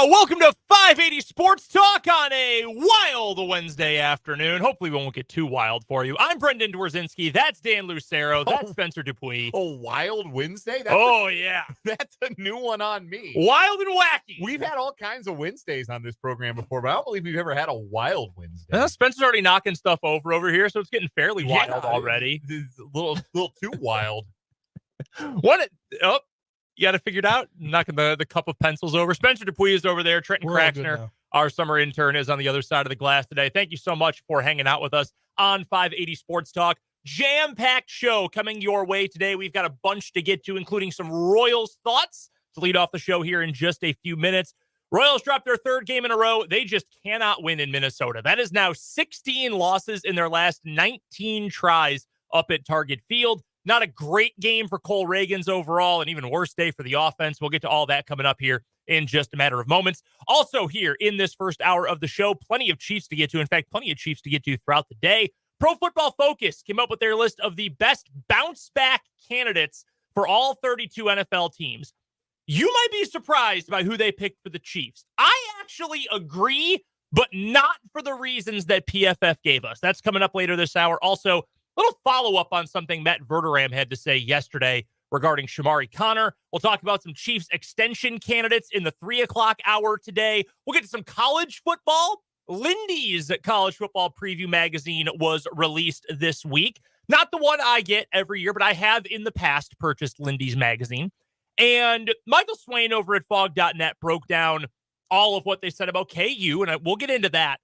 Welcome to 580 Sports Talk on a wild Wednesday afternoon. Hopefully we won't get too wild for you. I'm Brendan Dworzinski. That's Dan Lucero. That's Spencer Dupuis. Oh, Wild Wednesday? Yeah. That's a new one on me. Wild and wacky. We've had all kinds of Wednesdays on this program before, but I don't believe we've ever had a Wild Wednesday. Spencer's already knocking stuff over here, so it's getting fairly wild already. It's a little too wild. You got to figure it out. Knocking the cup of pencils over. Spencer Dupuis is over there. Trenton Craxner, our summer intern, is on the other side of the glass today. Thank you so much for hanging out with us on 580 Sports Talk. Jam-packed show coming your way today. We've got a bunch to get to, including some Royals thoughts to lead off the show here in just a few minutes. Royals dropped their third game in a row. They just cannot win in Minnesota. That is now 16 losses in their last 19 tries up at Target Field. Not a great game for Cole Reagans overall, an even worse day for the offense. We'll get to all that coming up here in just a matter of moments. Also here in this first hour of the show, plenty of Chiefs to get to. In fact, plenty of Chiefs to get to throughout the day. Pro Football Focus came up with their list of the best bounce-back candidates for all 32 NFL teams. You might be surprised by who they picked for the Chiefs. I actually agree, but not for the reasons that PFF gave us. That's coming up later this hour. Also, little follow-up on something Matt Verderame had to say yesterday regarding Shamari Connor. We'll talk about some Chiefs extension candidates in the 3 o'clock hour today. We'll get to some college football. Lindy's college football preview magazine was released this week. Not the one I get every year, but I have in the past purchased Lindy's magazine. And Michael Swain over at fog.net broke down all of what they said about KU, and we'll get into that.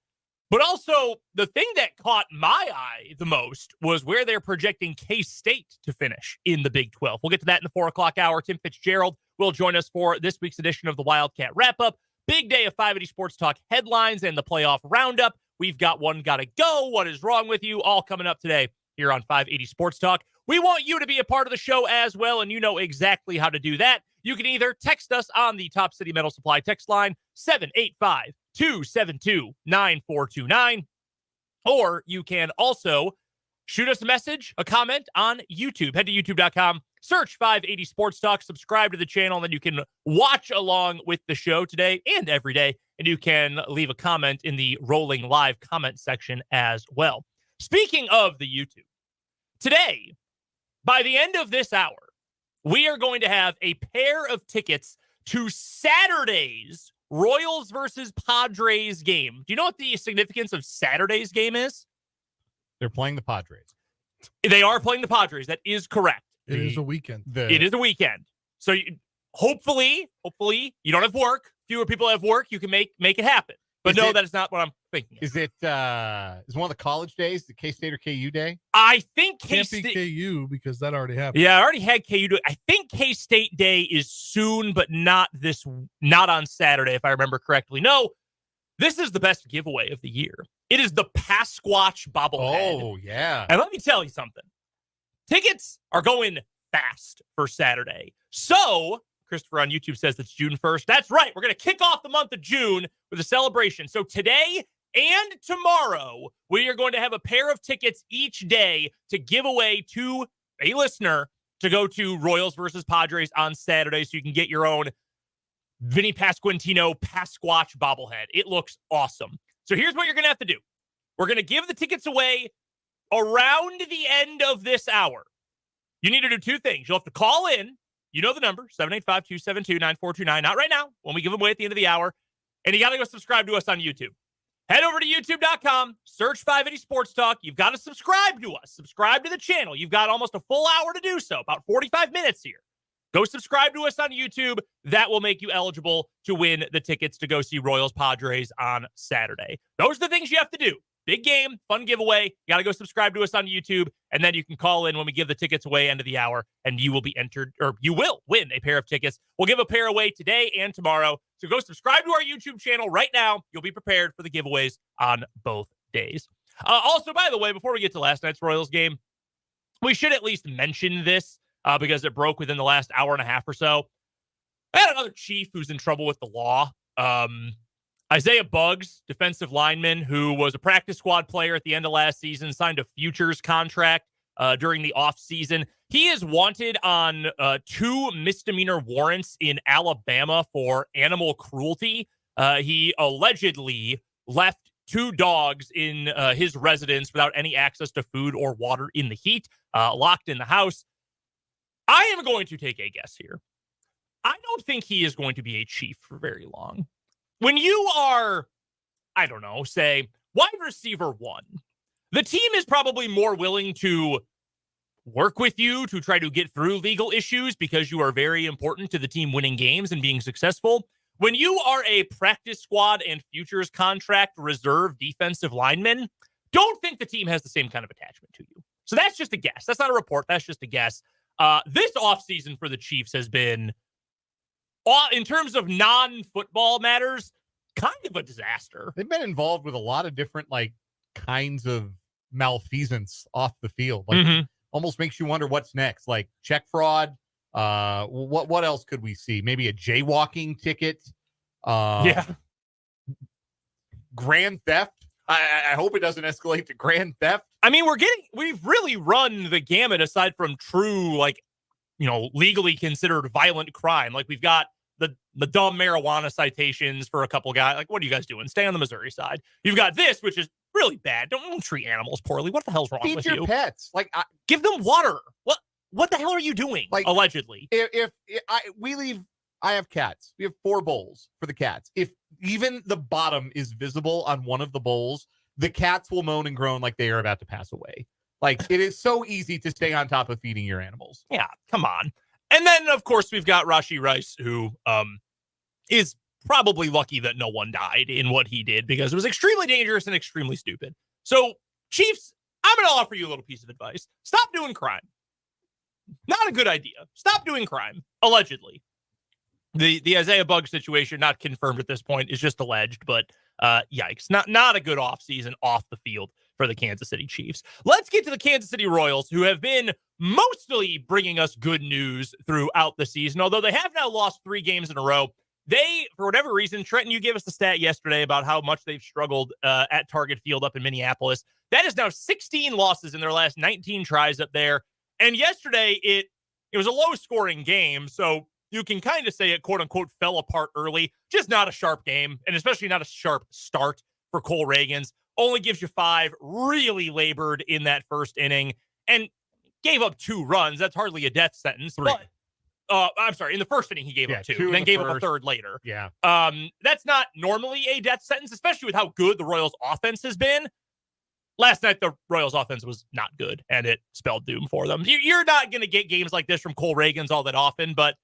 But also, the thing that caught my eye the most was where they're projecting K-State to finish in the Big 12. We'll get to that in the 4 o'clock hour. Tim Fitzgerald will join us for this week's edition of the Wildcat Wrap-up. Big day of 580 Sports Talk headlines and the playoff roundup. We've got one gotta go. What is wrong with you? All coming up today here on 580 Sports Talk. We want you to be a part of the show as well, and you know exactly how to do that. You can either text us on the Top City Metal Supply text line, 785-272-9429, or you can also shoot us a message, a comment on YouTube. Head to youtube.com, search 580 Sports Talk, subscribe to the channel, and then you can watch along with the show today and every day, and you can leave a comment in the rolling live comment section as well. Speaking of the YouTube, today, by the end of this hour, we are going to have a pair of tickets to Saturday's Royals versus Padres game. Do you know what the significance of Saturday's game is? They're playing the Padres. They are playing the Padres. That is correct. It is a weekend. It is a weekend. So hopefully, you don't have work. Fewer people have work. You can make it happen. But that is not what I'm thinking. Is it is one of the college days, the K-State or KU day? I think Can't be KU because that already happened. Yeah, I already had KU. I think K-State day is soon, but not on Saturday, if I remember correctly. No, this is the best giveaway of the year. It is the Pasquatch bobblehead. Oh, yeah. And let me tell you something. Tickets are going fast for Saturday. So Christopher on YouTube says it's June 1st. That's right. We're going to kick off the month of June with a celebration. So today and tomorrow, we are going to have a pair of tickets each day to give away to a listener to go to Royals versus Padres on Saturday so you can get your own Vinny Pasquantino Pasquatch bobblehead. It looks awesome. So here's what you're going to have to do. We're going to give the tickets away around the end of this hour. You need to do two things. You'll have to call in. You know the number, 785-272-9429. Not right now, when we give them away at the end of the hour. And you got to go subscribe to us on YouTube. Head over to youtube.com, search 580 Sports Talk. You've got to subscribe to us. Subscribe to the channel. You've got almost a full hour to do so, about 45 minutes here. Go subscribe to us on YouTube. That will make you eligible to win the tickets to go see Royals Padres on Saturday. Those are the things you have to do. Big game, fun giveaway. You got to go subscribe to us on YouTube, and then you can call in when we give the tickets away end of the hour, and you will be entered, or you will win a pair of tickets. We'll give a pair away today and tomorrow. So go subscribe to our YouTube channel right now. You'll be prepared for the giveaways on both days. Also, by the way, before we get to last night's Royals game, we should at least mention this because it broke within the last hour and a half or so. I had another Chief who's in trouble with the law. Isaiah Buggs, defensive lineman, who was a practice squad player at the end of last season, signed a futures contract during the offseason. He is wanted on 2 misdemeanor warrants in Alabama for animal cruelty. He allegedly left 2 dogs in his residence without any access to food or water in the heat, locked in the house. I am going to take a guess here. I don't think he is going to be a Chief for very long. When you are, I don't know, say, wide receiver 1, the team is probably more willing to work with you to try to get through legal issues because you are very important to the team winning games and being successful. When you are a practice squad and futures contract reserve defensive lineman, don't think the team has the same kind of attachment to you. So that's just a guess. That's not a report. That's just a guess. This offseason for the Chiefs has been, in terms of non-football matters, kind of a disaster. They've been involved with a lot of different kinds of malfeasance off the field. Almost makes you wonder what's next. Like check fraud. What else could we see? Maybe a jaywalking ticket. Grand theft. I hope it doesn't escalate to grand theft. I mean, we've really run the gamut aside from true, legally considered violent crime. Like we've got the dumb marijuana citations for a couple guys. Like, what are you guys doing? Stay on the Missouri side. You've got this, which is really bad. Don't treat animals poorly. What the hell's wrong with you? Feed your pets. Give them water. What the hell are you doing? Allegedly. If I have cats. We have 4 bowls for the cats. If even the bottom is visible on one of the bowls, the cats will moan and groan like they are about to pass away. It is so easy to stay on top of feeding your animals. Yeah, come on. And then, of course, we've got Rashee Rice, who is probably lucky that no one died in what he did because it was extremely dangerous and extremely stupid. So, Chiefs, I'm going to offer you a little piece of advice. Stop doing crime. Not a good idea. Stop doing crime, allegedly. The Isaiah Buggs situation, not confirmed at this point, is just alleged, but yikes. Not a good offseason off the field for the Kansas City Chiefs. Let's get to the Kansas City Royals, who have been mostly bringing us good news throughout the season, although they have now lost 3 games in a row. They, for whatever reason, Trenton, you gave us the stat yesterday about how much they've struggled at Target Field up in Minneapolis. That is now 16 losses in their last 19 tries up there. And yesterday, it was a low-scoring game, so you can kind of say it, quote-unquote, fell apart early. Just not a sharp game, and especially not a sharp start for Cole Reagans. Only gives you 5, really labored in that first inning, and gave up 2 runs. That's hardly a death sentence. 3. But, I'm sorry, in the first inning, he gave up 2, then gave up a third later. Yeah. That's not normally a death sentence, especially with how good the Royals' offense has been. Last night, the Royals' offense was not good, and it spelled doom for them. You're not going to get games like this from Cole Reagans all that often, but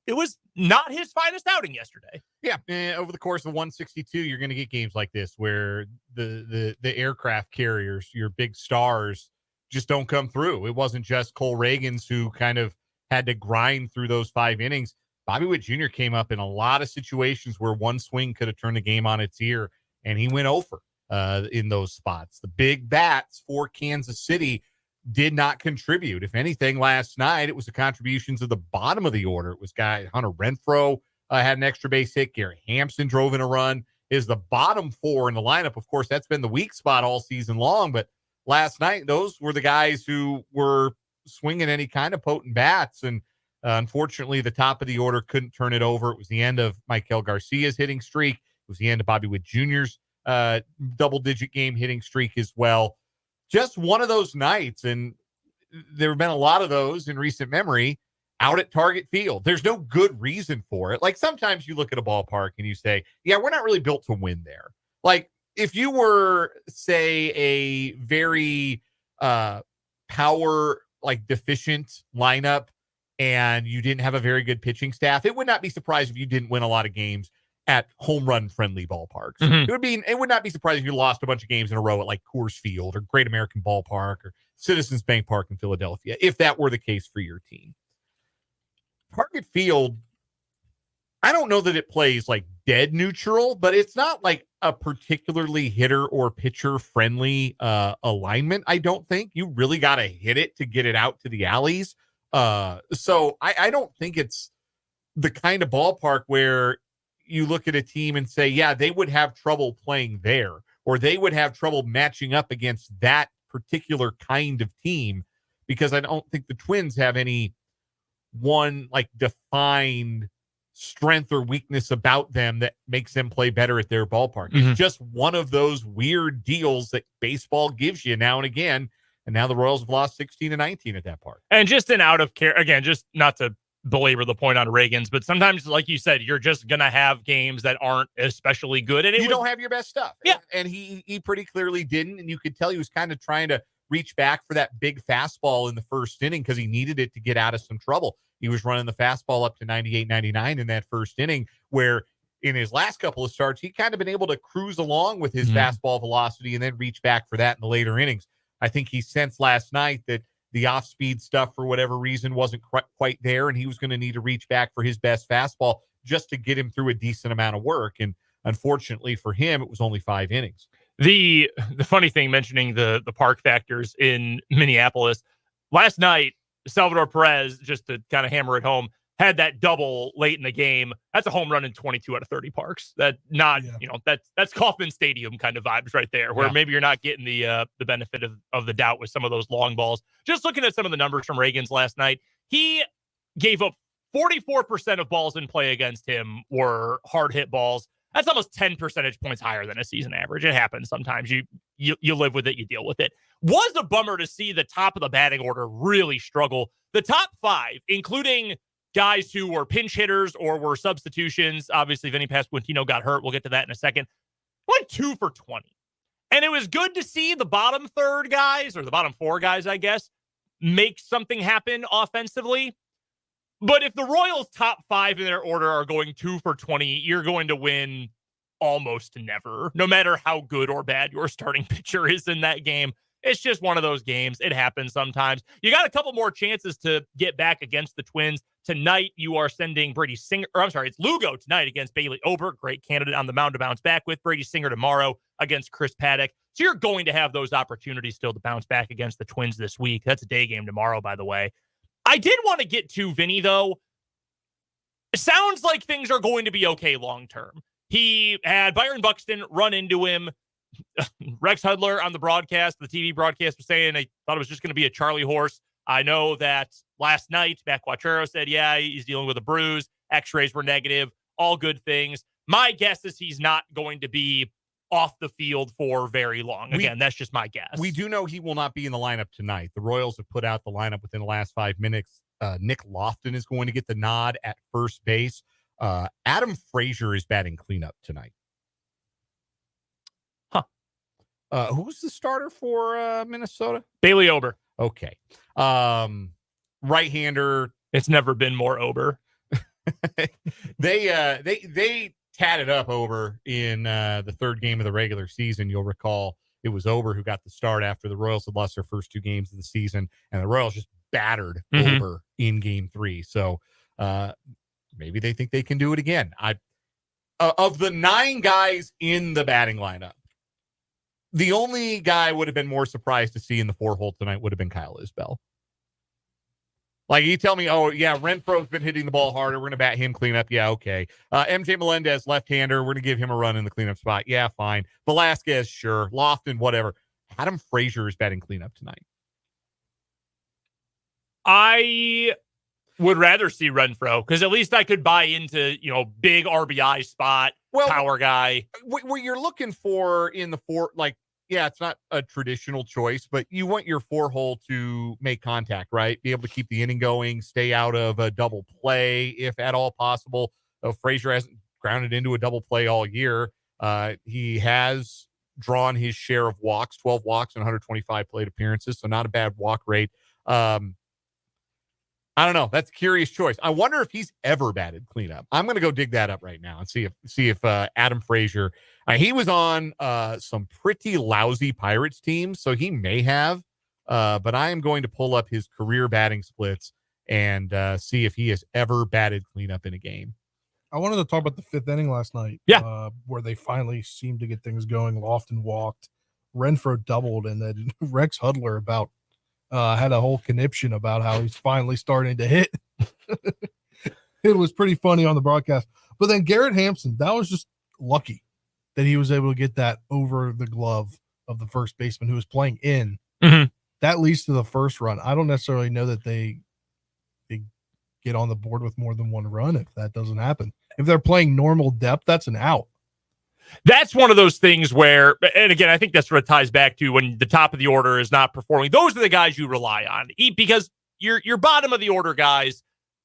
it was not his finest outing yesterday. Yeah, over the course of 162, you're going to get games like this where the aircraft carriers, your big stars, just don't come through. It wasn't just Cole Reagans who kind of had to grind through those 5 innings. Bobby Witt Jr. came up in a lot of situations where one swing could have turned the game on its ear, and he went over in those spots. The big bats for Kansas City did not contribute. If anything, last night, it was the contributions at the bottom of the order. It was Hunter Renfroe had an extra base hit. Gary Hampson drove in a run. Is the bottom 4 in the lineup. Of course, that's been the weak spot all season long, but last night, those were the guys who were swinging any kind of potent bats, and unfortunately, the top of the order couldn't turn it over. It was the end of Michael Garcia's hitting streak. It was the end of Bobby Witt Jr.'s double-digit game hitting streak as well. Just one of those nights, and there have been a lot of those in recent memory out at Target Field. There's no good reason for it. Like sometimes you look at a ballpark and you say, yeah, we're not really built to win there. Like if you were, say, a very power deficient lineup and you didn't have a very good pitching staff, it would not be surprised if you didn't win a lot of games at home run friendly ballparks. Mm-hmm. It would not be surprising if you lost a bunch of games in a row at Coors Field or Great American Ballpark or Citizens Bank Park in Philadelphia, if that were the case for your team. Target Field, I don't know that it plays dead neutral, but it's not a particularly hitter or pitcher friendly alignment. I don't think you really got to hit it to get it out to the alleys. So I don't think it's the kind of ballpark where you look at a team and say, yeah, they would have trouble playing there, or they would have trouble matching up against that particular kind of team, because I don't think the Twins have any one defined strength or weakness about them that makes them play better at their ballpark. Mm-hmm. It's just one of those weird deals that baseball gives you now and again. And now the Royals have lost 16-19 at that park. And just an out of care, again, just not to belabor the point on Reagan's, but sometimes, like you said, you're just going to have games that aren't especially good. And you don't have your best stuff. Yeah. And he pretty clearly didn't. And you could tell he was kind of trying to reach back for that big fastball in the first inning because he needed it to get out of some trouble. He was running the fastball up to 98, 99 in that first inning, where in his last couple of starts, he kind of been able to cruise along with his fastball velocity and then reach back for that in the later innings. I think he sensed last night that the off-speed stuff, for whatever reason, wasn't quite there, and he was going to need to reach back for his best fastball just to get him through a decent amount of work. And unfortunately for him, it was only 5 innings. The funny thing, mentioning the park factors in Minneapolis, last night, Salvador Perez, just to kind of hammer it home, had that double late in the game. That's a home run in 22 out of 30 parks. That's Kauffman Stadium kind of vibes right there, where maybe you're not getting the benefit of the doubt with some of those long balls. Just looking at some of the numbers from Reagan's last night, he gave up 44% of balls in play against him were hard hit balls. That's almost 10 percentage points higher than a season average. It happens sometimes. You live with it, you deal with it. Was a bummer to see the top of the batting order really struggle. The top 5, including guys who were pinch hitters or were substitutions. Obviously, Vinny Pasquantino got hurt. We'll get to that in a second. Went 2 for 20. And it was good to see the bottom third guys, or the bottom 4 guys, I guess, make something happen offensively. But if the Royals' top 5 in their order are going 2 for 20, you're going to win almost never, no matter how good or bad your starting pitcher is in that game. It's just one of those games. It happens sometimes. You got a couple more chances to get back against the Twins. Tonight, you are sending Brady Singer, it's Lugo tonight against Bailey Ober, great candidate on the mound to bounce back with. Brady Singer tomorrow against Chris Paddock. So you're going to have those opportunities still to bounce back against the Twins this week. That's a day game tomorrow, by the way. I did want to get to Vinny, though. It sounds like things are going to be okay long-term. He had Byron Buxton run into him. Rex Hudler on the broadcast, the TV broadcast, was saying they thought it was just going to be a Charlie horse. I know that last night, Matt Quattrero said, yeah, he's dealing with a bruise. X-rays were negative. All good things. My guess is he's not going to be off the field for very long. Again, that's just my guess. We do know he will not be in the lineup tonight. The Royals have put out the lineup within the last 5 minutes. Nick Lofton is going to get the nod at first base. Adam Frazier is batting cleanup tonight. Who's the starter for Minnesota? Bailey Ober. Okay. Right-hander. It's never been more Ober. They tatted up Ober in the third game of the regular season. You'll recall it was Ober who got the start after the Royals had lost their first 2 games of the season, and the Royals just battered Ober in game 3. So maybe they think they can do it again. Of the 9 guys in the batting lineup, the only guy I would have been more surprised to see in the 4-hole tonight would have been Kyle Isbell. Like, you tell me, oh, yeah, Renfro's been hitting the ball harder. We're going to bat him cleanup. Yeah, okay. MJ Melendez, left-hander. We're going to give him a run in the cleanup spot. Yeah, fine. Velasquez, sure. Lofton, whatever. Adam Frazier is batting cleanup tonight. I would rather see Renfro, because at least I could buy into, big RBI spot, power guy. What you're looking for in the 4, yeah, it's not a traditional choice, but you want your 4-hole to make contact, right? Be able to keep the inning going, stay out of a double play if at all possible. Though Frazier hasn't grounded into a double play all year. He has drawn his share of walks, 12 walks and 125 plate appearances, so not a bad walk rate. I don't know. That's a curious choice. I wonder if he's ever batted cleanup. I'm going to go dig that up right now and see if Adam Frazier. He was on some pretty lousy Pirates teams, so he may have. But I am going to pull up his career batting splits and see if he has ever batted cleanup in a game. I wanted to talk about the 5th inning last night. Yeah, where they finally seemed to get things going. Lofton walked, Renfro doubled, and then Rex Hudler had a whole conniption about how he's finally starting to hit. It was pretty funny on the broadcast. But then Garrett Hampson, that was just lucky that he was able to get that over the glove of the first baseman who was playing in. Mm-hmm. That leads to the first run. I don't necessarily know that they get on the board with more than one run if that doesn't happen. If they're playing normal depth, that's an out. That's one of those things where, and again, I think that sort of ties back to when the top of the order is not performing. Those are the guys you rely on, because your bottom of the order guys,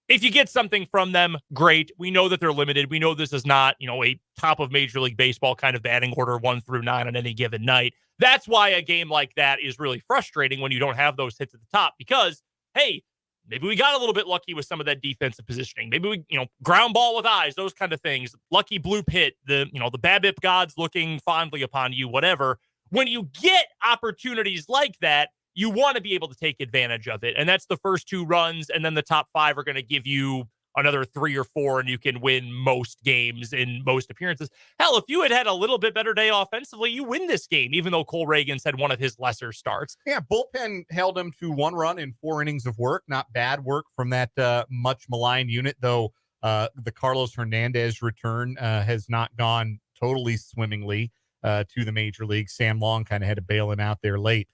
if you get something from them, great. We know that they're limited. We know this is not, a top of Major League Baseball kind of batting order 1 through 9 on any given night. That's why a game like that is really frustrating when you don't have those hits at the top, because, hey, maybe we got a little bit lucky with some of that defensive positioning. Maybe we, ground ball with eyes, those kind of things. Lucky bloop hit, the BABIP gods looking fondly upon you, whatever. When you get opportunities like that, you want to be able to take advantage of it. And that's the first 2 runs. And then the top 5 are going to give you another 3 or 4, and you can win most games in most appearances. Hell, if you had a little bit better day offensively, you win this game, even though Cole Reagans had one of his lesser starts. Yeah, bullpen held him to 1 run in 4 innings of work. Not bad work from that much maligned unit, though the Carlos Hernandez return has not gone totally swimmingly to the major leagues. Sam Long kind of had to bail him out there late.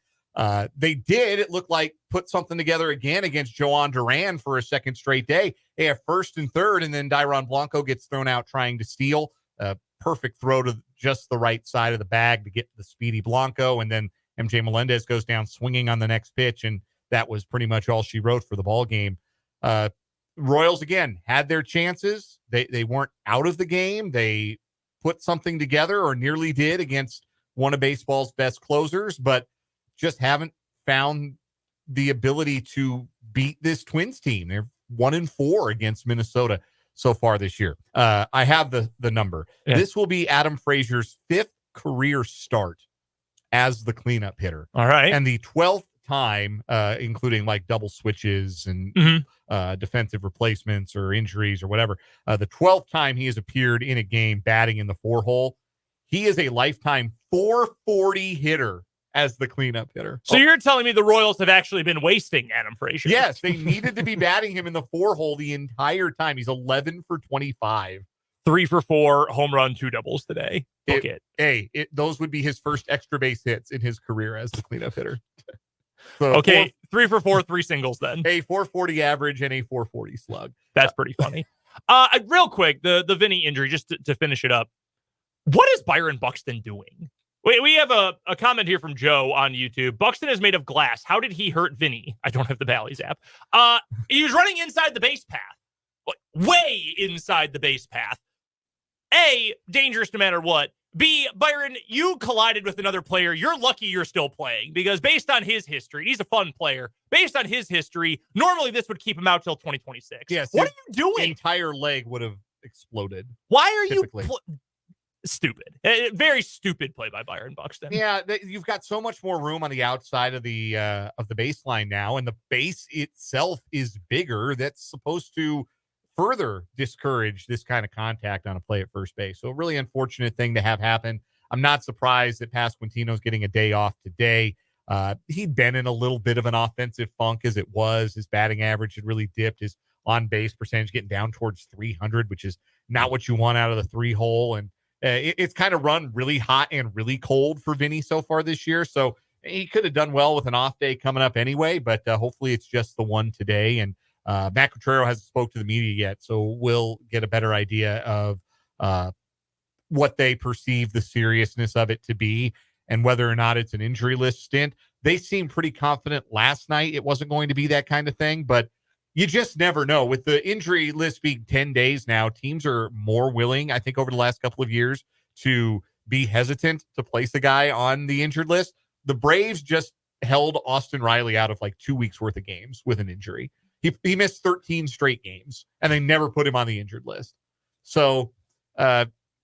They did, it looked like, put something together again against Joan Duran for a second straight day. They have 1st and 3rd, and then Dairon Blanco gets thrown out trying to steal. Perfect throw to just the right side of the bag to get the speedy Blanco, and then MJ Melendez goes down swinging on the next pitch, and that was pretty much all she wrote for the ball game. Royals, again, had their chances. They weren't out of the game. They put something together, or nearly did, against one of baseball's best closers, but just haven't found the ability to beat this Twins team. They're 1-4 against Minnesota so far this year. I have the number. Yeah. This will be Adam Frazier's 5th career start as the cleanup hitter. All right. And the 12th time, including like double switches and defensive replacements or injuries or whatever, the 12th time he has appeared in a game batting in the 4-hole. He is a lifetime 440 hitter as the cleanup hitter. So you're telling me the Royals have actually been wasting Adam Frazier? Yes, they needed to be batting him in the 4-hole the entire time. He's 11 for 25. 3 for 4, home run, 2 doubles today. Those would be his first extra base hits in his career as the cleanup hitter. So okay, 3 for 4, 3 singles then. A 440 average and a 440 slug. That's pretty funny. Real quick, the Vinny injury, just to finish it up. What is Byron Buxton doing? We have a comment here from Joe on YouTube. Buxton is made of glass. How did he hurt Vinny? I don't have the Bally's app. He was running inside the base path. Way inside the base path. A, dangerous no matter what. B, Byron, you collided with another player. You're lucky you're still playing, because based on his history, he's a fun player. Based on his history, normally this would keep him out till 2026. Yes. What are you doing? The entire leg would have exploded. Why are you... Stupid. Very stupid play by Byron Buxton. Yeah, you've got so much more room on the outside of the baseline now, and the base itself is bigger. That's supposed to further discourage this kind of contact on a play at first base. So a really unfortunate thing to have happen. I'm not surprised that Pasquantino's getting a day off today. He'd been in a little bit of an offensive funk as it was. His batting average had really dipped. His on-base percentage getting down towards 300, which is not what you want out of the 3-hole. And it's kind of run really hot and really cold for Vinny so far this year. So he could have done well with an off day coming up anyway, but hopefully it's just the one today. And Matt Quatrero hasn't spoke to the media yet, so we'll get a better idea of what they perceive the seriousness of it to be and whether or not it's an injury list stint. They seemed pretty confident last night it wasn't going to be that kind of thing, but you just never know. With the injury list being 10 days now, teams are more willing, I think, over the last couple of years to be hesitant to place a guy on the injured list. The Braves just held Austin Riley out of like 2 weeks worth of games with an injury. He missed 13 straight games, and they never put him on the injured list. So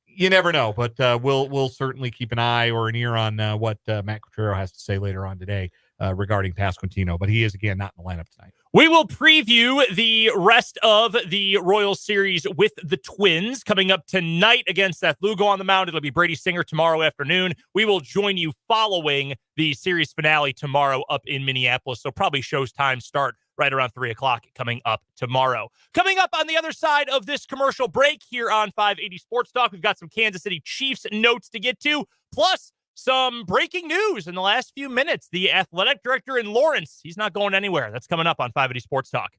you never know, but we'll certainly keep an eye or an ear on what Matt Quatrero has to say later on today regarding Pasquantino. But he is, again, not in the lineup tonight. We will preview the rest of the Royals series with the Twins coming up tonight against Seth Lugo on the mound. It'll be Brady Singer tomorrow afternoon. We will join you following the series finale tomorrow up in Minneapolis. So probably show's time start right around 3 o'clock coming up tomorrow. Coming up on the other side of this commercial break here on 580 Sports Talk, we've got some Kansas City Chiefs notes to get to, plus some breaking news in the last few minutes. The athletic director in Lawrence, he's not going anywhere. That's coming up on 580 Sports Talk.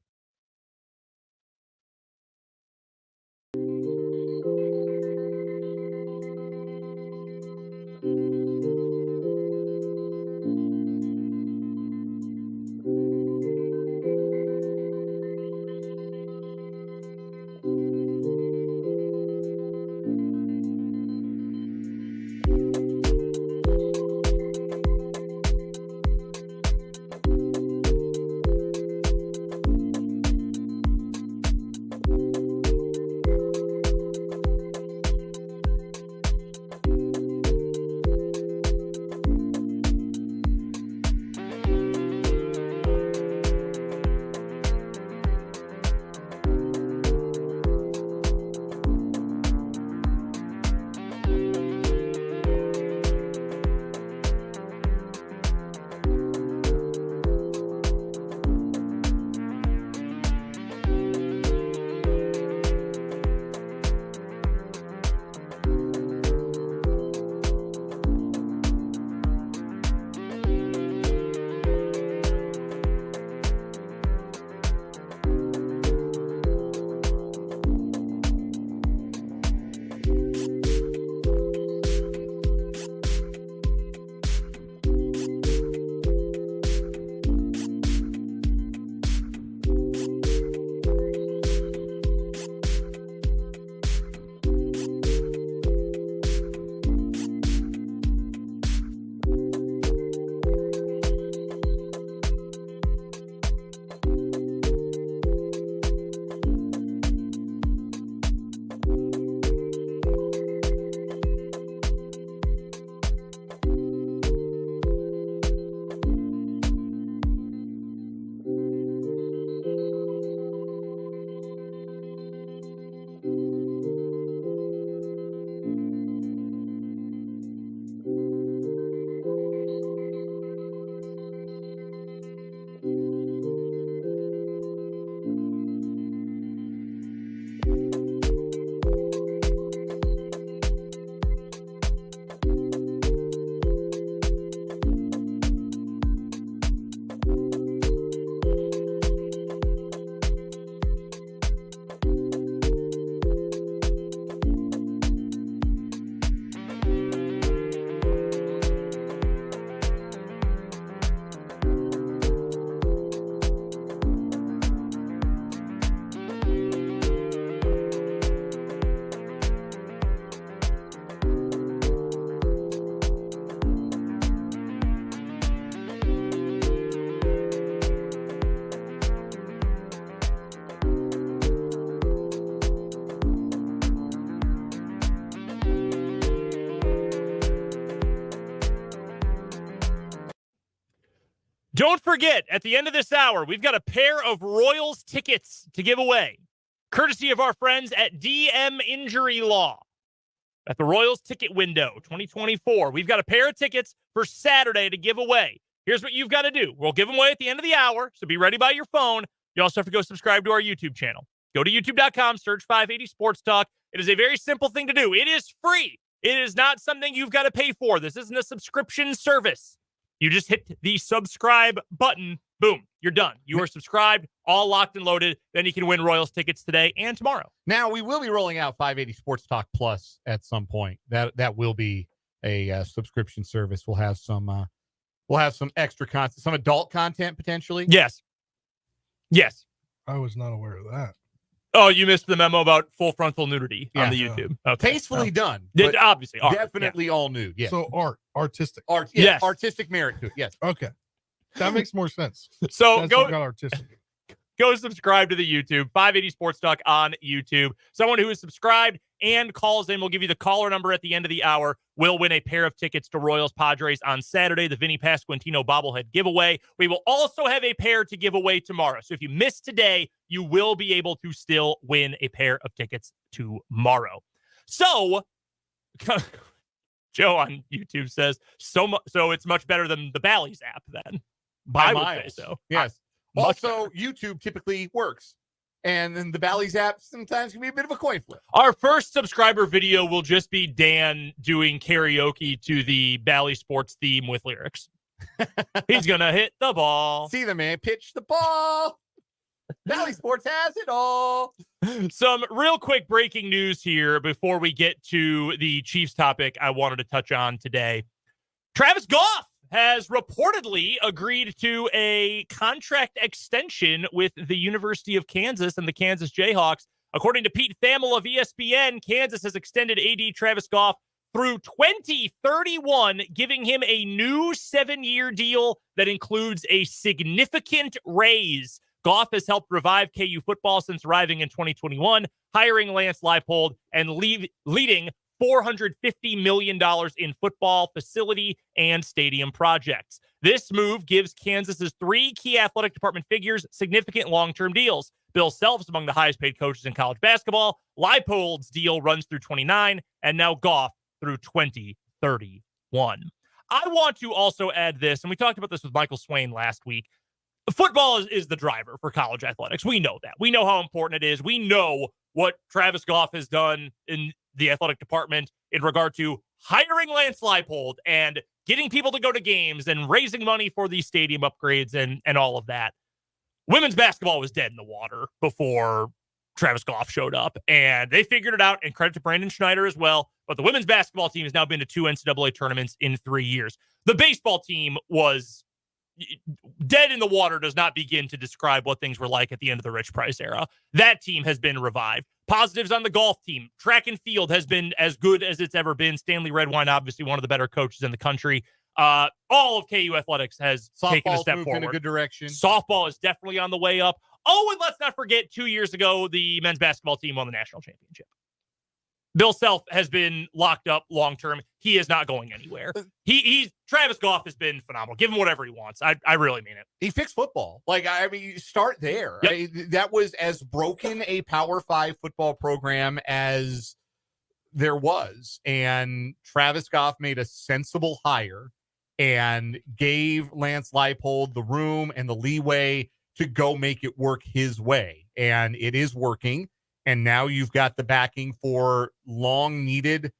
Don't forget, at the end of this hour, we've got a pair of Royals tickets to give away, courtesy of our friends at DM Injury Law. At the Royals ticket window 2024, we've got a pair of tickets for Saturday to give away. Here's what you've got to do. We'll give them away at the end of the hour, so be ready by your phone. You also have to go subscribe to our YouTube channel. Go to youtube.com, search 580 Sports Talk. It is a very simple thing to do. It is free. It is not something you've got to pay for. This isn't a subscription service. You just hit the subscribe button. Boom. You're done. You are subscribed, all locked and loaded. Then you can win Royals tickets today and tomorrow. Now, we will be rolling out 580 Sports Talk Plus at some point. That will be a subscription service. We'll have some extra content, some adult content potentially. Yes. I was not aware of that. Oh, you missed the memo about full frontal nudity on the YouTube. Okay. Tastefully done. Obviously. Art, definitely all nude. Yes. So artistic. Art, yes. Artistic merit to it. Yes. Okay. That makes more sense. So got artistic. Go subscribe to the YouTube, 580 Sports Talk on YouTube. Someone who is subscribed and calls in, we'll give you the caller number at the end of the hour, will win a pair of tickets to Royals Padres on Saturday, the Vinny Pasquantino bobblehead giveaway. We will also have a pair to give away tomorrow. So if you miss today, you will be able to still win a pair of tickets tomorrow. So Joe on YouTube says, so it's much better than the Bally's app then. By I miles. would say so. Yes. Much Also, better. YouTube typically works. And then the Bally's app sometimes can be a bit of a coin flip. Our first subscriber video will just be Dan doing karaoke to the Bally Sports theme with lyrics. He's going to hit the ball. See the man pitch the ball. Bally Sports has it all. Some real quick breaking news here before we get to the Chiefs topic I wanted to touch on today. Travis Goff has reportedly agreed to a contract extension with the University of Kansas and the Kansas Jayhawks. According to Pete Thamel of ESPN, Kansas has extended AD Travis Goff through 2031, giving him a new 7-year deal that includes a significant raise. Goff has helped revive KU football since arriving in 2021, hiring Lance Leipold and leading $450 million in football, facility, and stadium projects. This move gives Kansas's 3 key athletic department figures significant long-term deals. Bill Self is among the highest-paid coaches in college basketball. Leipold's deal runs through 29, and now Goff through 2031. I want to also add this, and we talked about this with Michael Swain last week. Football is the driver for college athletics. We know that. We know how important it is. We know what Travis Goff has done in the athletic department in regard to hiring Lance Leipold and getting people to go to games and raising money for these stadium upgrades and all of that. Women's basketball was dead in the water before Travis Goff showed up, and they figured it out, and credit to Brandon Schneider as well. But the women's basketball team has now been to 2 NCAA tournaments in 3 years. The baseball team was dead in the water, does not begin to describe what things were like at the end of the Rich Price era. That team has been revived. Positives on the golf team. Track and field has been as good as it's ever been. Stanley Redwine, obviously one of the better coaches in the country. All of KU athletics has taken a step forward. In a good direction. Softball is definitely on the way up. Oh, and let's not forget, 2 years ago, the men's basketball team won the national championship. Bill Self has been locked up long-term. He is not going anywhere. Travis Goff has been phenomenal. Give him whatever he wants. I really mean it. He fixed football. You start there. Yep. That was as broken a Power 5 football program as there was. And Travis Goff made a sensible hire and gave Lance Leipold the room and the leeway to go make it work his way. And it is working. And now you've got the backing for long-needed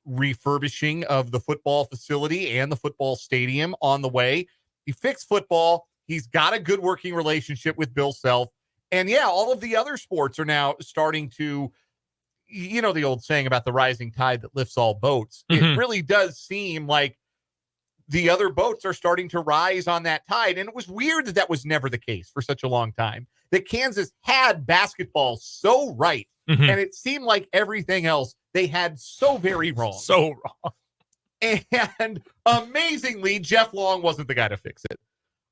refurbishing of the football facility and the football stadium on the way. He fixed football. He's got a good working relationship with Bill Self. And, yeah, all of the other sports are now starting to, you know, the old saying about the rising tide that lifts all boats. Mm-hmm. It really does seem like the other boats are starting to rise on that tide. And it was weird that that was never the case for such a long time, that Kansas had basketball so right. Mm-hmm. And it seemed like everything else they had so very wrong. So wrong. And amazingly, Jeff Long wasn't the guy to fix it.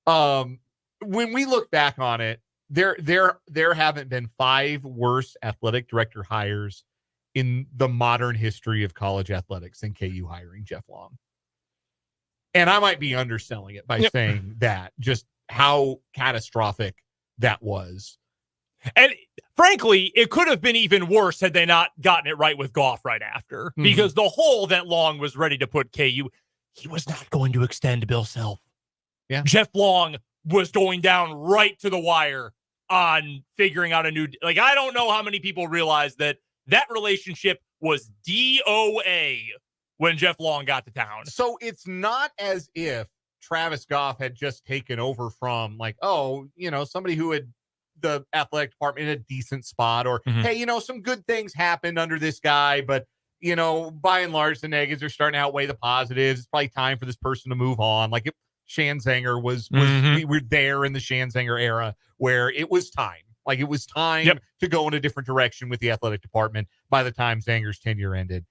When we look back on it, there haven't been 5 worse athletic director hires in the modern history of college athletics than KU hiring Jeff Long. And I might be underselling it by saying that. Just how catastrophic that was. And frankly, it could have been even worse had they not gotten it right with Goff right after, because the hole that Long was ready to put KU, he was not going to extend Bill Self. Yeah. Jeff Long was going down right to the wire on figuring out a new, like, I don't know how many people realize that relationship was DOA when Jeff Long got to town. So it's not as if Travis Goff had just taken over from, like, somebody who had the athletic department in a decent spot, or hey, some good things happened under this guy, but by and large the negatives are starting to outweigh the positives. It's probably time for this person to move on. Like, Schanzanger was we were there in the Schanzanger era where it was time. Like, it was time to go in a different direction with the athletic department by the time Zanger's tenure ended.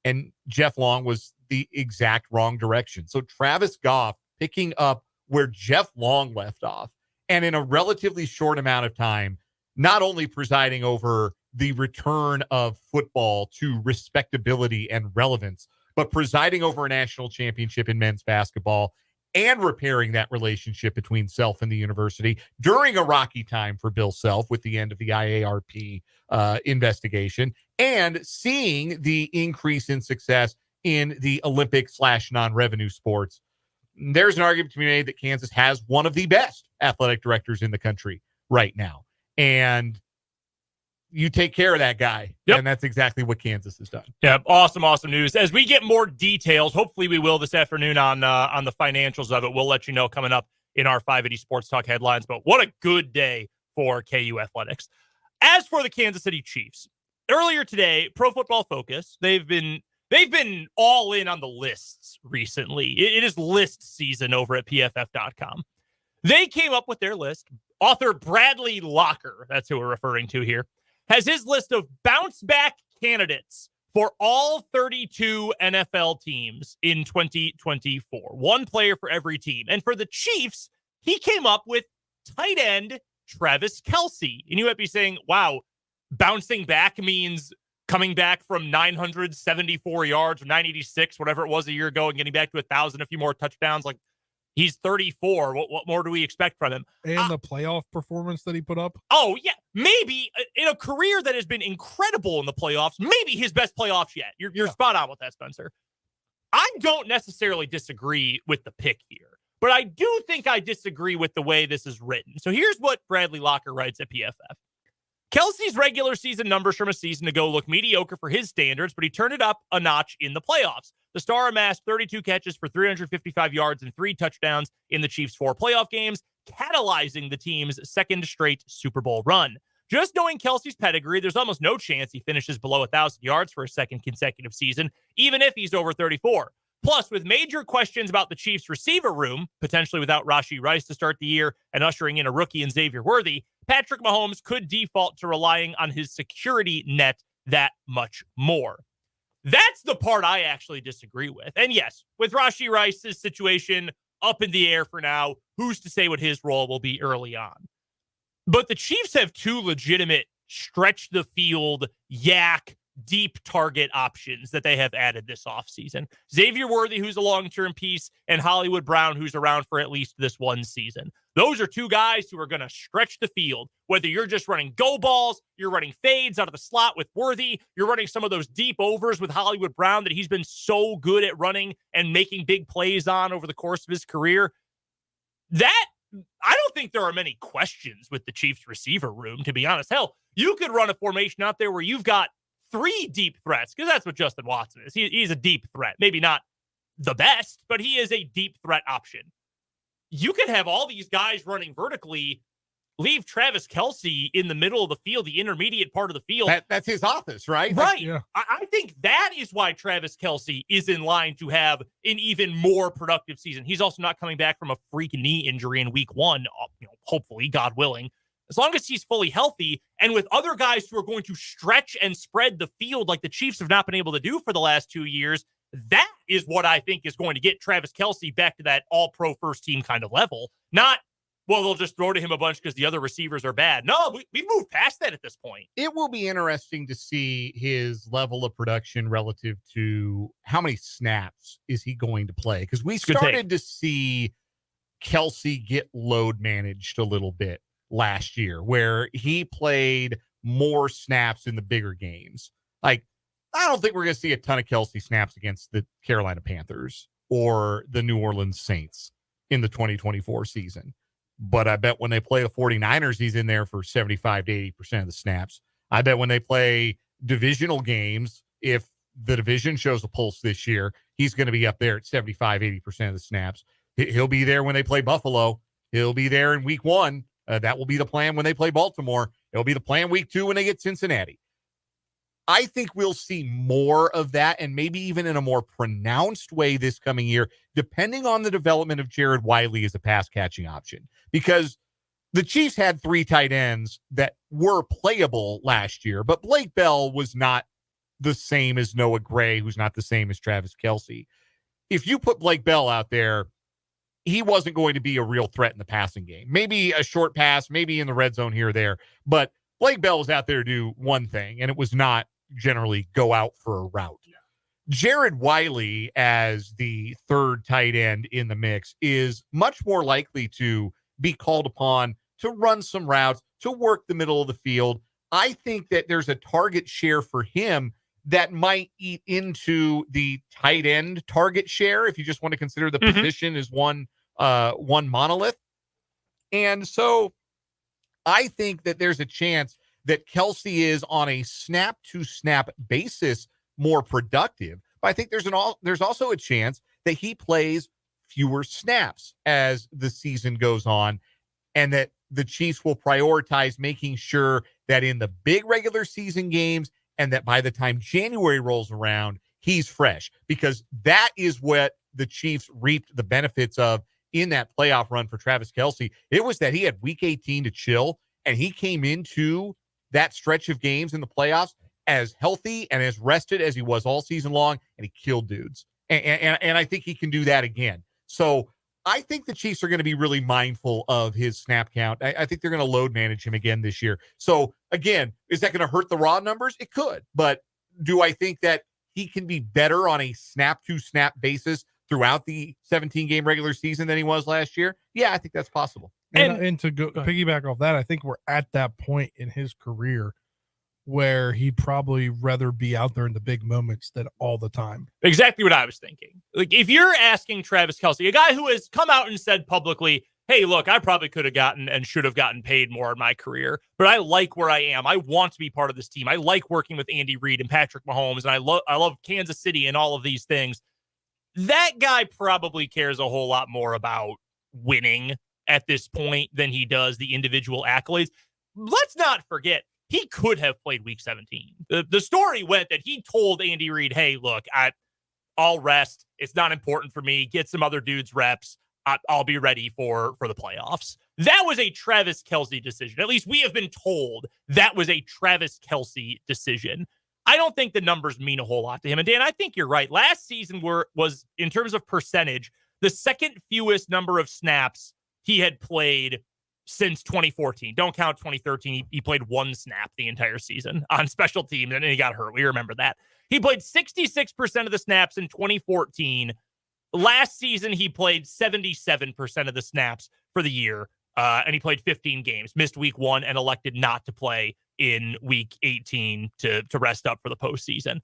And Jeff Long was the exact wrong direction. So Travis Goff picking up where Jeff Long left off, and in a relatively short amount of time, not only presiding over the return of football to respectability and relevance, but presiding over a national championship in men's basketball and repairing that relationship between Self and the university during a rocky time for Bill Self with the end of the IARP investigation, and seeing the increase in success in the Olympic/non-revenue sports. There's an argument to be made that Kansas has one of the best athletic directors in the country right now. And you take care of that guy. And that's exactly what Kansas has done. Yeah. Awesome news. As we get more details, hopefully we will this afternoon on the financials of it. We'll let you know coming up in our 580 Sports Talk headlines. But what a good day for KU athletics. As for the Kansas City Chiefs, earlier today, Pro Football Focus, they've been all in on the lists recently. It is list season over at PFF.com. They came up with their list. Author Bradley Locker, that's who we're referring to here, has his list of bounce back candidates for all 32 NFL teams in 2024. One player for every team. And for the Chiefs, he came up with tight end Travis Kelce. And you might be saying, wow, bouncing back means coming back from 974 yards or 986, whatever it was a year ago, and getting back to 1,000, a few more touchdowns. Like, he's 34. What more do we expect from him? And the playoff performance that he put up? Oh, yeah. Maybe in a career that has been incredible in the playoffs, maybe his best playoffs yet. You're spot on with that, Spencer. I don't necessarily disagree with the pick here, but I do think I disagree with the way this is written. So here's what Bradley Locker writes at PFF. Kelce's regular season numbers from a season ago look mediocre for his standards, but he turned it up a notch in the playoffs. The star amassed 32 catches for 355 yards and 3 touchdowns in the Chiefs' 4 playoff games, catalyzing the team's second straight Super Bowl run. Just knowing Kelce's pedigree, there's almost no chance he finishes below 1,000 yards for a second consecutive season, even if he's over 34. Plus, with major questions about the Chiefs' receiver room, potentially without Rashee Rice to start the year and ushering in a rookie in Xavier Worthy, Patrick Mahomes could default to relying on his security net that much more. That's the part I actually disagree with. And yes, with Rashee Rice's situation up in the air for now, who's to say what his role will be early on? But the Chiefs have 2 legitimate stretch the field, yak, deep target options that they have added this offseason. Xavier Worthy, who's a long-term piece, and Hollywood Brown, who's around for at least this one season. Those are 2 guys who are going to stretch the field. Whether you're just running go balls, you're running fades out of the slot with Worthy, you're running some of those deep overs with Hollywood Brown that he's been so good at running and making big plays on over the course of his career. That, I don't think there are many questions with the Chiefs receiver room, to be honest. Hell, you could run a formation out there where you've got 3 deep threats, because that's what Justin Watson is. He's a deep threat. Maybe not the best, but he is a deep threat option. You could have all these guys running vertically, leave Travis Kelce in the middle of the field, the intermediate part of the field. That's his office, right? Right. Yeah. I think that is why Travis Kelce is in line to have an even more productive season. He's also not coming back from a freak knee injury in week 1, hopefully, God willing. As long as he's fully healthy, and with other guys who are going to stretch and spread the field like the Chiefs have not been able to do for the last 2 years, that is what I think is going to get Travis Kelce back to that all-pro first team kind of level. Not, well, they'll just throw to him a bunch because the other receivers are bad. No, we've moved past that at this point. It will be interesting to see his level of production relative to how many snaps is he going to play, because we started to see Kelsey get load managed a little bit last year, where he played more snaps in the bigger games. Like, I don't think we're going to see a ton of Kelsey snaps against the Carolina Panthers or the New Orleans Saints in the 2024 season. But I bet when they play the 49ers, he's in there for 75 to 80% of the snaps. I bet when they play divisional games, if the division shows a pulse this year, he's going to be up there at 75, 80% of the snaps. He'll be there when they play Buffalo. He'll be there in week 1. That will be the plan when they play Baltimore. It'll be the plan week 2 when they get Cincinnati. I think we'll see more of that, and maybe even in a more pronounced way this coming year, depending on the development of Jared Wiley as a pass-catching option. Because the Chiefs had 3 tight ends that were playable last year, but Blake Bell was not the same as Noah Gray, who's not the same as Travis Kelce. If you put Blake Bell out there, he wasn't going to be a real threat in the passing game. Maybe a short pass, maybe in the red zone here or there, but Blake Bell was out there to do one thing, and it was not generally go out for a route. Yeah. Jared Wiley as the third tight end in the mix is much more likely to be called upon to run some routes, to work the middle of the field. I think that there's a target share for him that might eat into the tight end target share, if you just want to consider the position as one monolith. And so I think that there's a chance that Kelce is on a snap-to-snap basis more productive. But I think there's also a chance that he plays fewer snaps as the season goes on, and that the Chiefs will prioritize making sure that in the big regular season games and that by the time January rolls around, he's fresh, because that is what the Chiefs reaped the benefits of in that playoff run for Travis Kelce. It was that he had week 18 to chill, and he came into that stretch of games in the playoffs as healthy and as rested as he was all season long, and he killed dudes. And I think he can do that again. So I think the Chiefs are going to be really mindful of his snap count. I think they're going to load manage him again this year. So again, is that going to hurt the raw numbers? It could. But do I think that he can be better on a snap-to-snap basis throughout the 17-game regular season than he was last year? Yeah, I think that's possible. And to go piggyback off that, I think we're at that point in his career where he'd probably rather be out there in the big moments than all the time. Exactly what I was thinking. Like, if you're asking Travis Kelce, a guy who has come out and said publicly, hey, look, I probably could have gotten and should have gotten paid more in my career, but I like where I am. I want to be part of this team. I like working with Andy Reid and Patrick Mahomes, and I love Kansas City and all of these things. That guy probably cares a whole lot more about winning at this point than he does the individual accolades. Let's not forget, he could have played week 17. The story went that he told Andy Reid, hey, look, I'll rest. It's not important for me. Get some other dudes reps. I'll be ready for the playoffs. That was a Travis Kelce decision. At least we have been told that was a Travis Kelce decision. I don't think the numbers mean a whole lot to him. And Dan, I think you're right. Last season was, in terms of percentage, the second fewest number of snaps he had played since 2014. Don't count 2013. He played 1 snap the entire season on special teams, and then he got hurt. We remember that. He played 66% of the snaps in 2014. Last season, he played 77% of the snaps for the year, and he played 15 games, missed week 1, and elected not to play in week 18 to rest up for the postseason.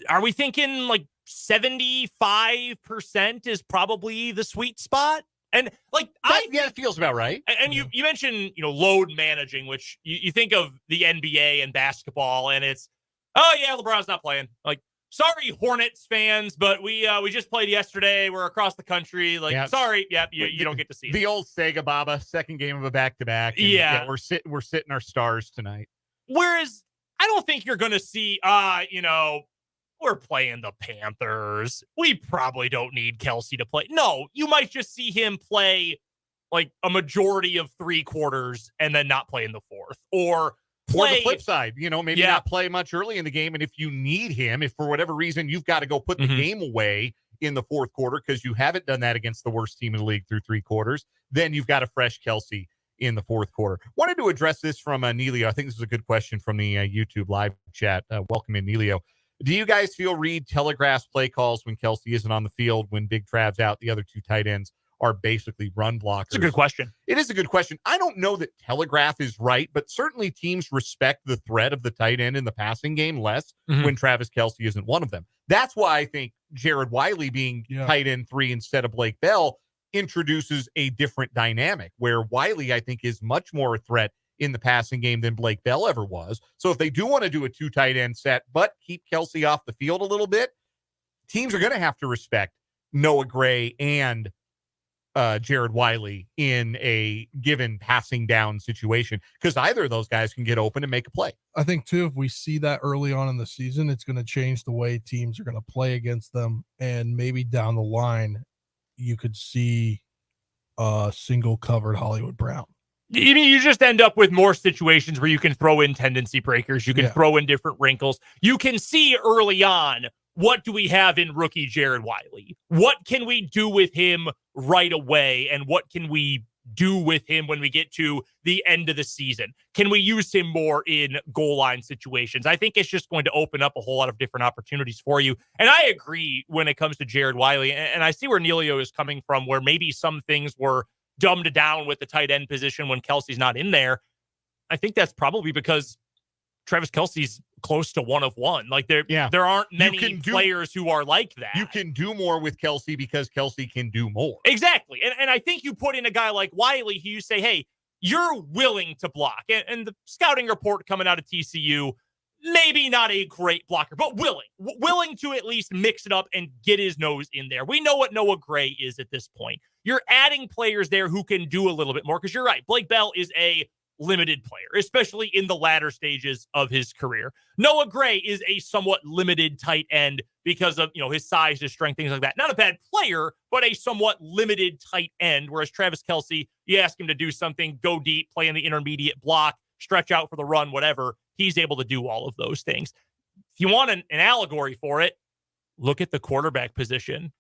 Are we thinking like 75% is probably the sweet spot? And like, it feels about right. And you mentioned, load managing, which you think of the NBA and basketball, and it's, oh yeah, LeBron's not playing. Like, sorry, Hornets fans, but we just played yesterday. We're across the country. Like, sorry, you don't get to see the old Sega Baba second game of a back-to-back. Yeah, we're sitting our stars tonight. Whereas I don't think you're going to see, we're playing the Panthers. We probably don't need Kelce to play. No, you might just see him play like a majority of 3 quarters and then not play in the fourth. Or the flip side, maybe not play much early in the game. And if you need him, if for whatever reason you've got to go put the game away in the fourth quarter because you haven't done that against the worst team in the league through 3 quarters, then you've got a fresh Kelce in the fourth quarter. Wanted to address this from Nelio. I think this is a good question from the YouTube live chat. Welcome in, Nelio. Do you guys feel Reid telegraphs play calls when Kelce isn't on the field, when Big Trav's out, the other 2 tight ends are basically run blockers? It's a good question. It is a good question. I don't know that telegraph is right, but certainly teams respect the threat of the tight end in the passing game less when Travis Kelce isn't one of them. That's why I think Jared Wiley being tight end 3 instead of Blake Bell introduces a different dynamic, where Wiley, I think, is much more a threat in the passing game than Blake Bell ever was. So if they do want to do a 2 tight end set, but keep Kelce off the field a little bit, teams are going to have to respect Noah Gray and Jared Wiley in a given passing down situation, because either of those guys can get open and make a play. I think too, if we see that early on in the season, it's going to change the way teams are going to play against them. And maybe down the line, you could see single covered Hollywood Brown. I mean, you just end up with more situations where you can throw in tendency breakers. You can throw in different wrinkles. You can see early on, what do we have in rookie Jared Wiley? What can we do with him right away? And what can we do with him when we get to the end of the season? Can we use him more in goal line situations? I think it's just going to open up a whole lot of different opportunities for you. And I agree when it comes to Jared Wiley. And I see where Neilio is coming from, where maybe some things were dumbed down with the tight end position when Kelce's not in there. I think that's probably because Travis Kelce's close to 1 of 1. Like there aren't many players who are like that. You can do more with Kelce because Kelce can do more. Exactly. And I think you put in a guy like Wiley who you say, hey, you're willing to block. And the scouting report coming out of TCU, maybe not a great blocker, but willing to at least mix it up and get his nose in there. We know what Noah Gray is at this point. You're adding players there who can do a little bit more, because you're right. Blake Bell is a limited player, especially in the latter stages of his career. Noah Gray is a somewhat limited tight end because of, his size, his strength, things like that. Not a bad player, but a somewhat limited tight end. Whereas Travis Kelce, you ask him to do something, go deep, play in the intermediate block, stretch out for the run, whatever. He's able to do all of those things. If you want an allegory for it, look at the quarterback position.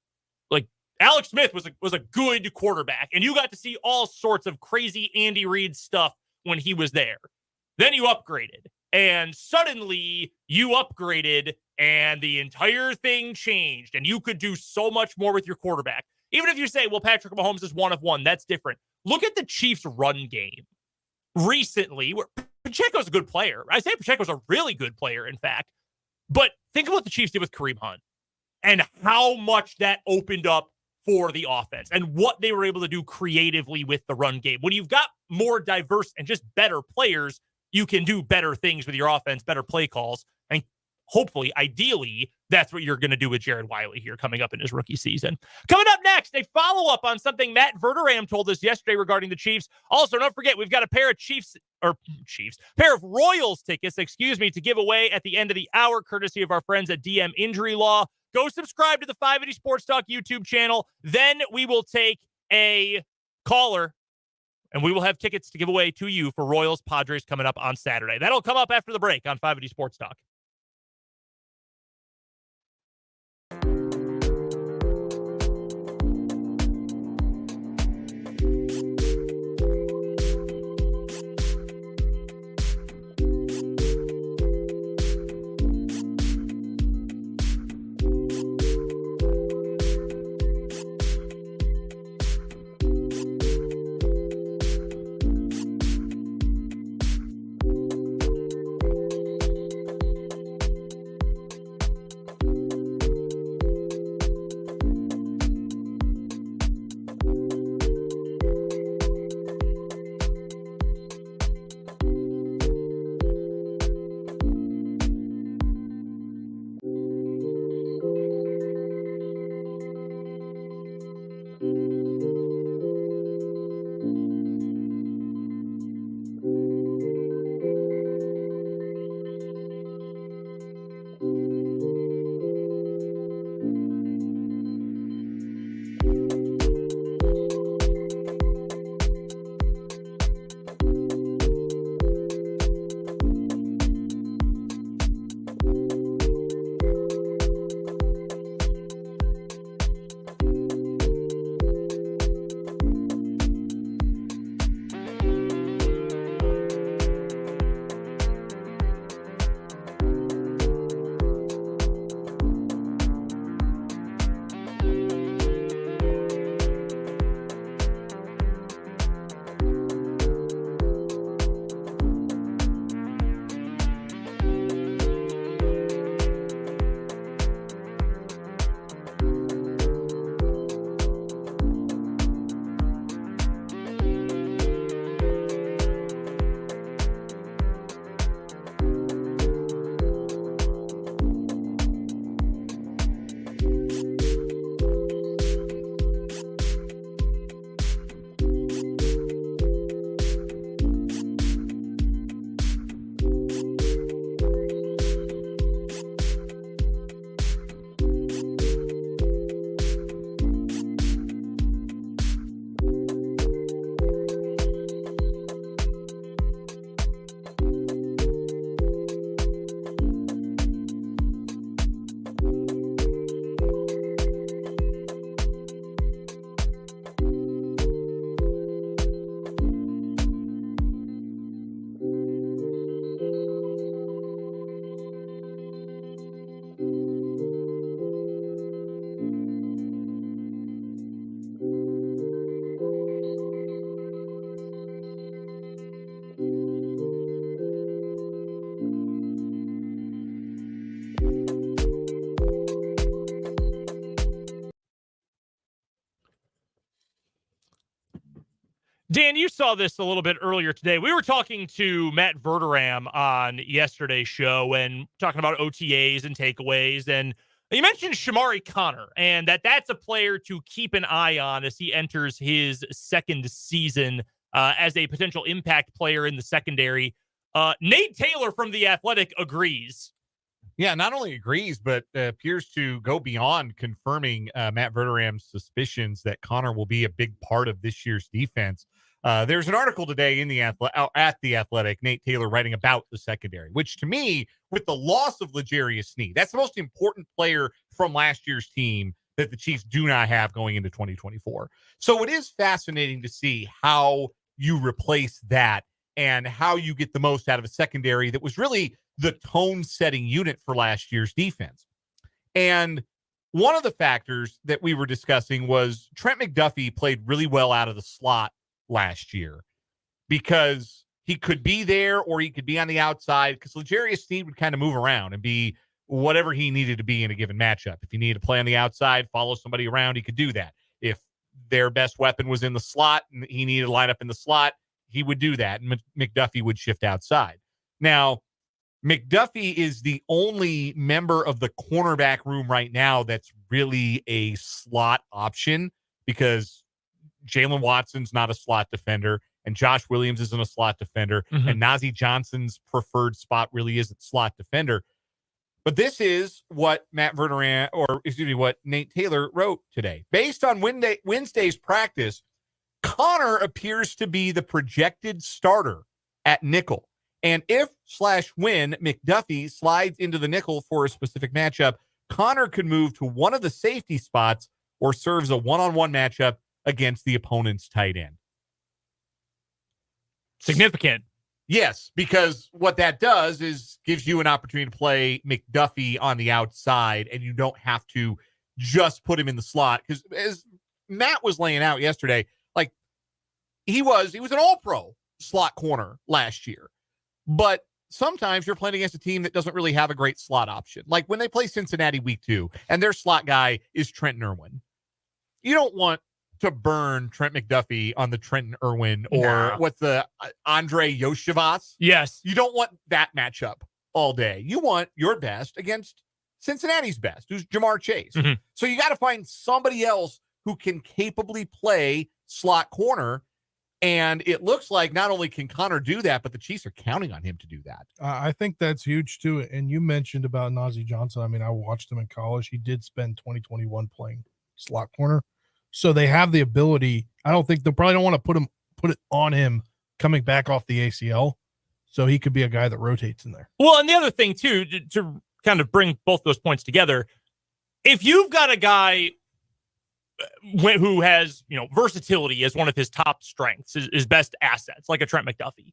Like, Alex Smith was a good quarterback, and you got to see all sorts of crazy Andy Reid stuff when he was there. Then you upgraded, and suddenly you upgraded and the entire thing changed, and you could do so much more with your quarterback. Even if you say, well, Patrick Mahomes is 1 of 1, that's different. Look at the Chiefs' run game recently, where Pacheco's a good player. I say Pacheco's a really good player, in fact. But think of what the Chiefs did with Kareem Hunt and how much that opened up for the offense and what they were able to do creatively with the run game. When you've got more diverse and just better players, you can do better things with your offense, better play calls. And hopefully, ideally, that's what you're going to do with Jared Wiley here coming up in his rookie season. Coming up next, a follow-up on something Matt Verderam told us yesterday regarding the Chiefs. Also, don't forget, we've got a pair of pair of Royals tickets, to give away at the end of the hour, courtesy of our friends at DM Injury Law. Go subscribe to the 580 Sports Talk YouTube channel. Then we will take a caller, and we will have tickets to give away to you for Royals Padres coming up on Saturday. That'll come up after the break on 580 Sports Talk. Dan, you saw this a little bit earlier today. We were talking to Matt Verderam on yesterday's show and talking about OTAs and takeaways. And you mentioned Shamari Connor and that's a player to keep an eye on as he enters his second season as a potential impact player in the secondary. Nate Taylor from The Athletic agrees. Yeah, not only agrees, but appears to go beyond confirming Matt Verderam's suspicions that Connor will be a big part of this year's defense. There's an article today in at The Athletic, Nate Taylor writing about the secondary, which to me, with the loss of L'Jarius Sneed, that's the most important player from last year's team that the Chiefs do not have going into 2024. So it is fascinating to see how you replace that and how you get the most out of a secondary that was really the tone-setting unit for last year's defense. And one of the factors that we were discussing was Trent McDuffie played really well out of the slot last year because he could be there or he could be on the outside because L'Jarius Sneed would kind of move around and be whatever he needed to be in a given matchup. If he needed to play on the outside, follow somebody around, he could do that. If their best weapon was in the slot and he needed to line up in the slot, he would do that, and McDuffie would shift outside. Now, McDuffie is the only member of the cornerback room right now that's really a slot option because Jalen Watson's not a slot defender and Josh Williams isn't a slot defender and Nazeeh Johnson's preferred spot really isn't slot defender. But this is what what Nate Taylor wrote today. Based on Wednesday's practice, Connor appears to be the projected starter at nickel. And if/when McDuffie slides into the nickel for a specific matchup, Connor could move to one of the safety spots or serves a one-on-one matchup against the opponent's tight end. Significant. Yes, because what that does is gives you an opportunity to play McDuffie on the outside, and you don't have to just put him in the slot. Because as Matt was laying out yesterday, like he was an all-pro slot corner last year. But sometimes you're playing against a team that doesn't really have a great slot option. Like when they play Cincinnati week 2 and their slot guy is Trenton Irwin. You don't want to burn Trent McDuffie on the Trenton Irwin or what's the Andre Yoshivas. Yes. You don't want that matchup all day. You want your best against Cincinnati's best, who's Jamar Chase. So you got to find somebody else who can capably play slot corner. And it looks like not only can Connor do that, but the Chiefs are counting on him to do that. I think that's huge too. And you mentioned about Nazeeh Johnson. I mean, I watched him in college. He did spend 2021 playing slot corner. So they have the ability. I don't think they probably don't want to put it on him coming back off the ACL. So he could be a guy that rotates in there. Well, and the other thing too, to kind of bring both those points together, if you've got a guy who has, versatility as one of his top strengths, his best assets, like a Trent McDuffie,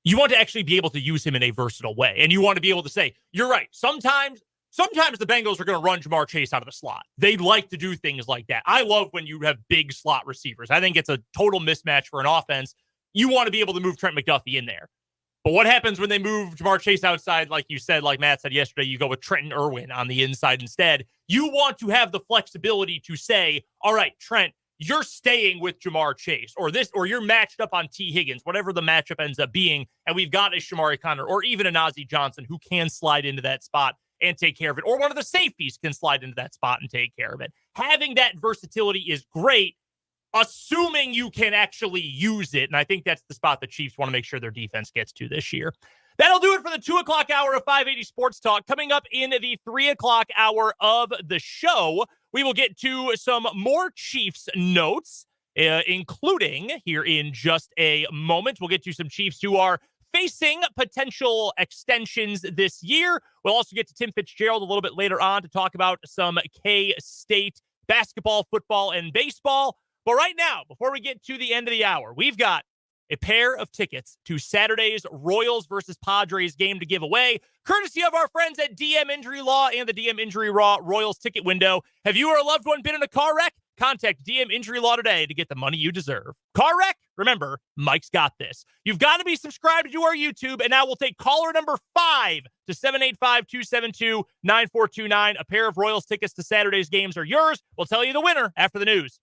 you want to actually be able to use him in a versatile way. And you want to be able to say, you're right. Sometimes the Bengals are going to run Jamar Chase out of the slot. They like to do things like that. I love when you have big slot receivers. I think it's a total mismatch for an offense. You want to be able to move Trent McDuffie in there. But what happens when they move Jamar Chase outside, like you said, like Matt said yesterday, you go with Trenton Irwin on the inside instead. You want to have the flexibility to say, all right, Trent, you're staying with Jamar Chase or you're matched up on T. Higgins, whatever the matchup ends up being. And we've got a Shamari Connor or even a Nazeeh Johnson who can slide into that spot and take care of it. Or one of the safeties can slide into that spot and take care of it. Having that versatility is great, assuming you can actually use it. And I think that's the spot the Chiefs want to make sure their defense gets to this year. That'll do it for the 2 o'clock hour of 580 Sports Talk. Coming up in the 3 o'clock hour of the show, we will get to some more Chiefs notes, including here in just a moment. We'll get to some Chiefs who are facing potential extensions this year. We'll also get to Tim Fitzgerald a little bit later on to talk about some K-State basketball, football, and baseball. But right now, before we get to the end of the hour, we've got a pair of tickets to Saturday's Royals versus Padres game to give away, courtesy of our friends at DM Injury Law and the DM Injury Law Royals ticket window. Have you or a loved one been in a car wreck? Contact DM Injury Law today to get the money you deserve. Car wreck? Remember, Mike's got this. You've got to be subscribed to our YouTube, and now we'll take caller number 5 to 785-272-9429. A pair of Royals tickets to Saturday's games are yours. We'll tell you the winner after the news.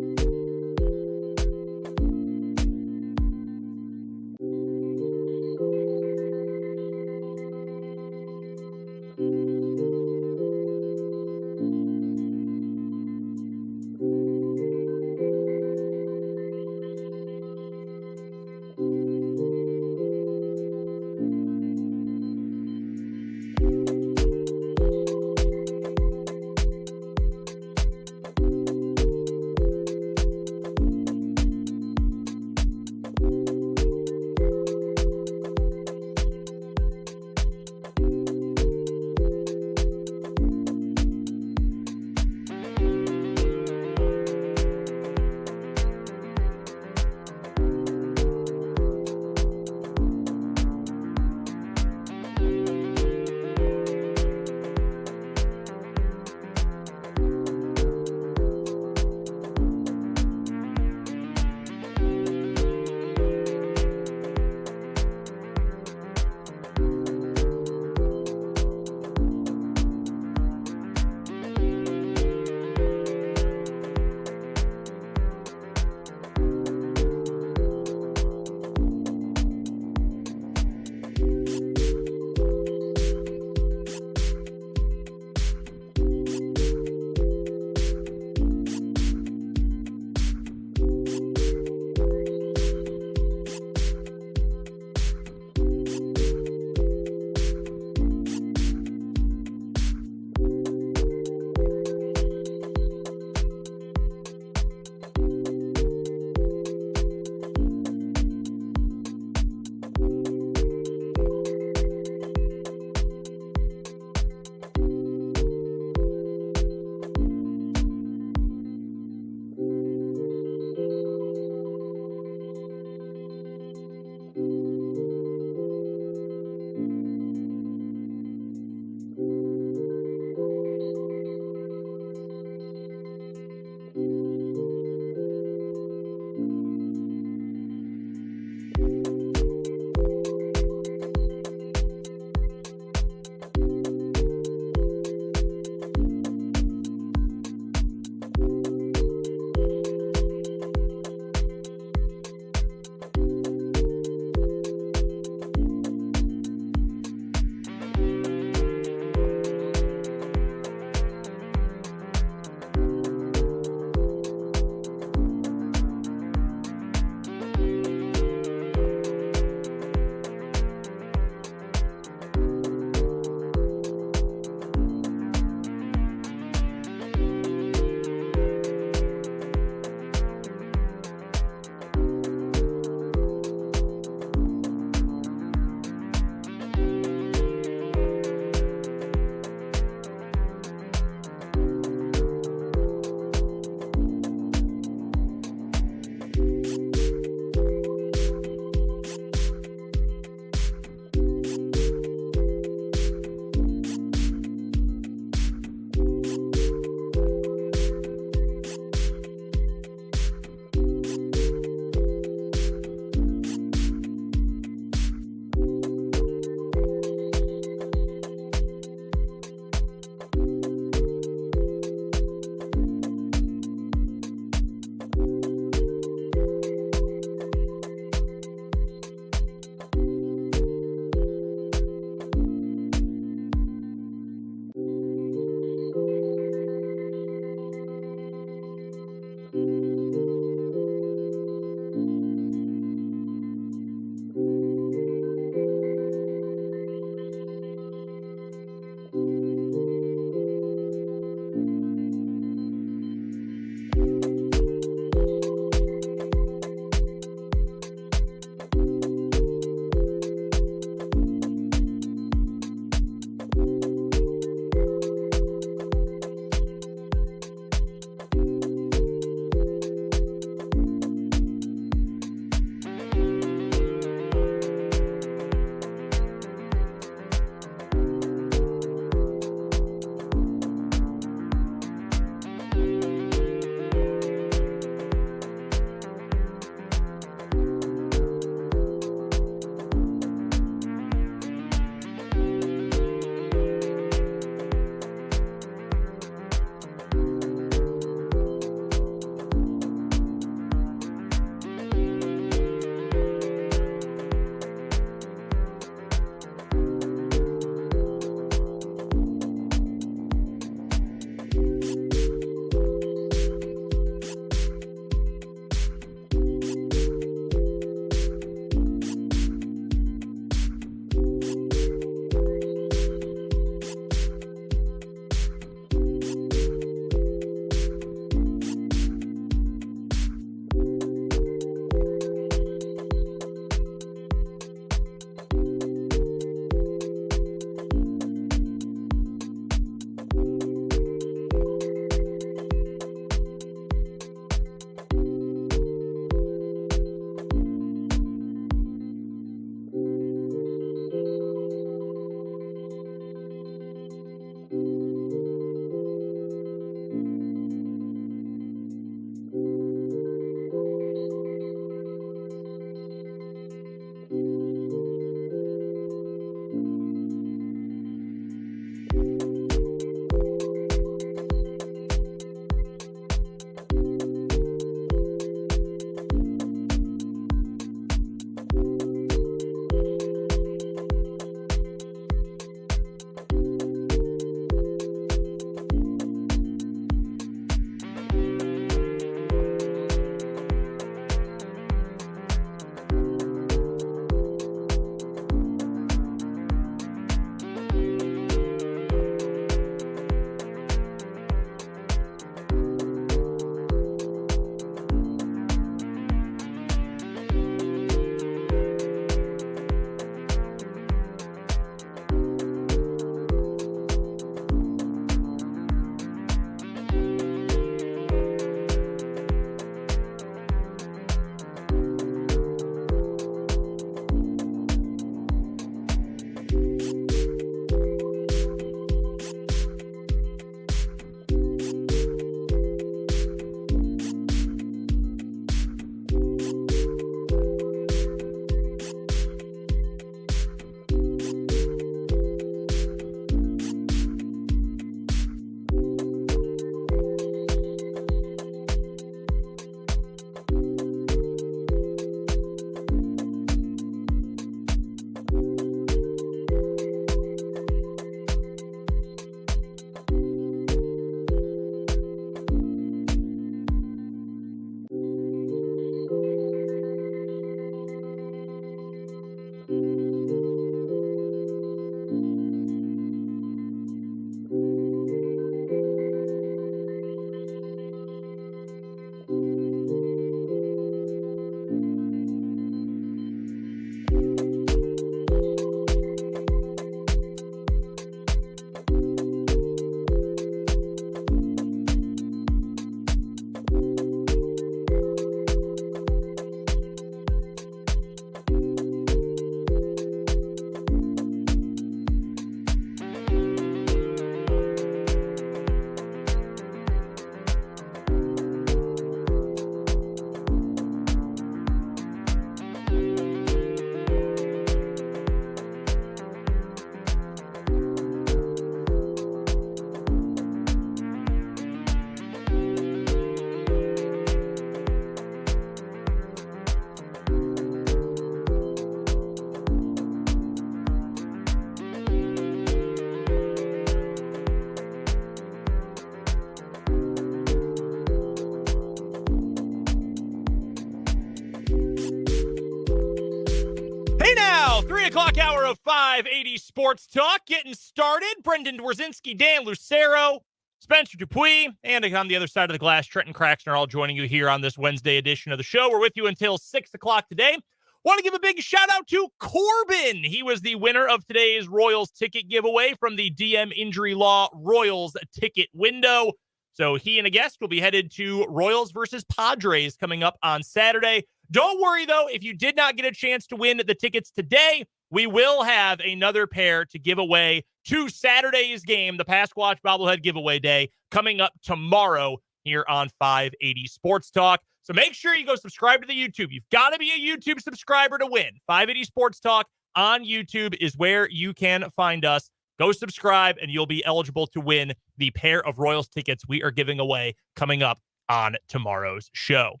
o'clock hour of 580 Sports Talk getting started. Brendan Dworzinski, Dan Lucero, Spencer Dupuis, and on the other side of the glass, Trenton Craxton are all joining you here on this Wednesday edition of the show. We're with you until 6 o'clock today. Want to give a big shout out to Corbin. He was the winner of today's Royals ticket giveaway from the DM Injury Law Royals ticket window. So he and a guest will be headed to Royals versus Padres coming up on Saturday. Don't worry, though, if you did not get a chance to win the tickets today, we will have another pair to give away to Saturday's game, the Pasquatch Bobblehead Giveaway Day, coming up tomorrow here on 580 Sports Talk. So make sure you go subscribe to the YouTube. You've got to be a YouTube subscriber to win. 580 Sports Talk on YouTube is where you can find us. Go subscribe, and you'll be eligible to win the pair of Royals tickets we are giving away coming up on tomorrow's show.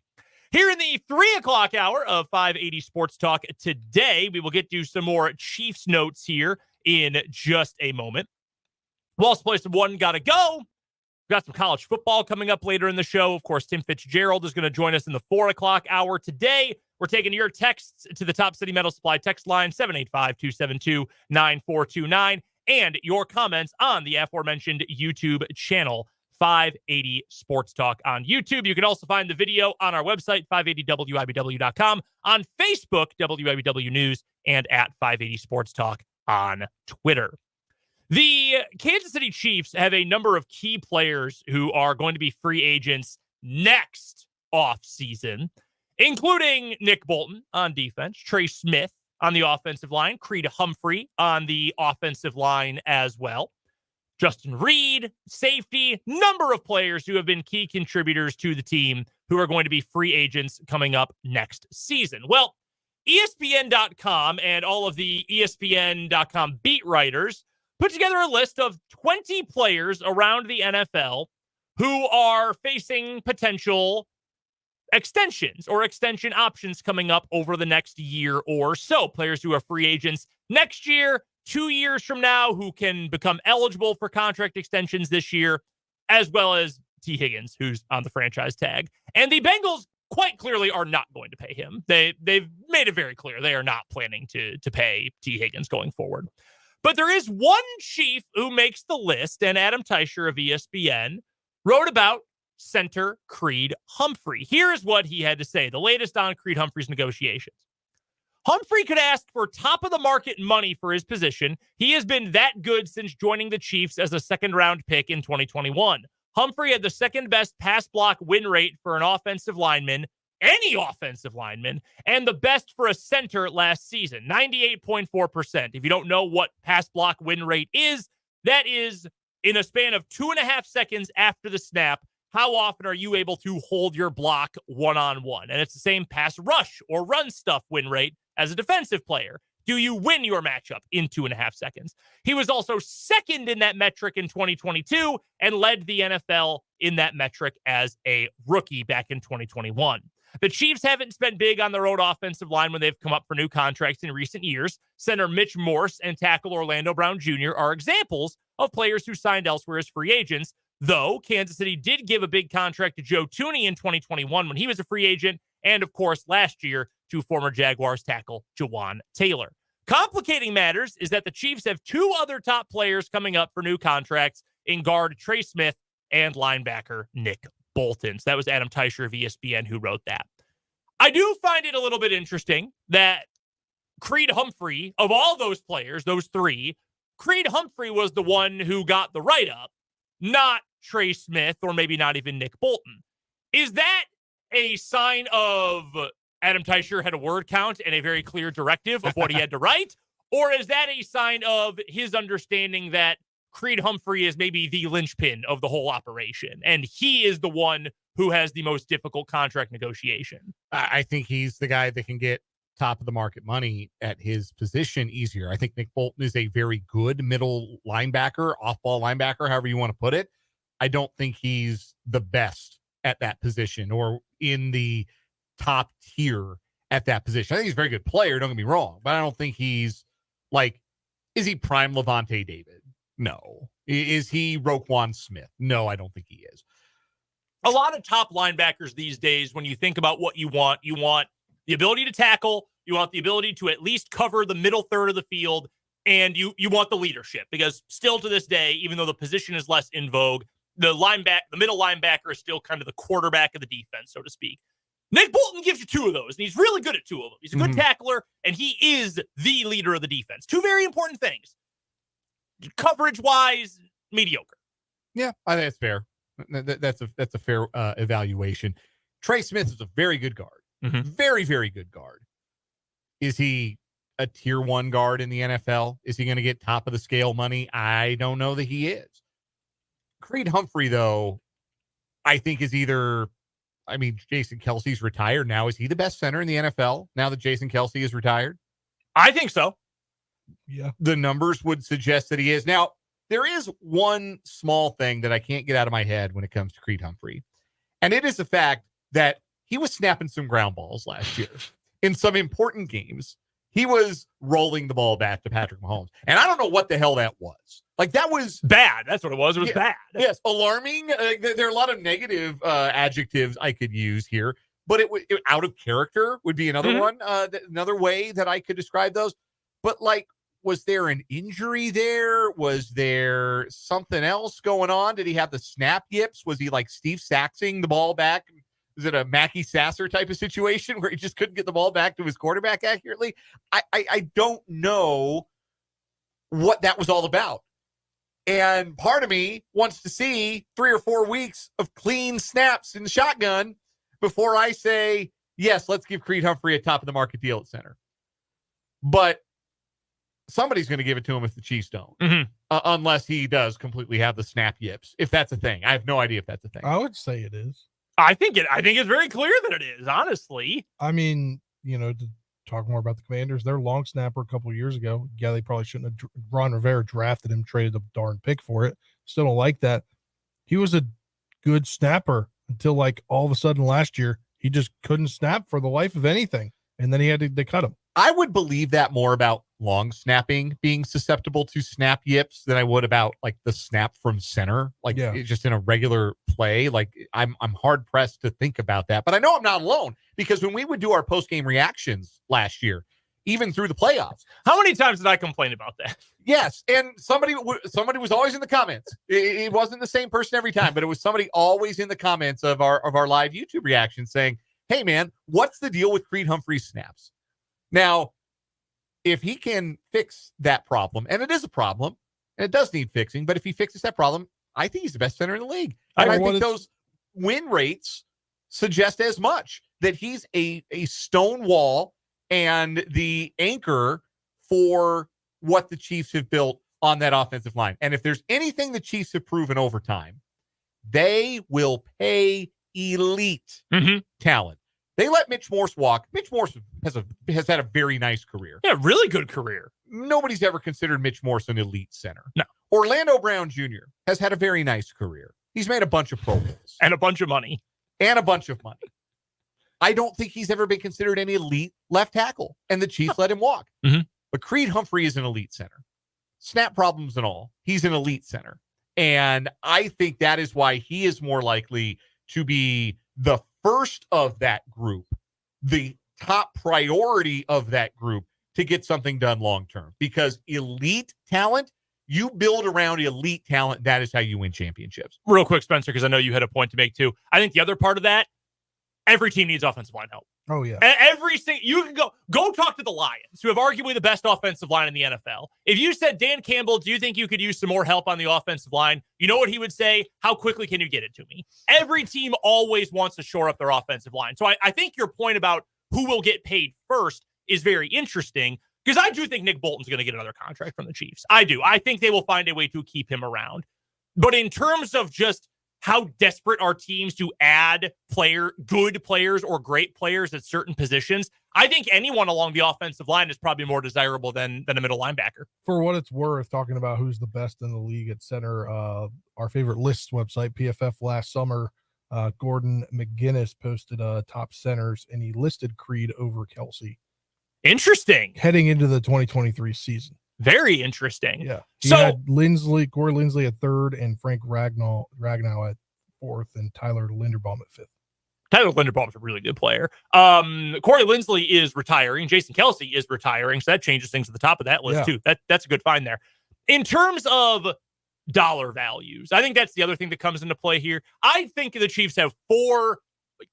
Here in the 3 o'clock hour of 580 Sports Talk today, we will get to some more Chiefs notes here in just a moment. We'll also play some One Gotta Go. We've got some college football coming up later in the show. Of course, Tim Fitzgerald is going to join us in the 4 o'clock hour today. We're taking your texts to the Top City Metal Supply text line, 785-272-9429, and your comments on the aforementioned YouTube channel, 580 Sports Talk on YouTube. You can also find the video on our website, 580wibw.com, on Facebook, WIBW News, and at 580 Sports Talk on Twitter. The Kansas City Chiefs have a number of key players who are going to be free agents next offseason, including Nick Bolton on defense, Trey Smith on the offensive line, Creed Humphrey on the offensive line as well, Justin Reed, safety, number of players who have been key contributors to the team who are going to be free agents coming up next season. Well, ESPN.com and all of the ESPN.com beat writers put together a list of 20 players around the NFL who are facing potential extensions or extension options coming up over the next year or so. Players who are free agents next year, 2 years from now, who can become eligible for contract extensions this year, as well as T. Higgins, who's on the franchise tag. And the Bengals quite clearly are not going to pay him. They've made it very clear they are not planning to pay T. Higgins going forward. But there is one Chief who makes the list, and Adam Teicher of ESPN wrote about center Creed Humphrey. Here's what he had to say, the latest on Creed Humphrey's negotiations. Humphrey could ask for top-of-the-market money for his position. He has been that good since joining the Chiefs as a second-round pick in 2021. Humphrey had the second-best pass block win rate for an offensive lineman, any offensive lineman, and the best for a center last season, 98.4%. If you don't know what pass block win rate is, that is in a span of 2.5 seconds after the snap, how often are you able to hold your block one-on-one? And it's the same pass rush or run stuff win rate as a defensive player. Do you win your matchup in 2.5 seconds? He was also second in that metric in 2022 and led the NFL in that metric as a rookie back in 2021. The Chiefs haven't spent big on their own offensive line when they've come up for new contracts in recent years. Center Mitch Morse and tackle Orlando Brown Jr. are examples of players who signed elsewhere as free agents, though Kansas City did give a big contract to Joe Thuney in 2021 when he was a free agent, and of course last year to former Jaguars tackle Jawan Taylor. Complicating matters is that the Chiefs have two other top players coming up for new contracts in guard Trey Smith and linebacker Nick Bolton. So that was Adam Teicher of ESPN who wrote that. I do find it a little bit interesting that Creed Humphrey, of all those players, those three, Creed Humphrey was the one who got the write-up, not Trey Smith or maybe not even Nick Bolton. Is that a sign of Adam Teicher had a word count and a very clear directive of what he had to write? Or is that a sign of his understanding that Creed Humphrey is maybe the linchpin of the whole operation and he is the one who has the most difficult contract negotiation? I think he's the guy that can get top of the market money at his position easier. I think Nick Bolton is a very good middle linebacker, off-ball linebacker, however you want to put it. I don't think he's the best at that position or in the top tier at that position. I think he's a very good player, don't get me wrong, but I don't think he's like, is he prime Levante David? No. Is he Roquan Smith? No, I don't think he is. A lot of top linebackers these days, when you think about what you want the ability to tackle, You want the ability to at least cover the middle third of the field, and you want the leadership, because still to this day, even though the position is less in vogue, the middle linebacker is still kind of the quarterback of the defense, so to speak. Nick Bolton gives you two of those, and he's really good at two of them. He's a good tackler, and he is the leader of the defense. Two very important things. Coverage-wise, mediocre. Yeah, I think that's fair. That's a fair evaluation. Trey Smith is a very good guard. Very, very good guard. Is he a tier 1 guard in the NFL? Is he going to get top of the scale money? I don't know that he is. Creed Humphrey, though, I think is either, Jason Kelce's retired now. Is he the best center in the NFL now that Jason Kelce is retired? I think so. Yeah. The numbers would suggest that he is. Now, there is one small thing that I can't get out of my head when it comes to Creed Humphrey, and it is the fact that he was snapping some ground balls last year in some important games. He was rolling the ball back to Patrick Mahomes, and I don't know what the hell that was. Like, that was bad. That's what it was. It was bad. Yes, alarming. There are a lot of negative adjectives I could use here, but it out of character would be another one. Another way that I could describe those. But like, was there an injury there? Was there something else going on? Did he have the snap yips? Was he like Steve Saxing the ball back? Was it a Mackie Sasser type of situation where he just couldn't get the ball back to his quarterback accurately? I don't know what that was all about. And part of me wants to see 3 or 4 weeks of clean snaps in the shotgun before I say, yes, let's give Creed Humphrey a top of the market deal at center. But somebody's going to give it to him if the Chiefs don't, unless he does completely have the snap yips. If that's a thing, I have no idea if that's a thing. I would say it is. I think it's very clear that it is, honestly. To talk more about the Commanders, their long snapper a couple of years ago. Yeah, they probably shouldn't have. Ron Rivera drafted him, traded a darn pick for it. Still don't like that. He was a good snapper until like all of a sudden last year, he just couldn't snap for the life of anything. And then they cut him. I would believe that more about long snapping being susceptible to snap yips than I would about like the snap from center, just in a regular play. Like I'm hard pressed to think about that, but I know I'm not alone, because when we would do our post game reactions last year, even through the playoffs, how many times did I complain about that? Yes, and somebody was always in the comments. It wasn't the same person every time, but it was somebody always in the comments of our live YouTube reaction saying, "Hey man, what's the deal with Creed Humphrey's snaps?" Now, if he can fix that problem, and it is a problem, and it does need fixing, but if he fixes that problem, I think he's the best center in the league. And I think those win rates suggest as much, that he's a stone wall and the anchor for what the Chiefs have built on that offensive line. And if there's anything the Chiefs have proven over time, they will pay elite talent. They let Mitch Morse walk. Mitch Morse has had a very nice career. Yeah, really good career. Nobody's ever considered Mitch Morse an elite center. No. Orlando Brown Jr. has had a very nice career. He's made a bunch of Pro Bowls. And a bunch of money. I don't think he's ever been considered an elite left tackle, and the Chiefs let him walk. But Creed Humphrey is an elite center. Snap problems and all, he's an elite center. And I think that is why he is more likely to be the first of that group, the top priority of that group to get something done long-term, because elite talent, you build around elite talent. That is how you win championships. Real quick, Spencer, because I know you had a point to make too. I think the other part of that, every team needs offensive line help. Oh yeah. You can go talk to the Lions, who have arguably the best offensive line in the NFL. If you said, Dan Campbell, do you think you could use some more help on the offensive line? You know what he would say? How quickly can you get it to me? Every team always wants to shore up their offensive line. So I think your point about who will get paid first is very interesting, because I do think Nick Bolton's going to get another contract from the Chiefs. I do. I think they will find a way to keep him around. But in terms of just how desperate are teams to add good players or great players at certain positions, I think anyone along the offensive line is probably more desirable than a middle linebacker. For what it's worth, talking about who's the best in the league at center, our favorite lists website, PFF, last summer, Gordon McGinnis posted top centers, and he listed Creed over Kelce. Interesting. Heading into the 2023 season. Very interesting. Yeah. He had Corey Linsley at third, and Frank Ragnow at fourth, and Tyler Linderbaum at fifth. Tyler Linderbaum's a really good player. Corey Linsley is retiring. Jason Kelsey is retiring. So that changes things at the top of that list too. That's a good find there. In terms of dollar values, I think that's the other thing that comes into play here. I think the Chiefs have 4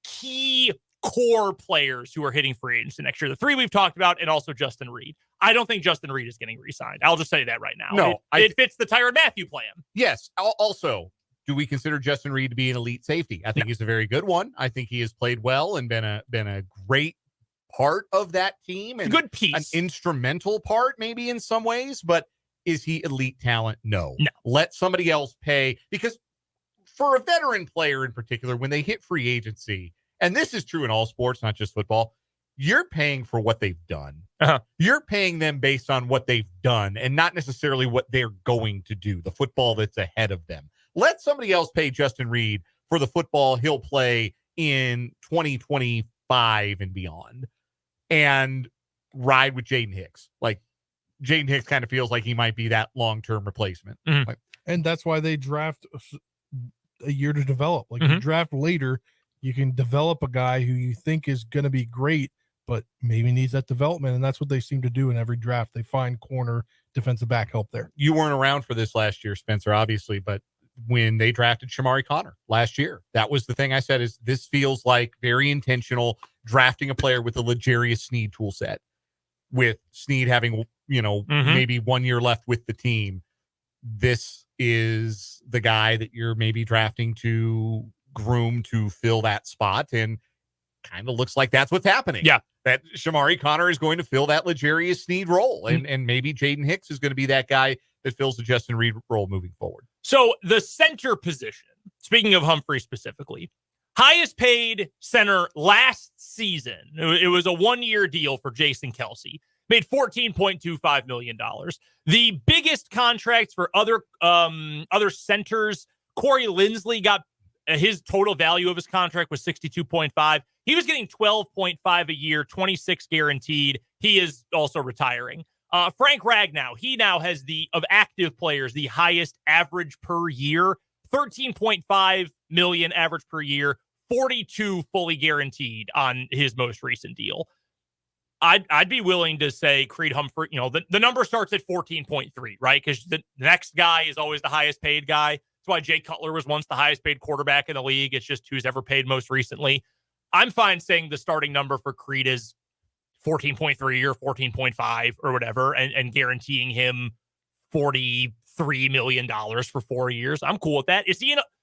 key core players who are hitting free agency next year. The 3 we've talked about, and also Justin Reed. I don't think Justin Reed is getting re-signed. I'll just say that right now. No, it fits the Tyrann Mathieu plan. Yes. Also, do we consider Justin Reed to be an elite safety? I think he's a very good one. I think he has played well and been a great part of that team, and a good piece, an instrumental part maybe in some ways. But is he elite talent? No. Let somebody else pay, because for a veteran player in particular, when they hit free agency, and this is true in all sports, not just football, you're paying for what they've done. You're paying them based on what they've done and not necessarily what they're going to do, the football that's ahead of them. Let somebody else pay Justin Reed for the football he'll play in 2025 and beyond, and ride with Jaden Hicks. Like, Jaden Hicks kind of feels like he might be that long-term replacement. Mm-hmm. And that's why they draft a year to develop. Like, you draft later, you can develop a guy who you think is going to be great, but maybe needs that development. And that's what they seem to do in every draft. They find corner, defensive back help there. You weren't around for this last year, Spencer, obviously, but when they drafted Shamari Connor last year, that was the thing I said, is this feels like very intentional drafting a player with a L'Jarius Sneed tool set, with Sneed having, maybe 1 year left with the team. This is the guy that you're maybe drafting to groom to fill that spot, and kind of looks like that's what's happening. Yeah. That Shamari Connor is going to fill that L'Jarius Sneed role, and maybe Jaden Hicks is going to be that guy that fills the Justin Reed role moving forward. So the center position, speaking of Humphrey specifically, highest paid center last season, it was a 1-year deal for Jason Kelsey, made $14.25 million. The biggest contracts for other centers, Corey Linsley got his total value of his contract was $62.5. He was getting $12.5 a year, 26 guaranteed. He is also retiring. Frank Ragnow, he now has of active players, the highest average per year, $13.5 million average per year, 42 fully guaranteed on his most recent deal. I'd be willing to say Creed Humphrey, the number starts at 14.3, right? Because the next guy is always the highest paid guy. That's why Jay Cutler was once the highest paid quarterback in the league. It's just who's ever paid most recently. I'm fine saying the starting number for Creed is 14.3 or 14.5 or whatever, and guaranteeing him $43 million for 4 years. I'm cool with that.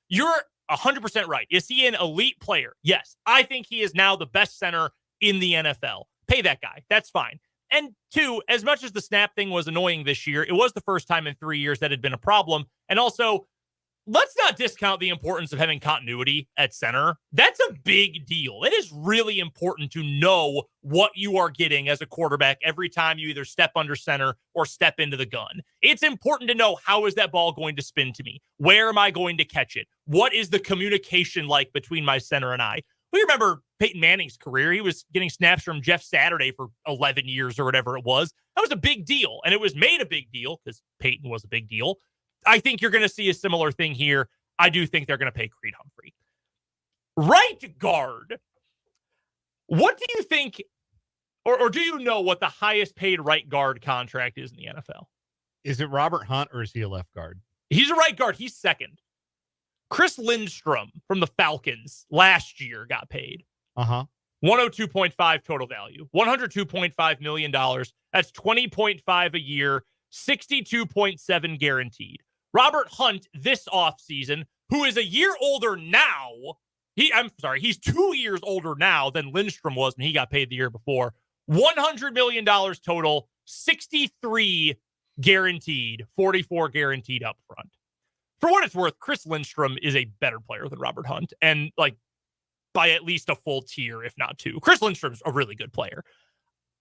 You're 100% right. Is he an elite player? Yes. I think he is now the best center in the NFL. Pay that guy. That's fine. And 2, as much as the snap thing was annoying this year, it was the first time in 3 years that had been a problem. And also, let's not discount the importance of having continuity at center. That's a big deal. It is really important to know what you are getting as a quarterback every time you either step under center or step into the gun. It's important to know, how is that ball going to spin to me? Where am I going to catch it? What is the communication like between my center and I? We remember Peyton Manning's career. He was getting snaps from Jeff Saturday for 11 years or whatever it was. That was a big deal, and it was made a big deal because Peyton was a big deal. I think you're going to see a similar thing here. I do think they're going to pay Creed Humphrey. Right guard. What do you think, or do you know what the highest paid right guard contract is in the NFL? Is it Robert Hunt, or is he a left guard? He's a right guard. He's second. Chris Lindstrom from the Falcons last year got paid. 102.5 total value, $102.5 million. That's 20.5 a year, 62.7 guaranteed. Robert Hunt this offseason, who is a year older now. He's 2 years older now than Lindstrom was when he got paid the year before. $100 million total, 63 guaranteed, 44 guaranteed up front. For what it's worth, Chris Lindstrom is a better player than Robert Hunt, and by at least a full tier, if not 2. Chris Lindstrom's a really good player.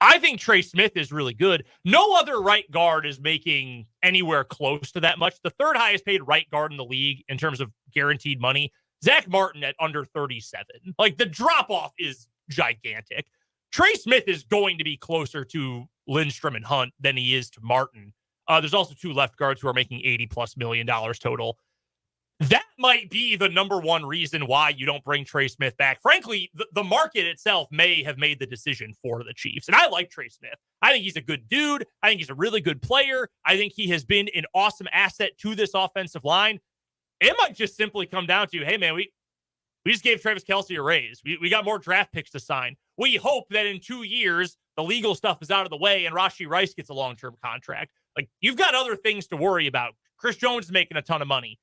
I think Trey Smith is really good. No other right guard is making anywhere close to that much. The third highest paid right guard in the league in terms of guaranteed money, Zach Martin at under 37. The drop off is gigantic. Trey Smith is going to be closer to Lindstrom and Hunt than he is to Martin. There's also 2 left guards who are making $80+ million total. That might be the number one reason why you don't bring Trey Smith back. Frankly, the market itself may have made the decision for the Chiefs. And I like Trey Smith. I think he's a good dude. I think he's a really good player. I think he has been an awesome asset to this offensive line. It might just simply come down to, hey, man, we just gave Travis Kelce a raise. We got more draft picks to sign. We hope that in 2 years, the legal stuff is out of the way and Rashee Rice gets a long-term contract. Like, you've got other things to worry about. Chris Jones is making a ton of money.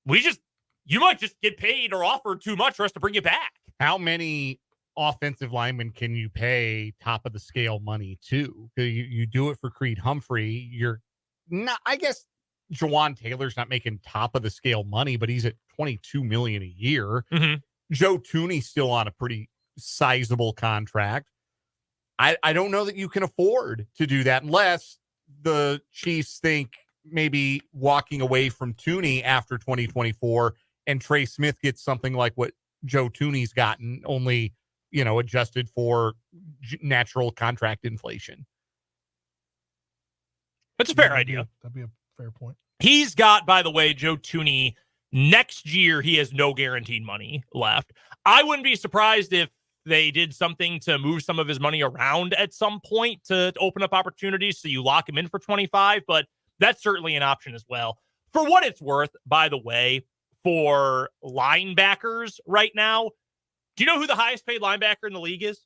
You might just get paid or offered too much for us to bring you back. How many offensive linemen can you pay top of the scale money to? You do it for Creed Humphrey. You're not, I guess Jawan Taylor's not making top of the scale money, but he's at $22 million a year. Mm-hmm. Joe Thuney's still on a pretty sizable contract. I don't know that you can afford to do that unless the Chiefs think maybe walking away from Thuney after 2024 and Trey Smith gets something like what Joe Thuney's gotten, only, adjusted for natural contract inflation. That's a fair idea. That'd be a fair point. He's got, by the way, Joe Thuney, next year, he has no guaranteed money left. I wouldn't be surprised if they did something to move some of his money around at some point to open up opportunities so you lock him in for 25, but that's certainly an option as well. For what it's worth, by the way, for linebackers right now, do you know who the highest paid linebacker in the league is?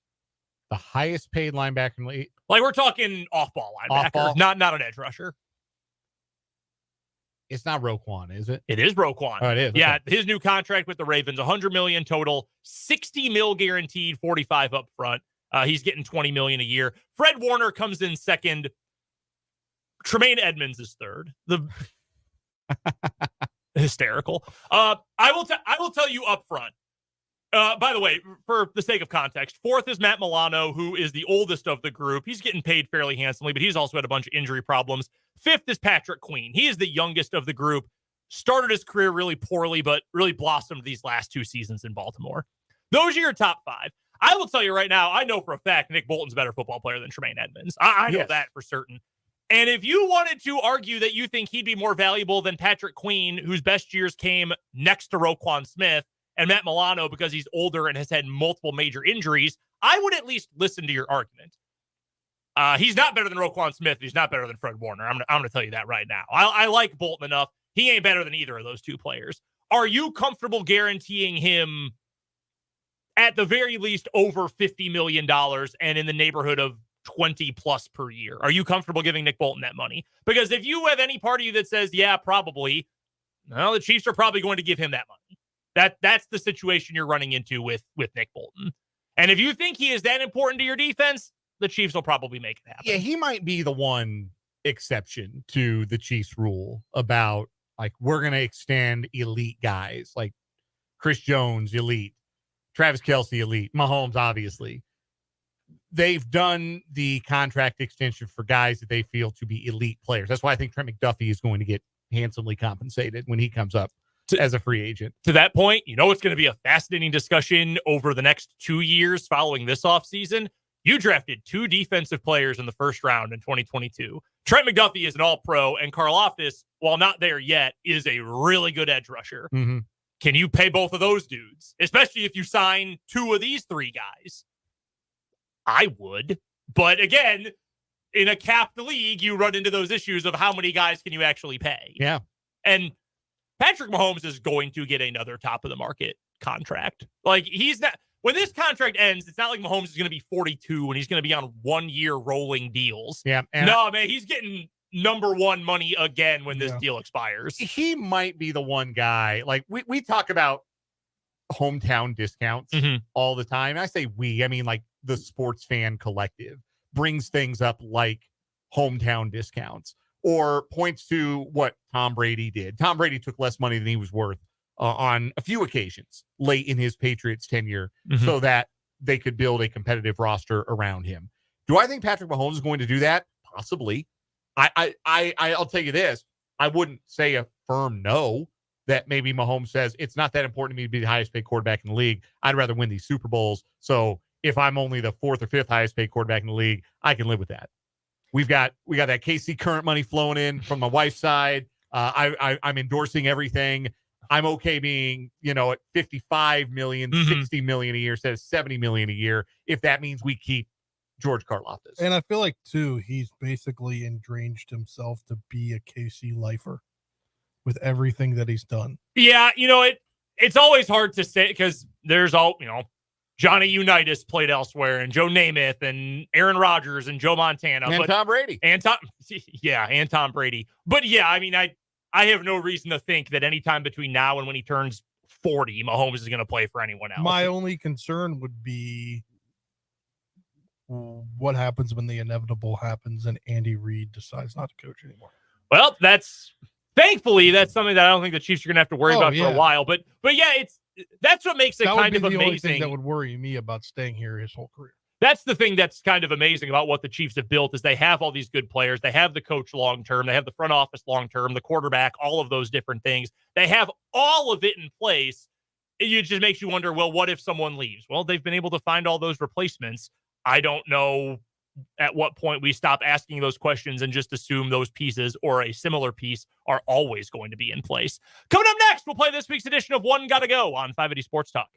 The highest paid linebacker in the league? Like, we're talking off-ball linebacker, not an edge rusher. It's not Roquan, is it? It is Roquan. Oh, it is. Yeah, okay. his new contract with the Ravens, $100 million total, $60 million guaranteed, $45 up front. He's getting $20 million a year. Fred Warner comes in second. Tremaine Edmonds is third. Hysterical. I will tell you up front. By the way, for the sake of context, fourth is Matt Milano, who is the oldest of the group. He's getting paid fairly handsomely, but he's also had a bunch of injury problems. Fifth is Patrick Queen. He is the youngest of the group. Started his career really poorly, but really blossomed these last 2 seasons in Baltimore. Those are your top 5. I will tell you right now, I know for a fact Nick Bolton's a better football player than Tremaine Edmonds. I know that for certain. And if you wanted to argue that you think he'd be more valuable than Patrick Queen, whose best years came next to Roquan Smith, and Matt Milano because he's older and has had multiple major injuries, I would at least listen to your argument. He's not better than Roquan Smith. He's not better than Fred Warner. I'm going to tell you that right now. I like Bolton enough. He ain't better than either of those 2 players. Are you comfortable guaranteeing him at the very least over $50 million and in the neighborhood of 20 plus per year? Are you comfortable giving Nick Bolton that money? Because if you have any part of you that says, yeah, probably, well, the Chiefs are probably going to give him that money. That's the situation you're running into with Nick Bolton. And if you think he is that important to your defense, the Chiefs will probably make it happen. Yeah, he might be the one exception to the Chiefs rule about, like, we're going to extend elite guys like Chris Jones, elite, Travis Kelce, elite, Mahomes, obviously. They've done the contract extension for guys that they feel to be elite players. That's why I think Trent McDuffie is going to get handsomely compensated when he comes up as a free agent. To that point, it's going to be a fascinating discussion over the next 2 years following this offseason. You drafted 2 defensive players in the first round in 2022. Trent McDuffie is an all-pro, and Karlaftis, while not there yet, is a really good edge rusher. Mm-hmm. Can you pay both of those dudes? Especially if you sign 2 of these 3 guys. I would. But again, in a capped league, you run into those issues of how many guys can you actually pay. Yeah. And Patrick Mahomes is going to get another top-of-the-market contract. Like, he's not... When this contract ends, it's not like Mahomes is going to be 42 and he's going to be on 1-year rolling deals. Yeah. No, man, he's getting number 1 money again when this deal expires. He might be the one guy. Like, we talk about hometown discounts all the time. I say we, I mean, like, the sports fan collective brings things up like hometown discounts, or points to what Tom Brady did. Tom Brady took less money than he was worth on a few occasions late in his Patriots tenure so that they could build a competitive roster around him. Do I think Patrick Mahomes is going to do that? Possibly. I'll tell you this. I wouldn't say a firm no that maybe Mahomes says it's not that important to me to be the highest paid quarterback in the league. I'd rather win these Super Bowls. So if I'm only the 4th or 5th highest paid quarterback in the league, I can live with that. We got that KC Current money flowing in from my wife's side. I'm endorsing everything. I'm okay being, at 55 million, 60 million a year instead of 70 million a year, if that means we keep George Karlaftis. And I feel like too, he's basically ingranged himself to be a KC lifer with everything that he's done. Yeah, it's always hard to say because there's Johnny Unitas played elsewhere, and Joe Namath, and Aaron Rodgers, and Joe Montana, and Tom Brady, and Tom Brady. But yeah, I mean, I have no reason to think that anytime between now and when he turns 40, Mahomes is going to play for anyone else. My only concern would be what happens when the inevitable happens and Andy Reid decides not to coach anymore. Well, thankfully that's something that I don't think the Chiefs are going to have to worry about for a while. But yeah, that's what makes it kind of amazing. The only thing that would worry me about staying here his whole career. That's the thing that's kind of amazing about what the Chiefs have built is they have all these good players. They have the coach long-term. They have the front office long-term, the quarterback, all of those different things. They have all of it in place. It just makes you wonder, well, what if someone leaves? Well, they've been able to find all those replacements. I don't know at what point we stop asking those questions and just assume those pieces or a similar piece are always going to be in place. Coming up next, we'll play this week's edition of One Gotta Go on 580 Sports Talk.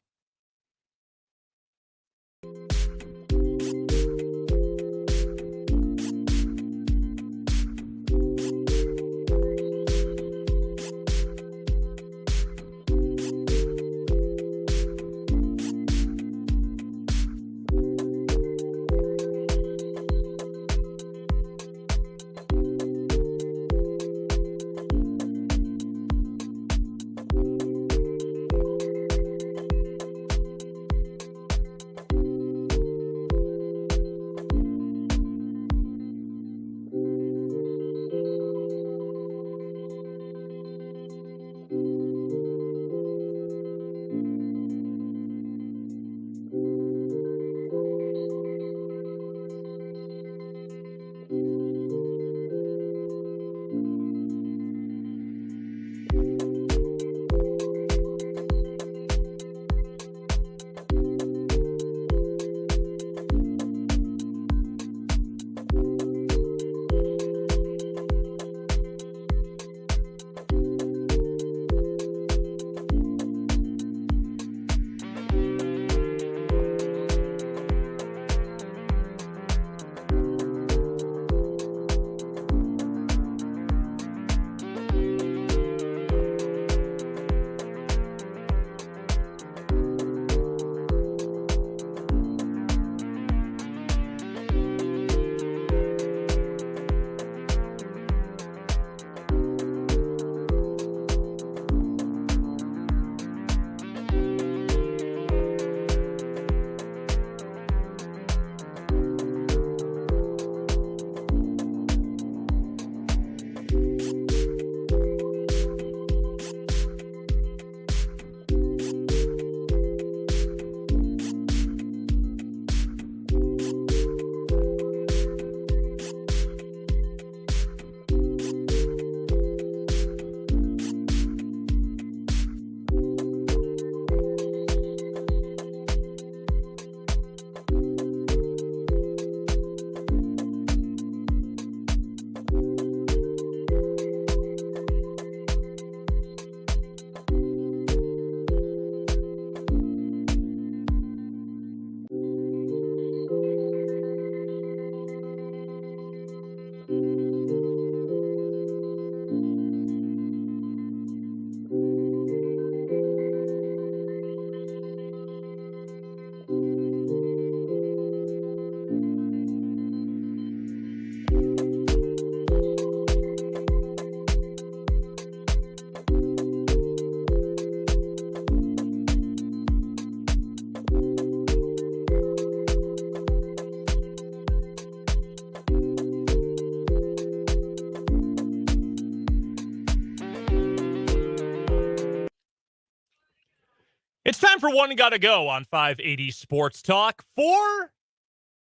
It's time for One Gotta Go on 580 Sports Talk. 4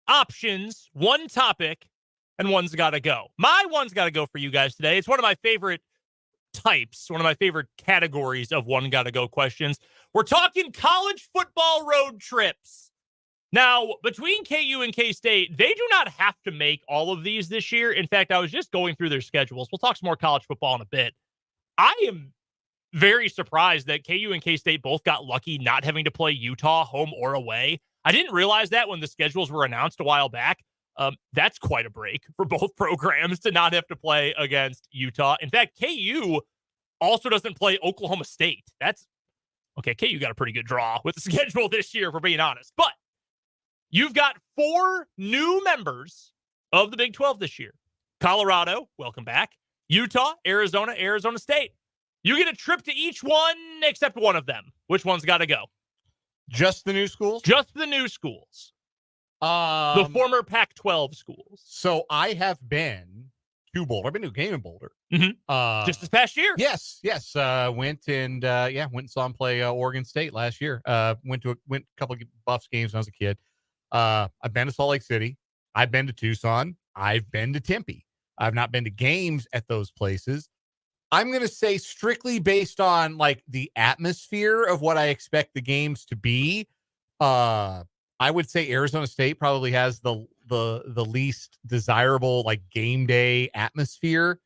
options, 1 topic, and one's gotta go. My one's gotta go for you guys today. It's one of my favorite types, one of my favorite categories of One Gotta Go questions. We're talking college football road trips. Now, between KU and K-State, they do not have to make all of these this year. In fact, I was just going through their schedules. We'll talk some more college football in a bit. I am very surprised that KU and K-State both got lucky not having to play Utah home or away. I didn't realize that when the schedules were announced a while back. That's quite a break for both programs to not have to play against Utah. In fact, KU also doesn't play Oklahoma State. That's okay. KU got a pretty good draw with the schedule this year, for being honest. But you've got 4 new members of the Big 12 this year. Colorado, welcome back. Utah, Arizona, Arizona State. You get a trip to each one except one of them. Which one's got to go? Just the new schools? Just the new schools. The former Pac-12 schools. So I have been to Boulder. I've been to a game in Boulder. Mm-hmm. Just this past year. Yes. Went and saw him play Oregon State last year. Went a couple of Buffs games when I was a kid. I've been to Salt Lake City. I've been to Tucson. I've been to Tempe. I've not been to games at those places. I'm going to say, strictly based on like the atmosphere of what I expect the games to be, I would say Arizona State probably has the least desirable like game day atmosphere.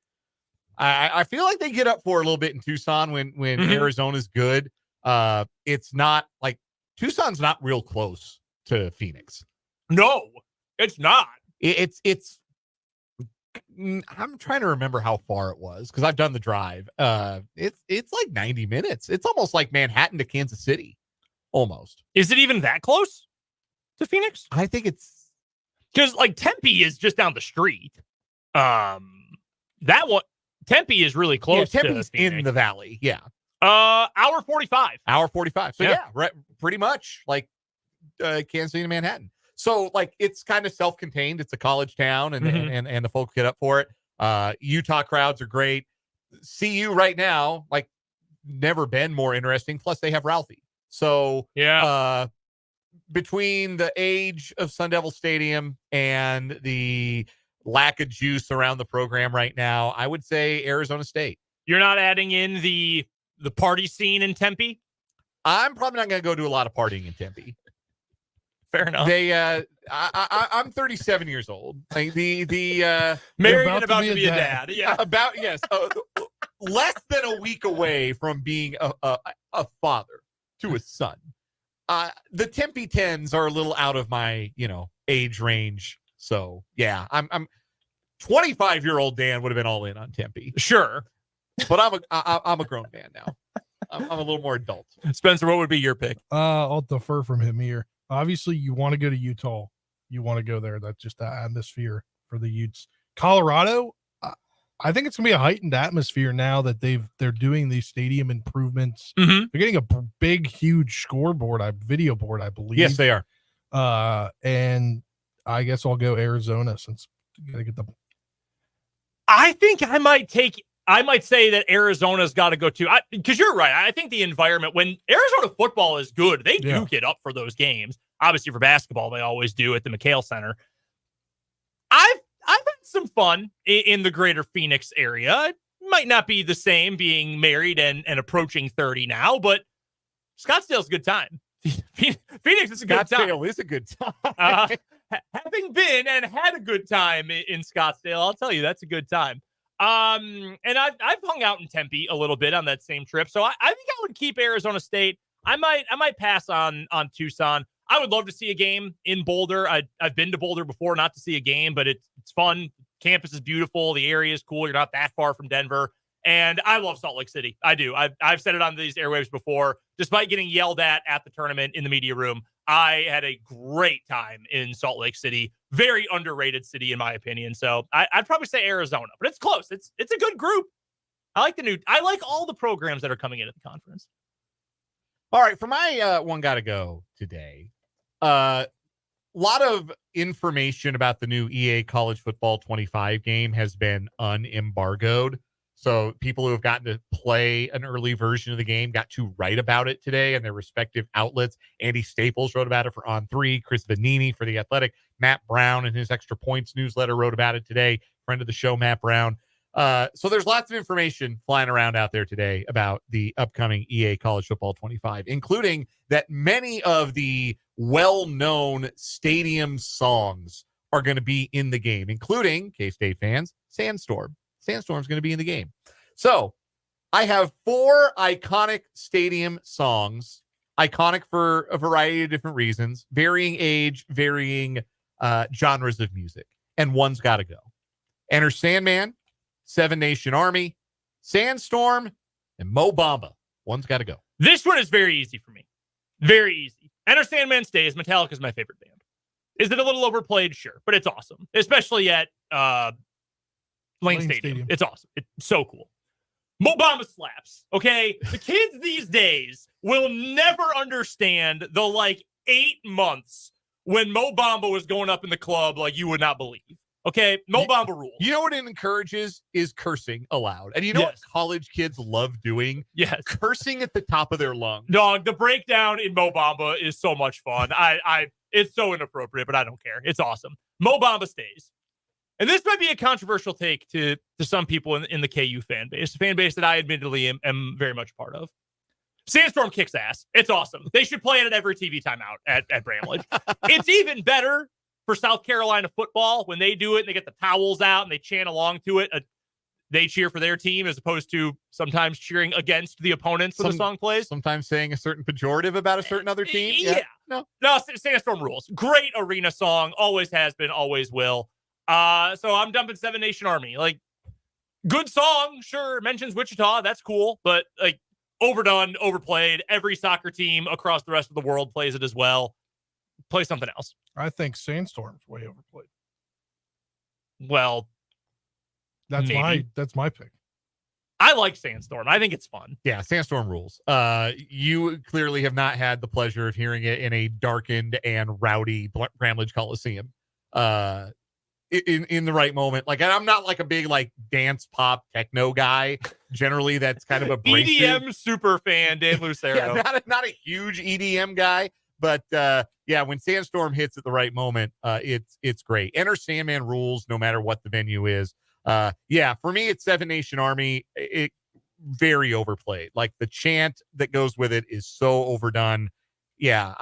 I feel like they get up for a little bit in Tucson when Arizona's good. It's not like Tucson's not real close to Phoenix. No, it's not. It's I'm trying to remember how far it was because I've done the drive. It's like 90 minutes. It's almost like Manhattan to Kansas City. Almost. Is it even that close to Phoenix? I think it's because like Tempe is just down the street. That one, Tempe is really close. Yeah, Tempe's in the valley. Yeah. Hour 45. Hour 45. So yeah, right, pretty much like Kansas City to Manhattan. So like it's kind of self-contained. It's a college town, and and the folks get up for it. Utah crowds are great. CU right now, like, never been more interesting. Plus they have Ralphie. So between the age of Sun Devil Stadium and the lack of juice around the program right now, I would say Arizona State. You're not adding in the party scene in Tempe? I'm probably not going to go do a lot of partying in Tempe. Fair enough. I'm 37 years old. Like married and about to be a dad. Yeah. Less than a week away from being a father to a son. The Tempe 10s are a little out of my, age range. So yeah, I'm 25-year-old Dan would have been all in on Tempe. Sure. But I'm a grown man now. I'm a little more adult. Spencer, what would be your pick? I'll defer from him here. Obviously, you want to go to Utah. You want to go there. That's just the atmosphere for the Utes. Colorado, I think it's gonna be a heightened atmosphere now that they're doing these stadium improvements. Mm-hmm. They're getting a big, huge scoreboard, video board, I believe. Yes, they are. And I guess I'll go Arizona since you gotta get the. I think I might say that Arizona's got to go too, because you're right. I think the environment, when Arizona football is good, they do get up for those games. Obviously, for basketball, they always do at the McHale Center. I've had some fun in the greater Phoenix area. It might not be the same being married and approaching 30 now, but Scottsdale's a good time. Phoenix is a good time. Scottsdale is a good time. Having been and had a good time in Scottsdale, I'll tell you, that's a good time. And I've hung out in Tempe a little bit on that same trip. So I think I would keep Arizona State. I might pass on Tucson. I would love to see a game in Boulder. I've been to Boulder before, not to see a game, but it's fun. Campus is beautiful. The area is cool. You're not that far from Denver. And I love Salt Lake City. I do. I've said it on these airwaves before. Despite getting yelled at the tournament in the media room, I had a great time in Salt Lake City. Very underrated city, in my opinion. So I'd probably say Arizona, but it's close. It's a good group. I like all the programs that are coming into the conference. All right, for my one gotta go today. A lot of information about the new EA College Football 25 game has been unembargoed. So people who have gotten to play an early version of the game got to write about it today in their respective outlets. Andy Staples wrote about it for On3. Chris Vanini for The Athletic. Matt Brown in his Extra Points newsletter wrote about it today. Friend of the show, Matt Brown. So there's lots of information flying around out there today about the upcoming EA College Football 25, including that many of the well-known stadium songs are going to be in the game, including, K-State fans, Sandstorm. Sandstorm's going to be in the game. So I have 4 iconic stadium songs, iconic for a variety of different reasons, varying age, varying genres of music, and one's got to go. Enter Sandman, Seven Nation Army, Sandstorm, and Mo Bamba. One's got to go. This one is very easy for me. Very easy. Enter Sandman stays. Metallica's my favorite band. Is it a little overplayed? Sure, but it's awesome, especially at Lane Stadium. It's awesome. It's so cool. Mo Bamba slaps, okay? The kids these days will never understand the 8 months when Mo Bamba was going up in the club like you would not believe. Okay, Mo Bamba rules. You know what it encourages is cursing aloud. And you know what college kids love doing? Yes. Cursing at the top of their lungs. Dog, the breakdown in Mo Bamba is so much fun. It's so inappropriate, but I don't care. It's awesome. Mo Bamba stays. And this might be a controversial take to some people in the KU fan base, a fan base that I admittedly am very much part of. Sandstorm kicks ass. It's awesome. They should play it at every TV timeout at Bramlage. It's even better for South Carolina football when they do it and they get the towels out and they chant along to it. They cheer for their team as opposed to sometimes cheering against the opponents when the song plays. Sometimes saying a certain pejorative about a certain other team. Yeah. No, Sandstorm rules. Great arena song. Always has been, always will. So I'm dumping Seven Nation Army. Good song, sure. Mentions Wichita, that's cool, but overdone, overplayed. Every soccer team across the rest of the world plays it as well. Play something else. I think Sandstorm's way overplayed. Well, that's my pick. I like Sandstorm. I think it's fun. Yeah, Sandstorm rules. You clearly have not had the pleasure of hearing it in a darkened and rowdy Bramlage Coliseum. In the right moment. I'm not a big dance pop techno guy. Generally, that's kind of abrasive. EDM super fan, Dan Lucero. Yeah, not a huge EDM guy, but when Sandstorm hits at the right moment, it's great. Enter Sandman rules no matter what the venue is. For me, it's Seven Nation Army. It very overplayed. The chant that goes with it is so overdone. Yeah,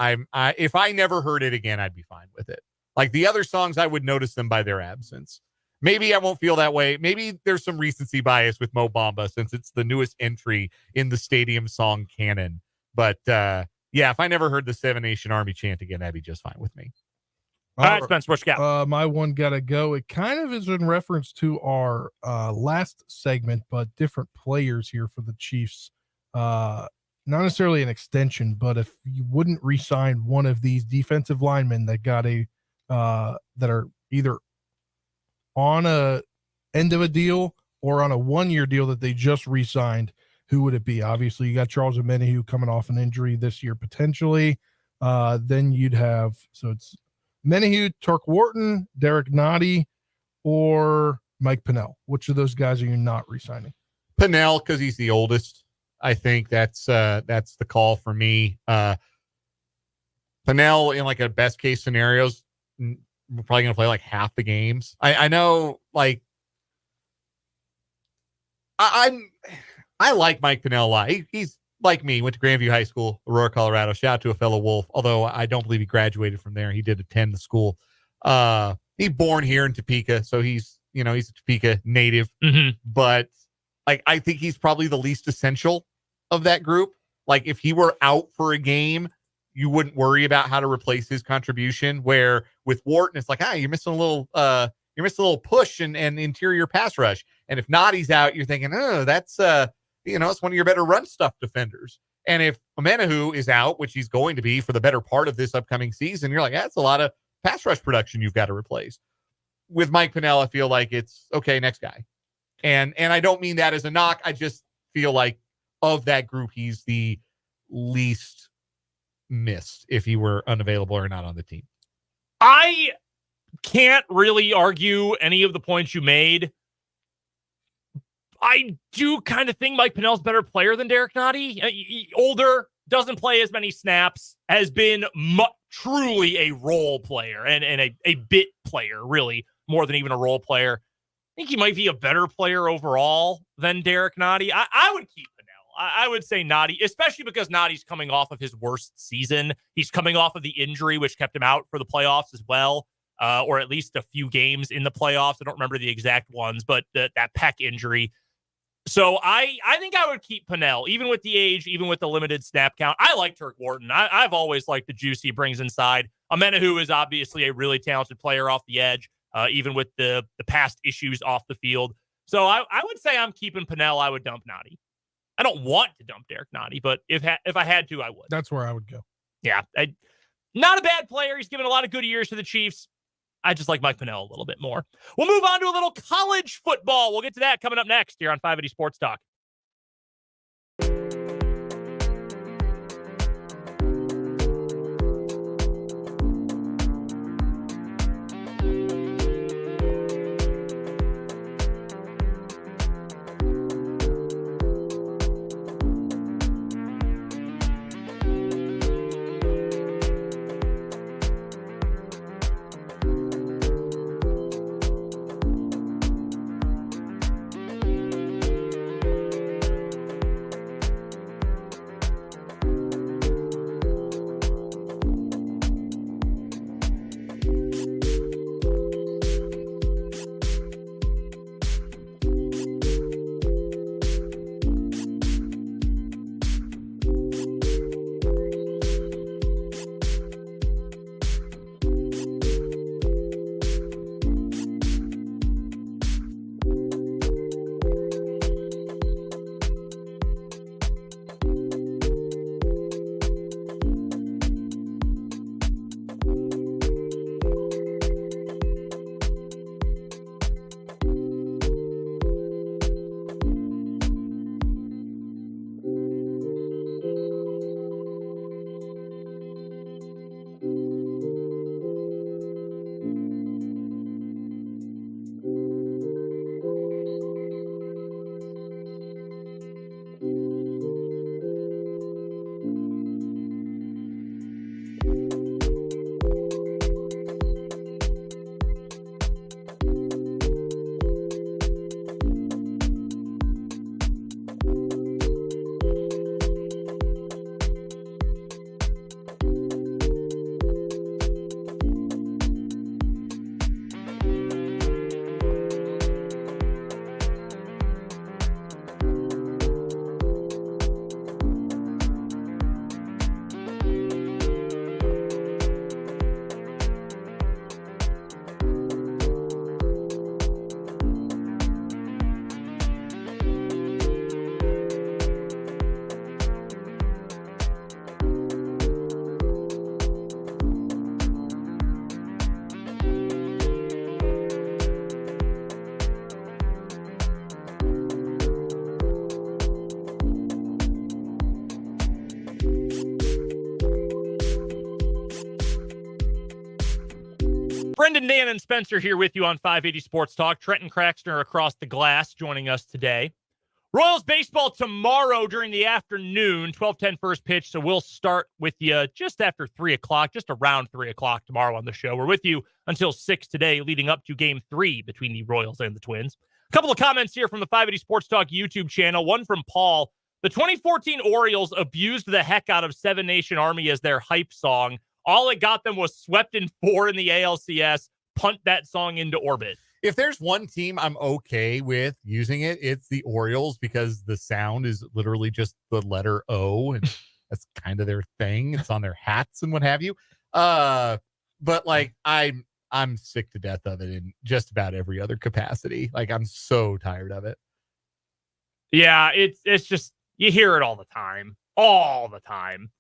if I never heard it again, I'd be fine with it. The other songs, I would notice them by their absence. Maybe I won't feel that way. Maybe there's some recency bias with Mo Bamba since it's the newest entry in the stadium song canon. But if I never heard the Seven Nation Army chant again, that'd be just fine with me. All right, Spence, what you got? My one gotta go. It kind of is in reference to our last segment, but different players here for the Chiefs. Not necessarily an extension, but if you wouldn't re-sign one of these defensive linemen that got that are either on a end of a deal or on a 1-year deal that they just re-signed, who would it be? Obviously, you got Charles Omenihu coming off an injury this year potentially. Then you'd have it's Omenihu, Turk Wharton, Derek Nottie, or Mike Pennell. Which of those guys are you not re-signing? Pennell, because he's the oldest. I think that's the call for me. Pennell in a best case scenarios, we're probably going to play half the games. I know I like Mike Pennell a lot. He's like me, went to Grandview High School, Aurora, Colorado. Shout out to a fellow Wolf, although I don't believe he graduated from there. He did attend the school. He's born here in Topeka, so he's a Topeka native. Mm-hmm. But I think he's probably the least essential of that group. If he were out for a game, you wouldn't worry about how to replace his contribution. Where with Wharton, it's you're missing a little push and interior pass rush. And if Nottie's out, you're thinking, oh, that's it's one of your better run stuff defenders. And if Omenihu is out, which he's going to be for the better part of this upcoming season, you're that's a lot of pass rush production you've got to replace. With Mike Pennell, I feel it's okay, next guy. And I don't mean that as a knock. I just feel of that group, he's the least missed if he were unavailable or not on the team. I can't really argue any of the points you made. I do kind of think Mike Pennell's a better player than Derek Nottie. Older, doesn't play as many snaps, has been truly a role player and a bit player, really, more than even a role player. I think he might be a better player overall than Derek Nottie. I would keep Pennell. I would say Nottie, especially because Nottie's coming off of his worst season. He's coming off of the injury, which kept him out for the playoffs as well, or at least a few games in the playoffs. I don't remember the exact ones, but that pec injury. So I think I would keep Pennell, even with the age, even with the limited snap count. I like Turk Wharton. I've always liked the juice he brings inside. Amenahu is obviously a really talented player off the edge, even with the past issues off the field. So I would say I'm keeping Pennell. I would dump Noddy. I don't want to dump Derek Noddy, but if I had to, I would. That's where I would go. Yeah, not a bad player. He's given a lot of good years to the Chiefs. I just like Mike Pennell a little bit more. We'll move on to a little college football. We'll get to that coming up next here on 580 Sports Talk. Brendan, Dan, and Spencer here with you on 580 Sports Talk. Trenton Craxner across the glass joining us today. Royals baseball tomorrow during the afternoon, 12:10 first pitch. So we'll start with you just after 3 o'clock, just around 3 o'clock tomorrow on the show. We're with you until 6 today, leading up to Game 3 between the Royals and the Twins. A couple of comments here from the 580 Sports Talk YouTube channel. One from Paul. The 2014 Orioles abused the heck out of Seven Nation Army as their hype song. All it got them was swept in 4 in the ALCS. Punt that song into orbit. If there's one team I'm okay with using it, it's the Orioles, because the sound is literally just the letter O, and that's kind of their thing. It's on their hats and what have you. But like I'm sick to death of it in just about every other capacity. Like, I'm so tired of it. Yeah, it's just, you hear it all the time. All the time.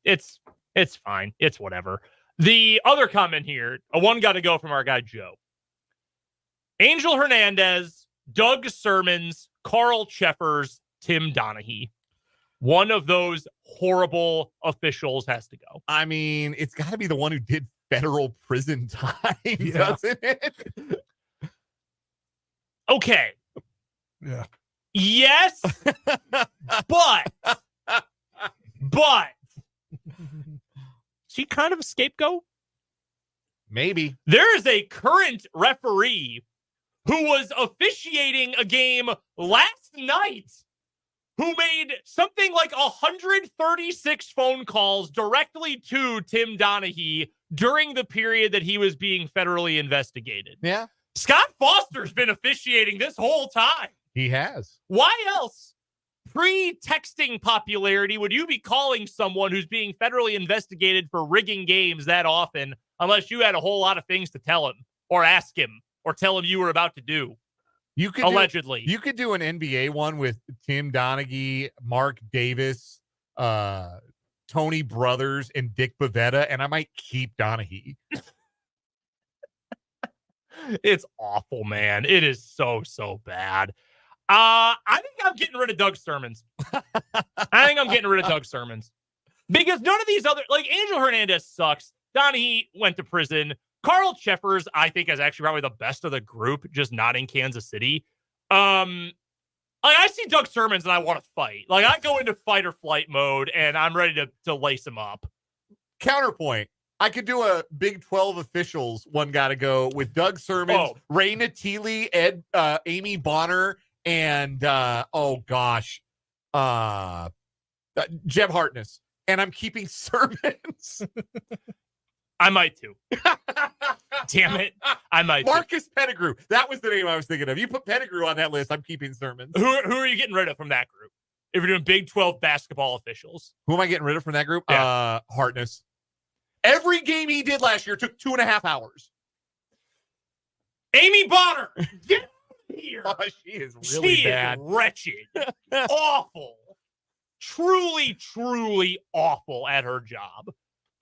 It's fine. It's whatever. The other comment here, one got to go from our guy Joe. Angel Hernandez, Doug Sermons, Carl Cheffers, Tim Donaghy. One of those horrible officials has to go. I mean, it's got to be the one who did federal prison time, doesn't it? Okay. Yeah. Yes, but is he kind of a scapegoat? Maybe. There is a current referee who was officiating a game last night who made something like 136 phone calls directly to Tim Donaghy during the period that he was being federally investigated. Yeah. Scott Foster's been officiating this whole time. He has. Why else, pre-texting popularity, would you be calling someone who's being federally investigated for rigging games that often, unless you had a whole lot of things to tell him or ask him or tell him you were about to do? You could allegedly. You could do an NBA one with Tim Donaghy, Mark Davis, Tony Brothers, and Dick Bavetta, and I might keep Donaghy. It's awful, man. It is so bad. I think I'm getting rid of Doug Sermons. Because none of these other, like, Angel Hernandez sucks. Donaghy went to prison. Carl Cheffers, I think, is actually probably the best of the group, just not in Kansas City. Like, I see Doug Sermons and I want to fight. Like, I go into fight or flight mode and I'm ready to lace him up. Counterpoint. I could do a Big 12 officials one got to go with Doug Sermons, Ray Natili, Amy Bonner, and Jeb Hartness. And I'm keeping Sermons. I might too. Damn it. I might. Marcus Pettigrew. That was the name I was thinking of. You put Pettigrew on that list, I'm keeping Sermons. Who are you getting rid of from that group? If you're doing Big 12 basketball officials. Who am I getting rid of from that group? Yeah. Hartness. Every game he did last year took 2.5 hours. Amy Bonner. Get out here. Oh, she is really bad. Is wretched. Awful. Truly awful at her job.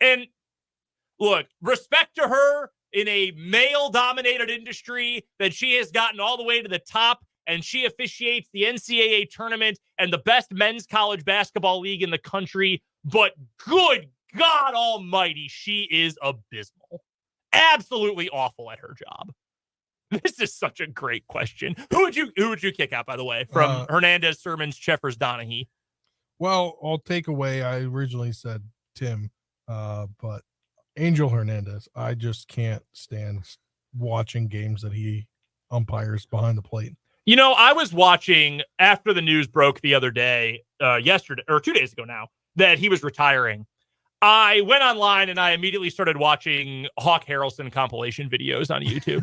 And look, respect to her in a male-dominated industry that she has gotten all the way to the top, and she officiates the NCAA tournament and the best men's college basketball league in the country. But good God almighty, she is abysmal. Absolutely awful at her job. This is such a great question. Who would you kick out, by the way, from Hernandez, Sermons, Cheffers, Donaghy? Well, I'll take away. I originally said Tim, but Angel Hernandez, I just can't stand watching games that he umpires behind the plate. You know, I was watching after the news broke the other day, yesterday or 2 days ago now, that he was retiring. I went online and I immediately started watching Hawk Harrelson compilation videos on YouTube.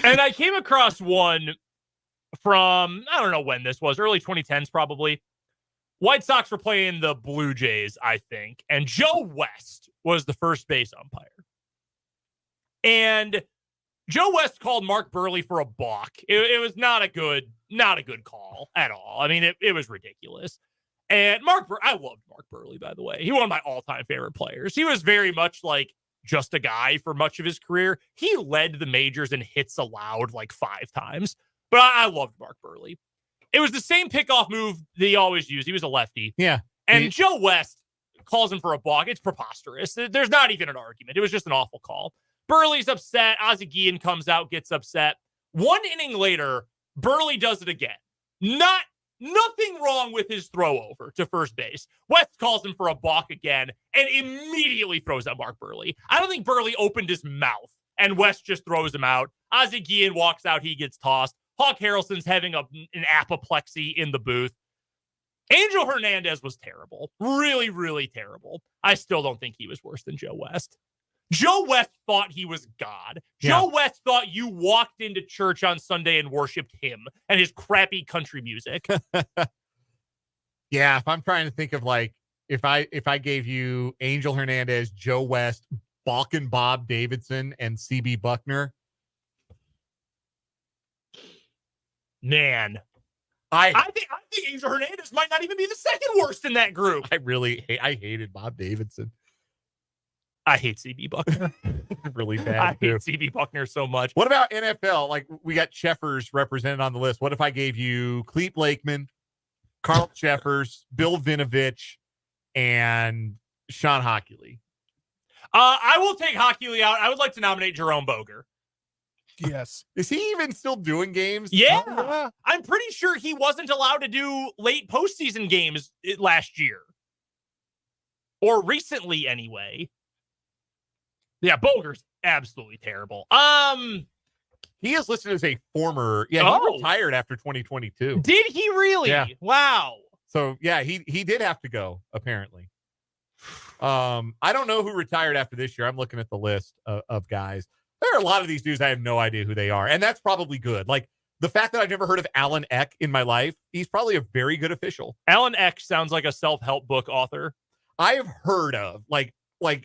And I came across one from, I don't know when this was, early 2010s probably. White Sox were playing the Blue Jays, I think, and Joe West was the first base umpire. And Joe West called Mark Burley for a balk. It was not a good call at all. I mean, it was ridiculous. And I loved Mark Burley, by the way. He was one of my all-time favorite players. He was very much like just a guy for much of his career. He led the majors in hits allowed like 5 times. But I loved Mark Burley. It was the same pickoff move that he always used. He was a lefty. Yeah. And Joe West calls him for a balk. It's preposterous. There's not even an argument. It was just an awful call. Burley's upset. Ozzie Guillen comes out, gets upset. 1 inning later, Burley does it again. Nothing wrong with his throw over to first base. West calls him for a balk again and immediately throws out Mark Burley. I don't think Burley opened his mouth, and West just throws him out. Ozzie Guillen walks out. He gets tossed. Hawk Harrelson's having an apoplexy in the booth. Angel Hernandez was terrible. Really terrible. I still don't think he was worse than Joe West. Joe West thought he was God. Yeah. Joe West thought you walked into church on Sunday and worshiped him and his crappy country music. Yeah, if I'm trying to think of like if I gave you Angel Hernandez, Joe West, Balkan Bob Davidson, and CB Buckner. Man, I think Angel Hernandez might not even be the second worst in that group. I hated Bob Davidson. I hate CB Buckner. Really bad. I hate CB Buckner so much. What about NFL? Like, we got Cheffers represented on the list. What if I gave you Clete Blakeman, Carl Cheffers, Bill Vinovich, and Sean Hockley? I will take Hockley out. I would like to nominate Jerome Boger. Yes. Is he even still doing games? Yeah. I'm pretty sure he wasn't allowed to do late postseason games last year. Or recently, anyway. Yeah, Boger's absolutely terrible. He is listed as a former. Yeah, he retired after 2022. Did he really? Yeah. Wow. So yeah, he did have to go apparently. I don't know who retired after this year. I'm looking at the list of guys. There are a lot of these dudes I have no idea who they are, and that's probably good. Like The fact that I've never heard of Alan Eck in my life, he's probably a very good official. Alan Eck sounds like a self-help book author. I have heard of, like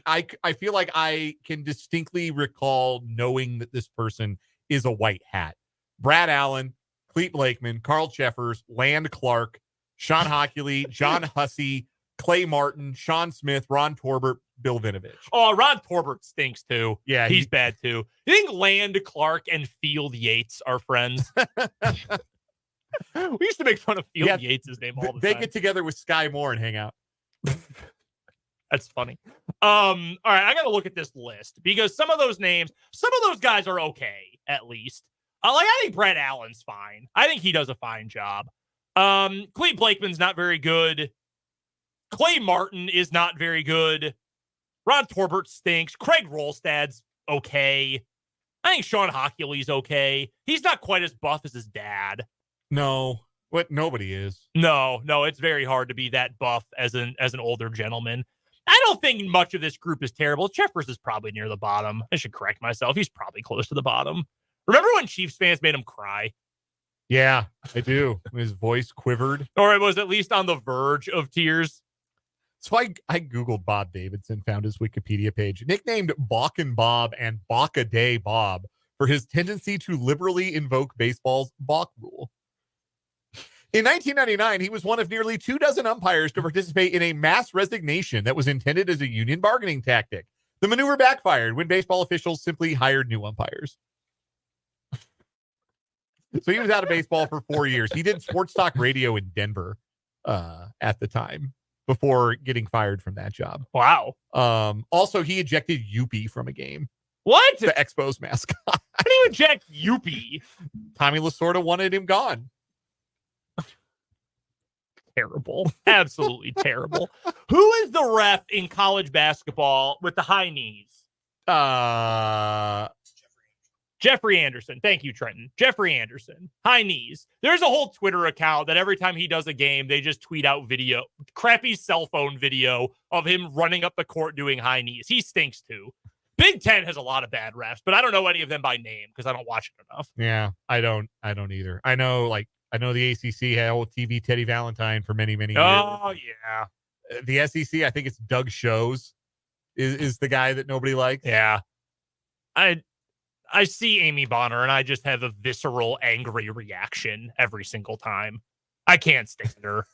I feel like I can distinctly recall knowing that this person is a white hat. Brad Allen, Clete Blakeman, Carl Cheffers, Land Clark, Sean Hockley, John Hussey, Clay Martin, Sean Smith, Ron Torbert, Bill Vinovich. Oh, Ron Torbert stinks too. Yeah, he's bad too. You think Land Clark and Field Yates are friends? We used to make fun of Field Yates' name all the time. They get together with Sky Moore and hang out. That's funny. All right, I got to look at this list because some of those names, some of those guys are okay, at least. I think Brett Allen's fine. I think he does a fine job. Clete Blakeman's not very good. Clay Martin is not very good. Ron Torbert stinks. Craig Rolstad's okay. I think Sean Hockley's okay. He's not quite as buff as his dad. No, nobody is. No, it's very hard to be that buff as an older gentleman. I don't think much of this group is terrible. Jeffers is probably near the bottom. I should correct myself. He's probably close to the bottom. Remember when Chiefs fans made him cry? Yeah, I do. His voice quivered. Or it was at least on the verge of tears. So I Googled Bob Davidson, found his Wikipedia page, nicknamed Balkan Bob and Balk-a-Day Bob for his tendency to liberally invoke baseball's balk rule. In 1999, he was one of nearly 24 umpires to participate in a mass resignation that was intended as a union bargaining tactic. The maneuver backfired when baseball officials simply hired new umpires. So he was out of baseball for 4 years. He did sports talk radio in Denver at the time before getting fired from that job. Wow. Also, he ejected Youppi from a game. What? The Expos mascot. How do you eject Youppi? Tommy Lasorda wanted him gone. Terrible. Absolutely terrible. Who is the ref in college basketball with the high knees? Jeffrey Anderson. Thank you, Trenton. Jeffrey Anderson. High knees. There's a whole Twitter account that every time he does a game, they just tweet out video, crappy cell phone video of him running up the court doing high knees. He stinks too. Big Ten has a lot of bad refs, but I don't know any of them by name because I don't watch it enough. Yeah, I don't either. I know the ACC had old TV Teddy Valentine for many, many years. Oh, yeah. The SEC, I think it's Doug Shows is the guy that nobody likes. Yeah. I see Amy Bonner and I just have a visceral, angry reaction every single time. I can't stand her.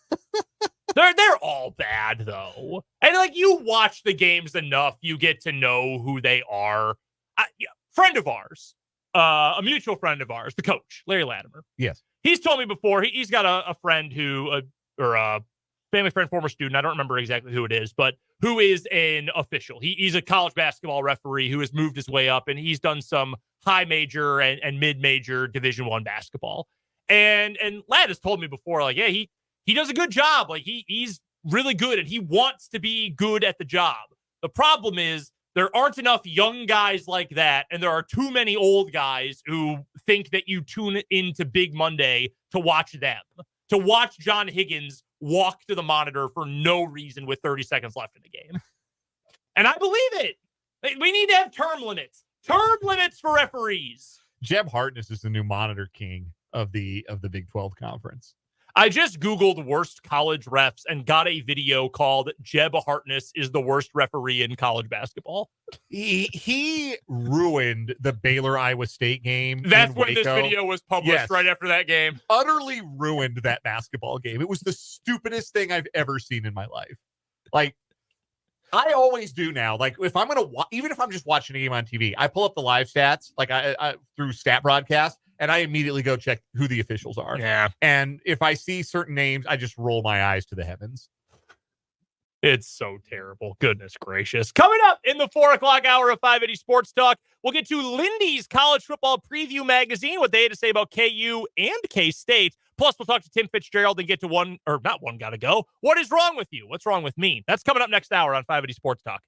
They're all bad though. And you watch the games enough, you get to know who they are. Friend of ours, a mutual friend of ours, the coach, Larry Latimer. Yes. He's told me before, he's got a friend or a family friend, former student, I don't remember exactly who it is, but who is an official. He's a college basketball referee who has moved his way up, and he's done some high major and mid-major Division I basketball. And Lad has told me before, yeah, he does a good job. He's really good, and he wants to be good at the job. The problem is there aren't enough young guys like that, and there are too many old guys who think that you tune into Big Monday to watch them, to watch John Higgins walk to the monitor for no reason with 30 seconds left in the game. And I believe it. We need to have term limits. Term limits for referees. Jeb Hartness is the new monitor king of the Big 12 conference. I just Googled worst college refs and got a video called Jeb Hartness is the worst referee in college basketball. He ruined the Baylor-Iowa State game. That's when this video was published, right after that game. Utterly ruined that basketball game. It was the stupidest thing I've ever seen in my life. I always do now. If I'm going to even if I'm just watching a game on TV, I pull up the live stats, I through Stat Broadcast, and I immediately go check who the officials are. Yeah. And if I see certain names, I just roll my eyes to the heavens. It's so terrible. Goodness gracious. Coming up in the 4:00 hour of 580 Sports Talk, we'll get to Lindy's College Football Preview Magazine, what they had to say about KU and K-State. Plus, we'll talk to Tim Fitzgerald and get to not one gotta go. What is wrong with you? What's wrong with me? That's coming up next hour on 580 Sports Talk.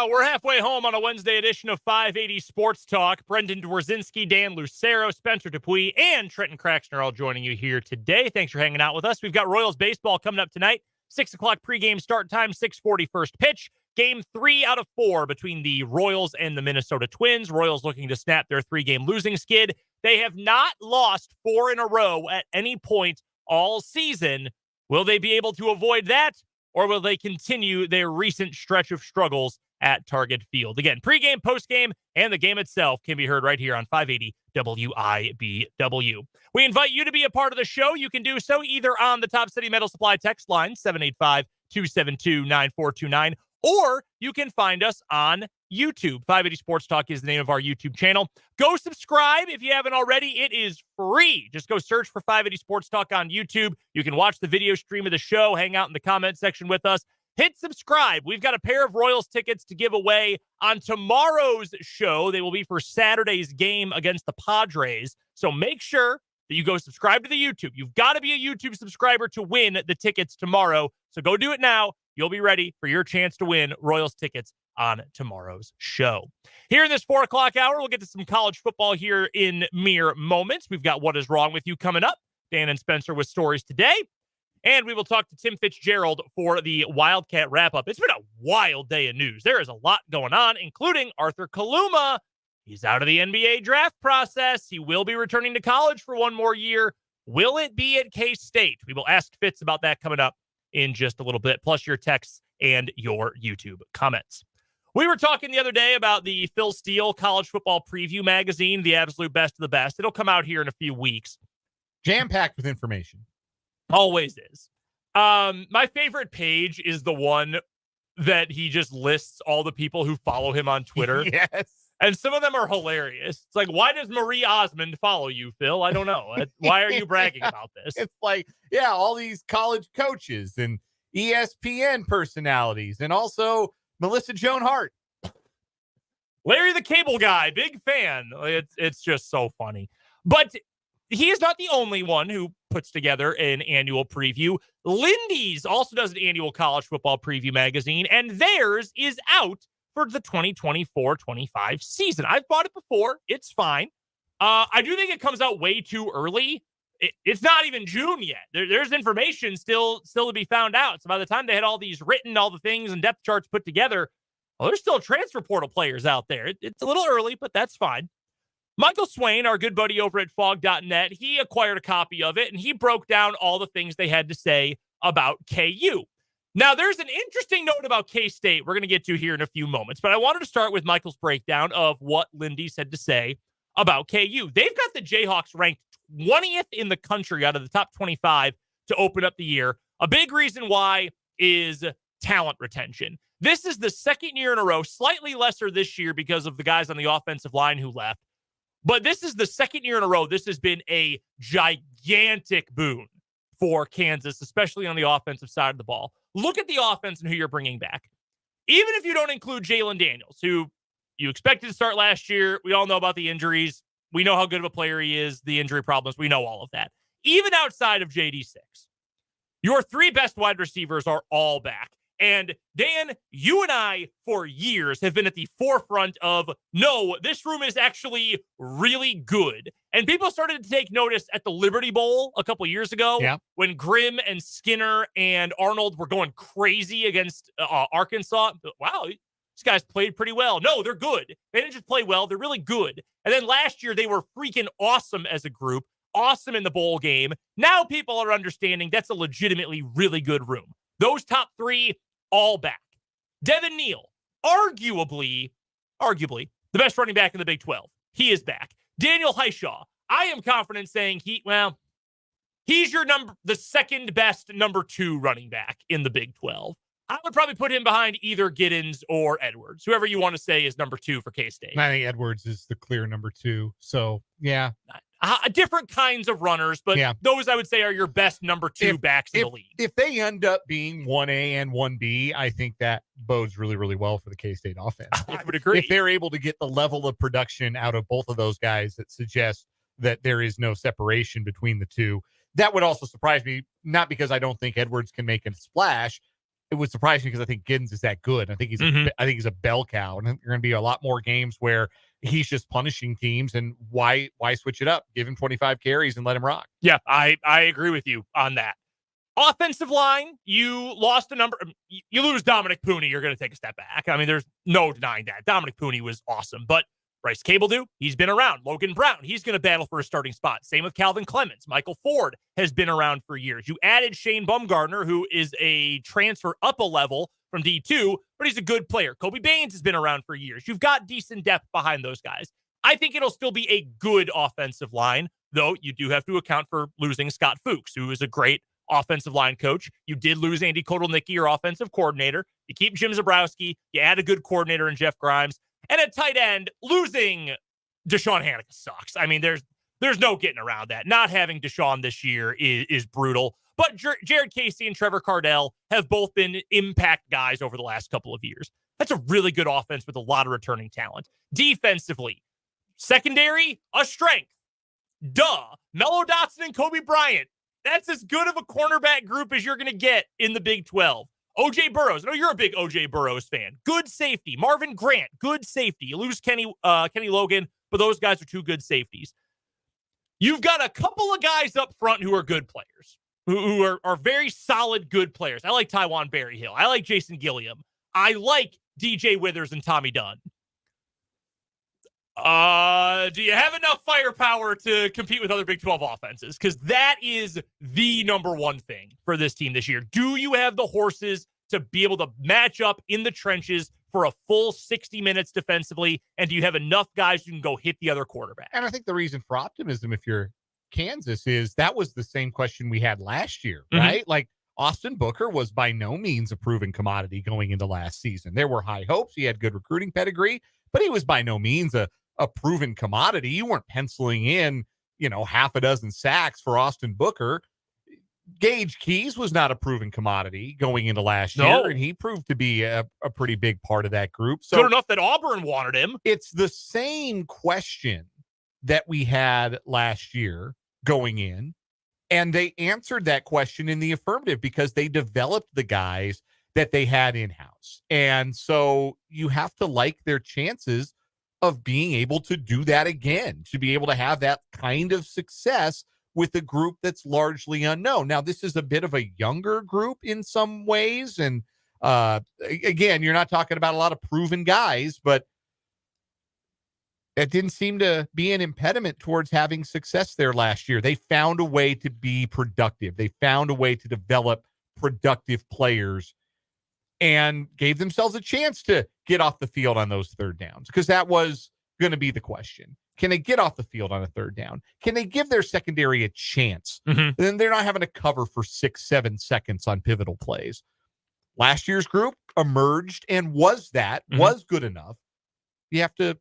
We're halfway home on a Wednesday edition of 580 Sports Talk. Brendan Dworzinski, Dan Lucero, Spencer Dupuis, and Trenton Craxner all joining you here today. Thanks for hanging out with us. We've got Royals baseball coming up tonight. 6 o'clock pregame start time, 6:40 first pitch. Game 3 out of 4 between the Royals and the Minnesota Twins. Royals looking to snap their 3-game losing skid. They have not lost 4 in a row at any point all season. Will they be able to avoid that, or will they continue their recent stretch of struggles at Target Field? Again, pregame, postgame, and the game itself can be heard right here on 580 WIBW. We invite you to be a part of the show. You can do so either on the Top City Metal Supply text line, 785-272-9429, or you can find us on YouTube. 580 Sports Talk is the name of our YouTube channel. Go subscribe if you haven't already. It is free. Just go search for 580 Sports Talk on YouTube. You can watch the video stream of the show, hang out in the comment section with us. Hit subscribe. We've got a pair of Royals tickets to give away on tomorrow's show. They will be for Saturday's game against the Padres. So make sure that you go subscribe to the YouTube. You've got to be a YouTube subscriber to win the tickets tomorrow. So go do it now. You'll be ready for your chance to win Royals tickets on tomorrow's show. Here in this 4 o'clock hour, we'll get to some college football here in mere moments. We've got What Is Wrong With You coming up. Dan and Spencer with stories today. And we will talk to Tim Fitzgerald for the Wildcat Wrap-up. It's been a wild day of news. There is a lot going on, including Arthur Kaluma. He's out of the NBA draft process. He will be returning to college for one more year. Will it be at K-State? We will ask Fitz about that coming up in just a little bit, plus your texts and your YouTube comments. We were talking the other day about the Phil Steele College Football Preview magazine, the absolute best of the best. It'll come out here in a few weeks. Jam-packed with information. Always is. My favorite page is the one that he just lists all the people who follow him on Twitter. Yes. And some of them are hilarious. It's like, why does Marie Osmond follow you, Phil? I don't know. Why are you bragging about this? It's like, yeah, all these college coaches and ESPN personalities and also Melissa Joan Hart. Larry the Cable Guy, big fan. It's just so funny. But he is not the only one who puts together an annual preview. Lindy's also does an annual college football preview magazine, and theirs is out for the 2024-25 season. I've bought it before. It's fine. I do think it comes out way too early. It's not even June yet. There's information still to be found out. So by the time they had all these written, all the things and depth charts put together, well, there's still transfer portal players out there. It's a little early, but that's fine. Michael Swain, our good buddy over at fog.net, he acquired a copy of it, and he broke down all the things they had to say about KU. Now, there's an interesting note about K-State we're going to get to here in a few moments, but I wanted to start with Michael's breakdown of what Lindy said to say about KU. They've got the Jayhawks ranked 20th in the country out of the top 25 to open up the year. A big reason why is talent retention. This is the second year in a row, slightly lesser this year because of the guys on the offensive line who left. But this is the second year in a row. This has been a gigantic boon for Kansas, especially on the offensive side of the ball. Look at the offense and who you're bringing back. Even if you don't include Jalen Daniels, who you expected to start last year, we all know about the injuries. We know how good of a player he is, the injury problems. We know all of that. Even outside of JD6, your 3 best wide receivers are all back. And Dan, you and I for years have been at the forefront of, no, this room is actually really good. And people started to take notice at the Liberty Bowl a couple years ago when Grimm and Skinner and Arnold were going crazy against Arkansas. Wow, these guys played pretty well. No, they're good. They didn't just play well. They're really good. And then last year, they were freaking awesome as a group, awesome in the bowl game. Now people are understanding that's a legitimately really good room. Those top 3, all back. Devin Neal, arguably the best running back in the Big 12. He is back. Daniel Highshaw, I am confident saying he's the second best number 2 running back in the Big 12. I would probably put him behind either Giddens or Edwards, whoever you want to say is number 2 for K-State. I think Edwards is the clear number 2. So, yeah. Different kinds of runners, but those I would say are your best number 2 backs in the league. If they end up being 1A and 1B, I think that bodes really, really well for the K-State offense. I would agree. If they're able to get the level of production out of both of those guys that suggests that there is no separation between the two, that would also surprise me, not because I don't think Edwards can make a splash, it was surprising because I think Giddens is that good. I think he's a bell cow, and there are going to be a lot more games where he's just punishing teams. And why switch it up? Give him 25 carries and let him rock. Yeah, I agree with you on that. Offensive line, you lost a number. You lose Dominic Pooney, you're going to take a step back. I mean, there's no denying that. Dominic Pooney was awesome, but Bryce Cable, he's been around. Logan Brown, he's going to battle for a starting spot. Same with Calvin Clemens. Michael Ford has been around for years. You added Shane Bumgarner, who is a transfer up a level from D2, but he's a good player. Kobe Baines has been around for years. You've got decent depth behind those guys. I think it'll still be a good offensive line, though you do have to account for losing Scott Fuchs, who is a great offensive line coach. You did lose Andy Kotelnicki, your offensive coordinator. You keep Jim Zabrowski. You add a good coordinator in Jeff Grimes. And at tight end, losing Deshaun Hanika sucks. I mean, there's no getting around that. Not having Deshaun this year is brutal. But Jared Casey and Trevor Cardell have both been impact guys over the last couple of years. That's a really good offense with a lot of returning talent. Defensively, secondary, a strength. Mello Dotson and Kobe Bryant. That's as good of a cornerback group as you're going to get in the Big 12. O.J. Burrows. I know you're a big O.J. Burrows fan. Good safety. Marvin Grant, good safety. You lose Kenny Logan, but those guys are two good safeties. You've got a couple of guys up front who are good players, who are very solid, good players. I like Tywan Berryhill. I like Jason Gilliam. I like DJ Withers and Tommy Dunn. Do you have enough firepower to compete with other Big 12 offenses? Because that is the number one thing for this team this year. Do you have the horses to be able to match up in the trenches for a full 60 minutes defensively? And do you have enough guys who can go hit the other quarterback? And I think the reason for optimism, if you're Kansas, is that was the same question we had last year, right? Like, Austin Booker was by no means a proven commodity going into last season. There were high hopes. He had good recruiting pedigree, but he was by no means a proven commodity. You weren't penciling in, half a dozen sacks for Austin Booker. Gage Keys was not a proven commodity going into last year, and he proved to be a pretty big part of that group. So good enough that Auburn wanted him. It's the same question that we had last year going in, and they answered that question in the affirmative because they developed the guys that they had in-house. And so you have to like their chances of being able to do that again, to be able to have that kind of success with a group that's largely unknown. Now, this is a bit of a younger group in some ways. And again, you're not talking about a lot of proven guys, but it didn't seem to be an impediment towards having success there last year. They found a way to be productive. They found a way to develop productive players and gave themselves a chance to get off the field on those third downs, because that was going to be the question. Can they get off the field on a third down? Can they give their secondary a chance? Then they're not having to cover for 6-7 seconds on pivotal plays. Last year's group emerged and was good enough. You have to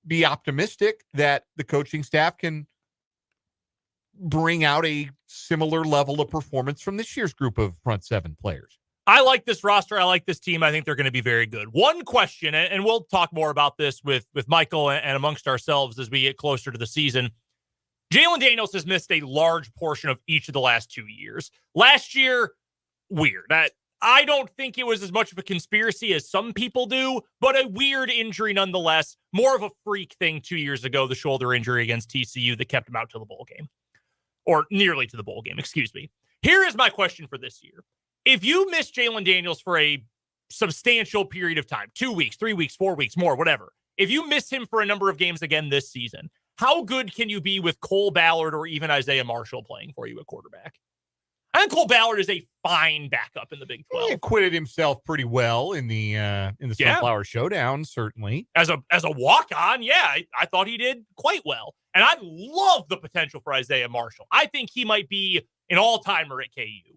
be optimistic that the coaching staff can bring out a similar level of performance from this year's group of front seven players. I like this roster. I like this team. I think they're going to be very good. One question, and we'll talk more about this with Michael and amongst ourselves as we get closer to the season. Jalen Daniels has missed a large portion of each of the last 2 years. Last year, weird. I don't think it was as much of a conspiracy as some people do, but a weird injury nonetheless. More of a freak thing 2 years ago, the shoulder injury against TCU that kept him out to the bowl game. Or nearly to the bowl game, excuse me. Here is my question for this year. If you miss Jalen Daniels for a substantial period of time, 2 weeks, 3 weeks, 4 weeks, more, whatever. If you miss him for a number of games again this season, how good can you be with Cole Ballard or even Isaiah Marshall playing for you at quarterback? I think Cole Ballard is a fine backup in the Big 12. He acquitted himself pretty well in the Sunflower Showdown, certainly. As a walk-on, yeah, I thought he did quite well. And I love the potential for Isaiah Marshall. I think he might be an all-timer at KU.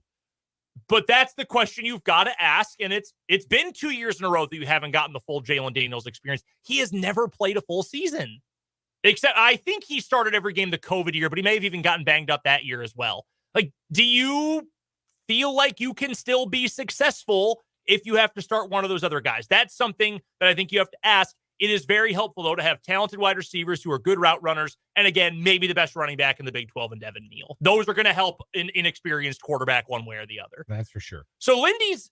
But that's the question you've got to ask, and it's been 2 years in a row that you haven't gotten the full Jalen Daniels experience. He has never played a full season. Except I think he started every game the COVID year, but he may have even gotten banged up that year as well. Like, do you feel like you can still be successful if you have to start one of those other guys? That's something that I think you have to ask. It is very helpful, though, to have talented wide receivers who are good route runners. And again, maybe the best running back in the Big 12 in Devin Neal. Those are going to help an inexperienced quarterback one way or the other. That's for sure. So Lindy's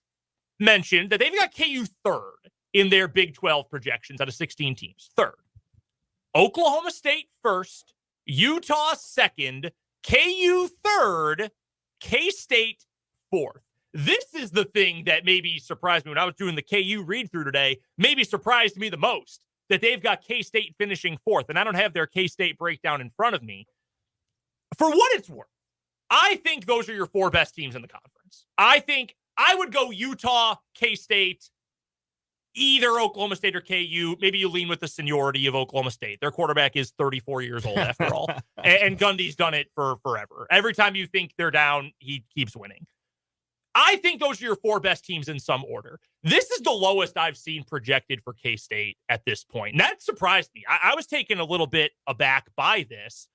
mentioned that they've got KU third in their Big 12 projections out of 16 teams. Third. Oklahoma State first, Utah second, KU third, K-State fourth. This is the thing that maybe surprised me when I was doing the KU read-through today, maybe surprised me the most, that they've got K-State finishing fourth, and I don't have their K-State breakdown in front of me. For what it's worth, I think those are your four best teams in the conference. I think I would go Utah, K-State, either Oklahoma State or KU. Maybe you lean with the seniority of Oklahoma State. Their quarterback is 34 years old after all. And Gundy's done it for forever. Every time you think they're down, he keeps winning. I think those are your four best teams in some order. This is the lowest I've seen projected for K-State at this point. And that surprised me. I was taken a little bit aback by this.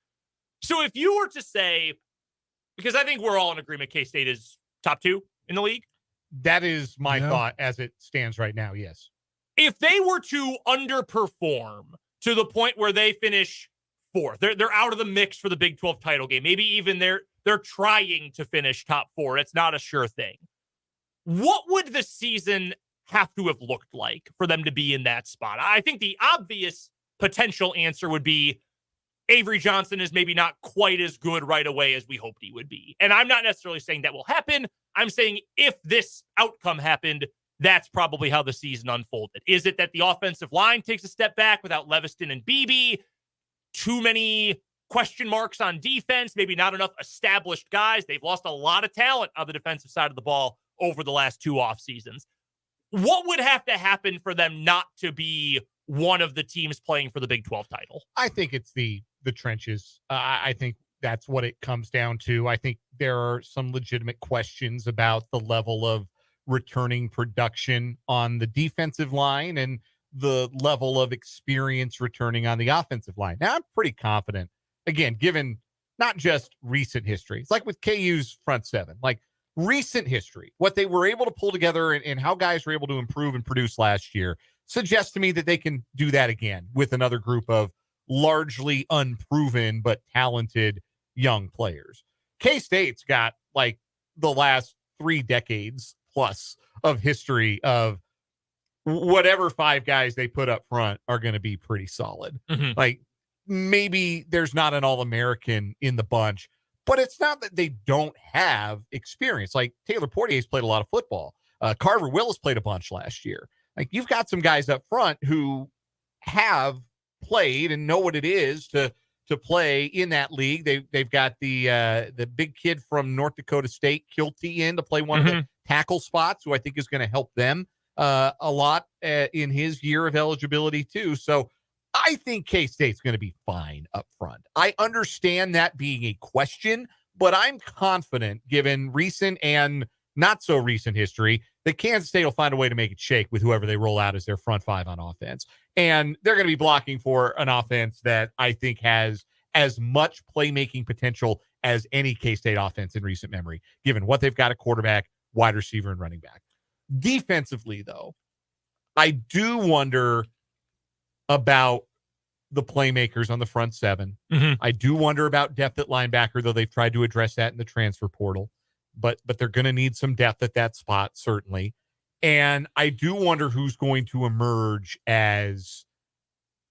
So if you were to say, because I think we're all in agreement K-State is top two in the league. That is my thought as it stands right now, yes. If they were to underperform to the point where they finish fourth, they're out of the mix for the Big 12 title game. Maybe even they're trying to finish top four. It's not a sure thing. What would the season have to have looked like for them to be in that spot? I think the obvious potential answer would be Avery Johnson is maybe not quite as good right away as we hoped he would be. And I'm not necessarily saying that will happen. I'm saying if this outcome happened, that's probably how the season unfolded. Is it that the offensive line takes a step back without Leviston and Beebe? Too many question marks on defense, maybe not enough established guys. They've lost a lot of talent on the defensive side of the ball over the last two off seasons. What would have to happen for them not to be one of the teams playing for the Big 12 title? I think it's the trenches. I think that's what it comes down to. I think there are some legitimate questions about the level of returning production on the defensive line and the level of experience returning on the offensive line. Now, I'm pretty confident, again, given not just recent history. It's like with KU's front seven, like recent history, what they were able to pull together and how guys were able to improve and produce last year suggests to me that they can do that again with another group of largely unproven but talented young players. K-State's got like the last 3 decades plus of history of whatever 5 guys they put up front are going to be pretty solid. Mm-hmm. Like maybe there's not an All-American in the bunch, but it's not that they don't have experience. Like Taylor Portier's played a lot of football. Carver Willis played a bunch last year. Like you've got some guys up front who have played and know what it is to play in that league. They've got the big kid from North Dakota State, Kilty, in to play one of the tackle spots, who I think is going to help them a lot in his year of eligibility too. So I think K-State's going to be fine up front. I understand that being a question, but I'm confident, given recent and not so recent history, that Kansas State will find a way to make it shake with whoever they roll out as their front 5 on offense. And they're going to be blocking for an offense that I think has as much playmaking potential as any K-State offense in recent memory, given what they've got at quarterback, wide receiver, and running back. Defensively, though, I do wonder about the playmakers on the front 7. Mm-hmm. I do wonder about depth at linebacker, though they've tried to address that in the transfer portal. But they're going to need some depth at that spot, certainly. And I do wonder who's going to emerge as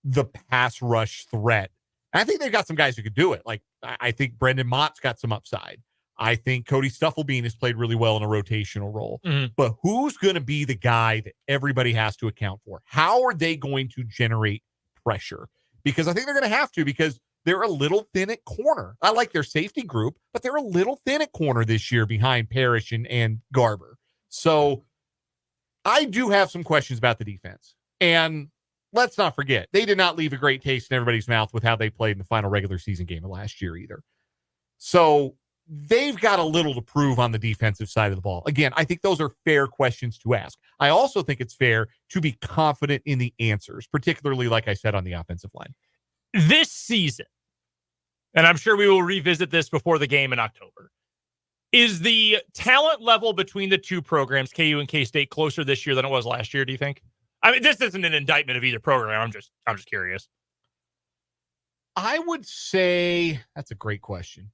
the pass rush threat. And I think they've got some guys who could do it. Like, I think Brendan Mott's got some upside. I think Cody Stufflebean has played really well in a rotational role. Mm-hmm. But who's going to be the guy that everybody has to account for? How are they going to generate pressure? Because I think they're going to have to, because they're a little thin at corner. I like their safety group, but they're a little thin at corner this year behind Parrish and Garber. So I do have some questions about the defense. And let's not forget, they did not leave a great taste in everybody's mouth with how they played in the final regular season game of last year either. So they've got a little to prove on the defensive side of the ball. Again, I think those are fair questions to ask. I also think it's fair to be confident in the answers, particularly, like I said, on the offensive line. This season, and I'm sure we will revisit this before the game in October, is the talent level between the two programs, KU and K-State, closer this year than it was last year, do you think? I mean, this isn't an indictment of either program. I'm just curious. I would say that's a great question.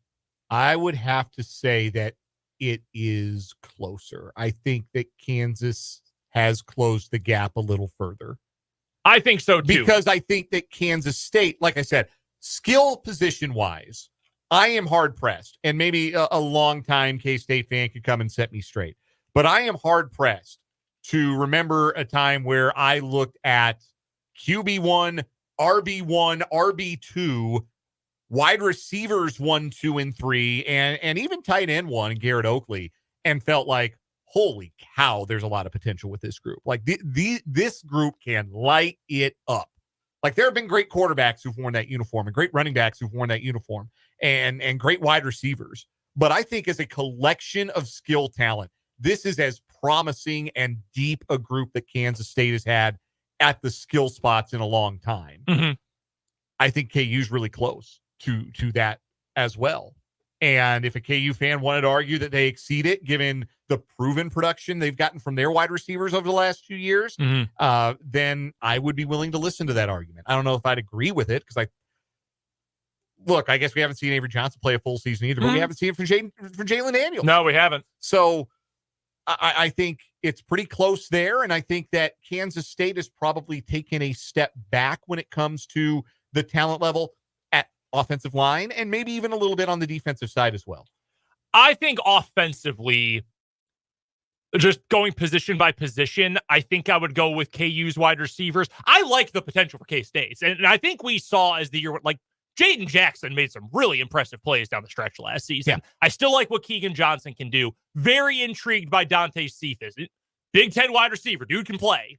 I would have to say that it is closer. I think that Kansas has closed the gap a little further. I think so too. Because I think that Kansas State, like I said, skill position wise, I am hard pressed. And maybe a long-time K-State fan could come and set me straight. But I am hard pressed to remember a time where I looked at QB1, RB1, RB2, wide receivers 1, 2, and 3, and even tight end 1, Garrett Oakley, and felt like, holy cow, there's a lot of potential with this group. Like this group can light it up. Like there have been great quarterbacks who've worn that uniform and great running backs who've worn that uniform and great wide receivers. But I think as a collection of skill talent, this is as promising and deep a group that Kansas State has had at the skill spots in a long time. Mm-hmm. I think KU's really close to that as well. And if a KU fan wanted to argue that they exceed it, given the proven production they've gotten from their wide receivers over the last 2 years, then I would be willing to listen to that argument. I don't know if I'd agree with it because I guess we haven't seen Avery Johnson play a full season either, but we haven't seen it for Jalen Daniels. No, we haven't. So I think it's pretty close there. And I think that Kansas State has probably taken a step back when it comes to the talent level at offensive line and maybe even a little bit on the defensive side as well. I think offensively, just going position by position, I think I would go with KU's wide receivers. I like the potential for K-State. And I think we saw as the year, like Jaden Jackson made some really impressive plays down the stretch last season. Yeah. I still like what Keegan Johnson can do. Very intrigued by Dante Cephas. Big 10 wide receiver. Dude can play.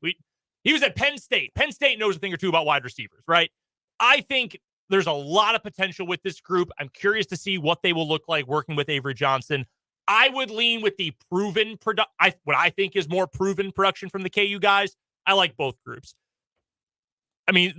He was at Penn State. Penn State knows a thing or two about wide receivers, right? I think there's a lot of potential with this group. I'm curious to see what they will look like working with Avery Johnson. I would lean with the proven what I think is more proven production from the KU guys. I like both groups. I mean,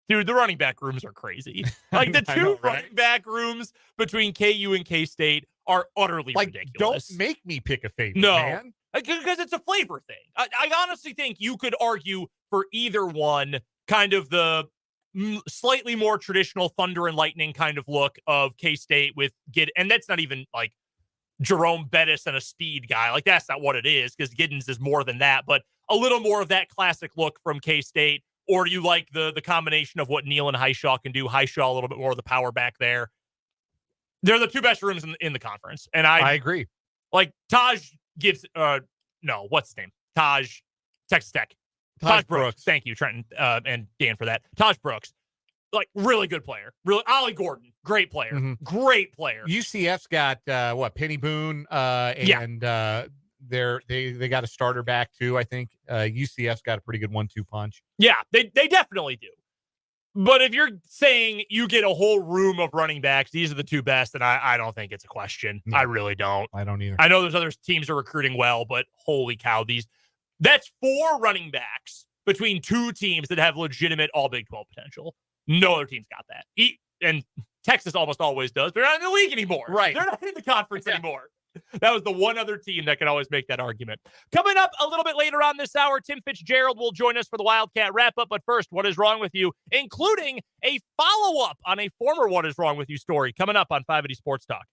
the running back rooms are crazy. Like the two running back rooms between KU and K-State are utterly ridiculous. Don't make me pick a favorite, man. Because it's a flavor thing. I honestly think you could argue for either one, kind of the slightly more traditional thunder and lightning kind of look of K-State and that's not even like Jerome Bettis and a speed guy. Like that's not what it is, because Giddens is more than that, but a little more of that classic look from K-State. Or do you like the combination of what Neal and Highshaw can do? Highshaw a little bit more of the power back there. They're the two best rooms in the conference. And I agree. Like Taj gives what's his name? Texas Tech. Taj Brooks. Thank you, Trenton and Dan, for that. Taj Brooks, like really good player. Really, Ollie Gordon, great player. Mm-hmm. Great player. UCF's got Penny Boone and they got a starter back too. I think UCF's got a pretty good 1-2 punch. Yeah, they definitely do. But if you're saying you get a whole room of running backs, these are the two best, then I don't think it's a question. No, I really don't. I don't either. I know there's other teams are recruiting well, but holy cow, that's 4 running backs between 2 teams that have legitimate all Big 12 potential. No other team's got that. And Texas almost always does. They're not in the league anymore. Right. They're not in the conference anymore. That was the one other team that can always make that argument. Coming up a little bit later on this hour, Tim Fitzgerald will join us for the Wildcat Wrap-up. But first, What Is Wrong With You, including a follow-up on a former What Is Wrong With You story, coming up on 580 Sports Talk.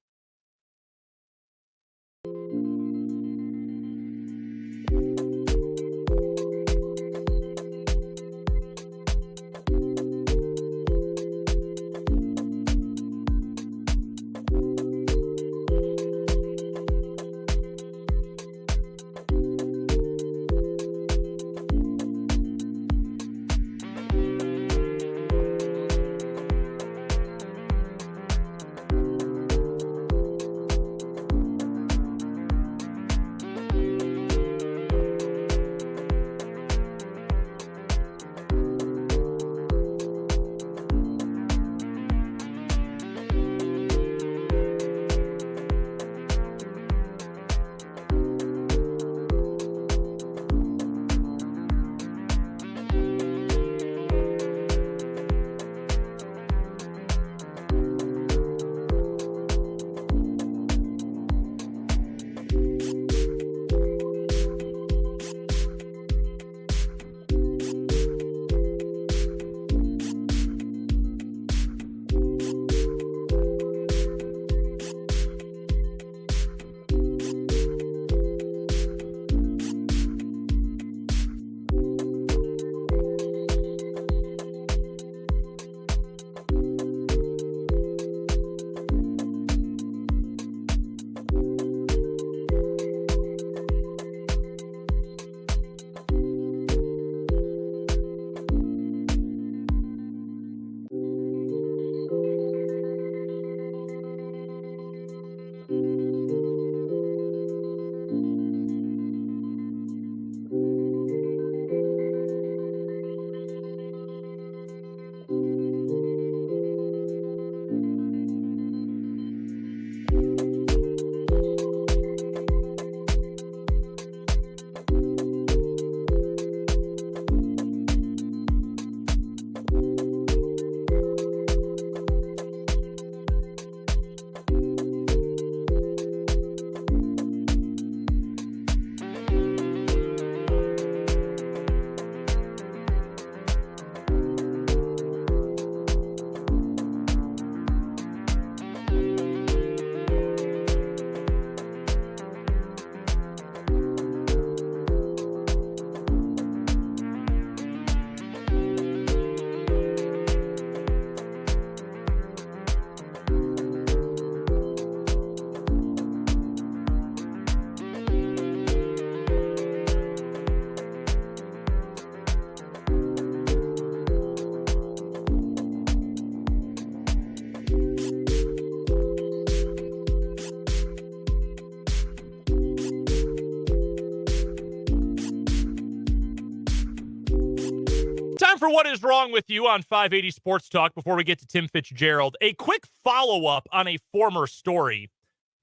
Time for What Is Wrong With You on 580 Sports Talk before we get to Tim Fitzgerald. A quick follow-up on a former story.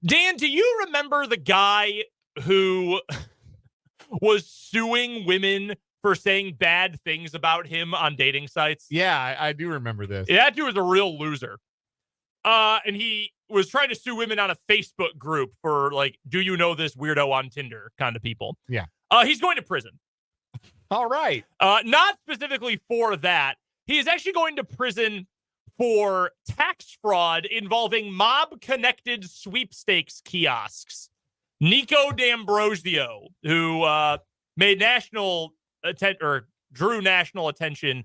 Dan, do you remember the guy who was suing women for saying bad things about him on dating sites? Yeah, I do remember this. Yeah, that dude was a real loser. And he was trying to sue women on a Facebook group for, like, do you know this weirdo on Tinder kind of people. Yeah. He's going to prison. All right. Not specifically for that. He is actually going to prison for tax fraud involving mob-connected sweepstakes kiosks. Nico D'Ambrosio, who made drew national attention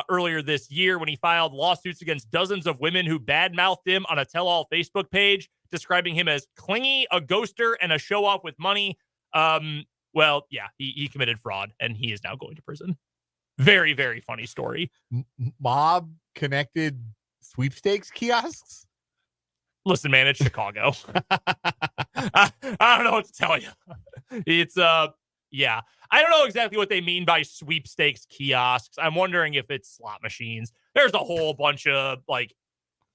earlier this year when he filed lawsuits against dozens of women who badmouthed him on a tell-all Facebook page, describing him as clingy, a ghoster, and a show-off with money. Well, yeah, he committed fraud, and he is now going to prison. Very, very funny story. Mob-connected sweepstakes kiosks? Listen, man, it's Chicago. I don't know what to tell you. It's, yeah. I don't know exactly what they mean by sweepstakes kiosks. I'm wondering if it's slot machines. There's a whole bunch of, like,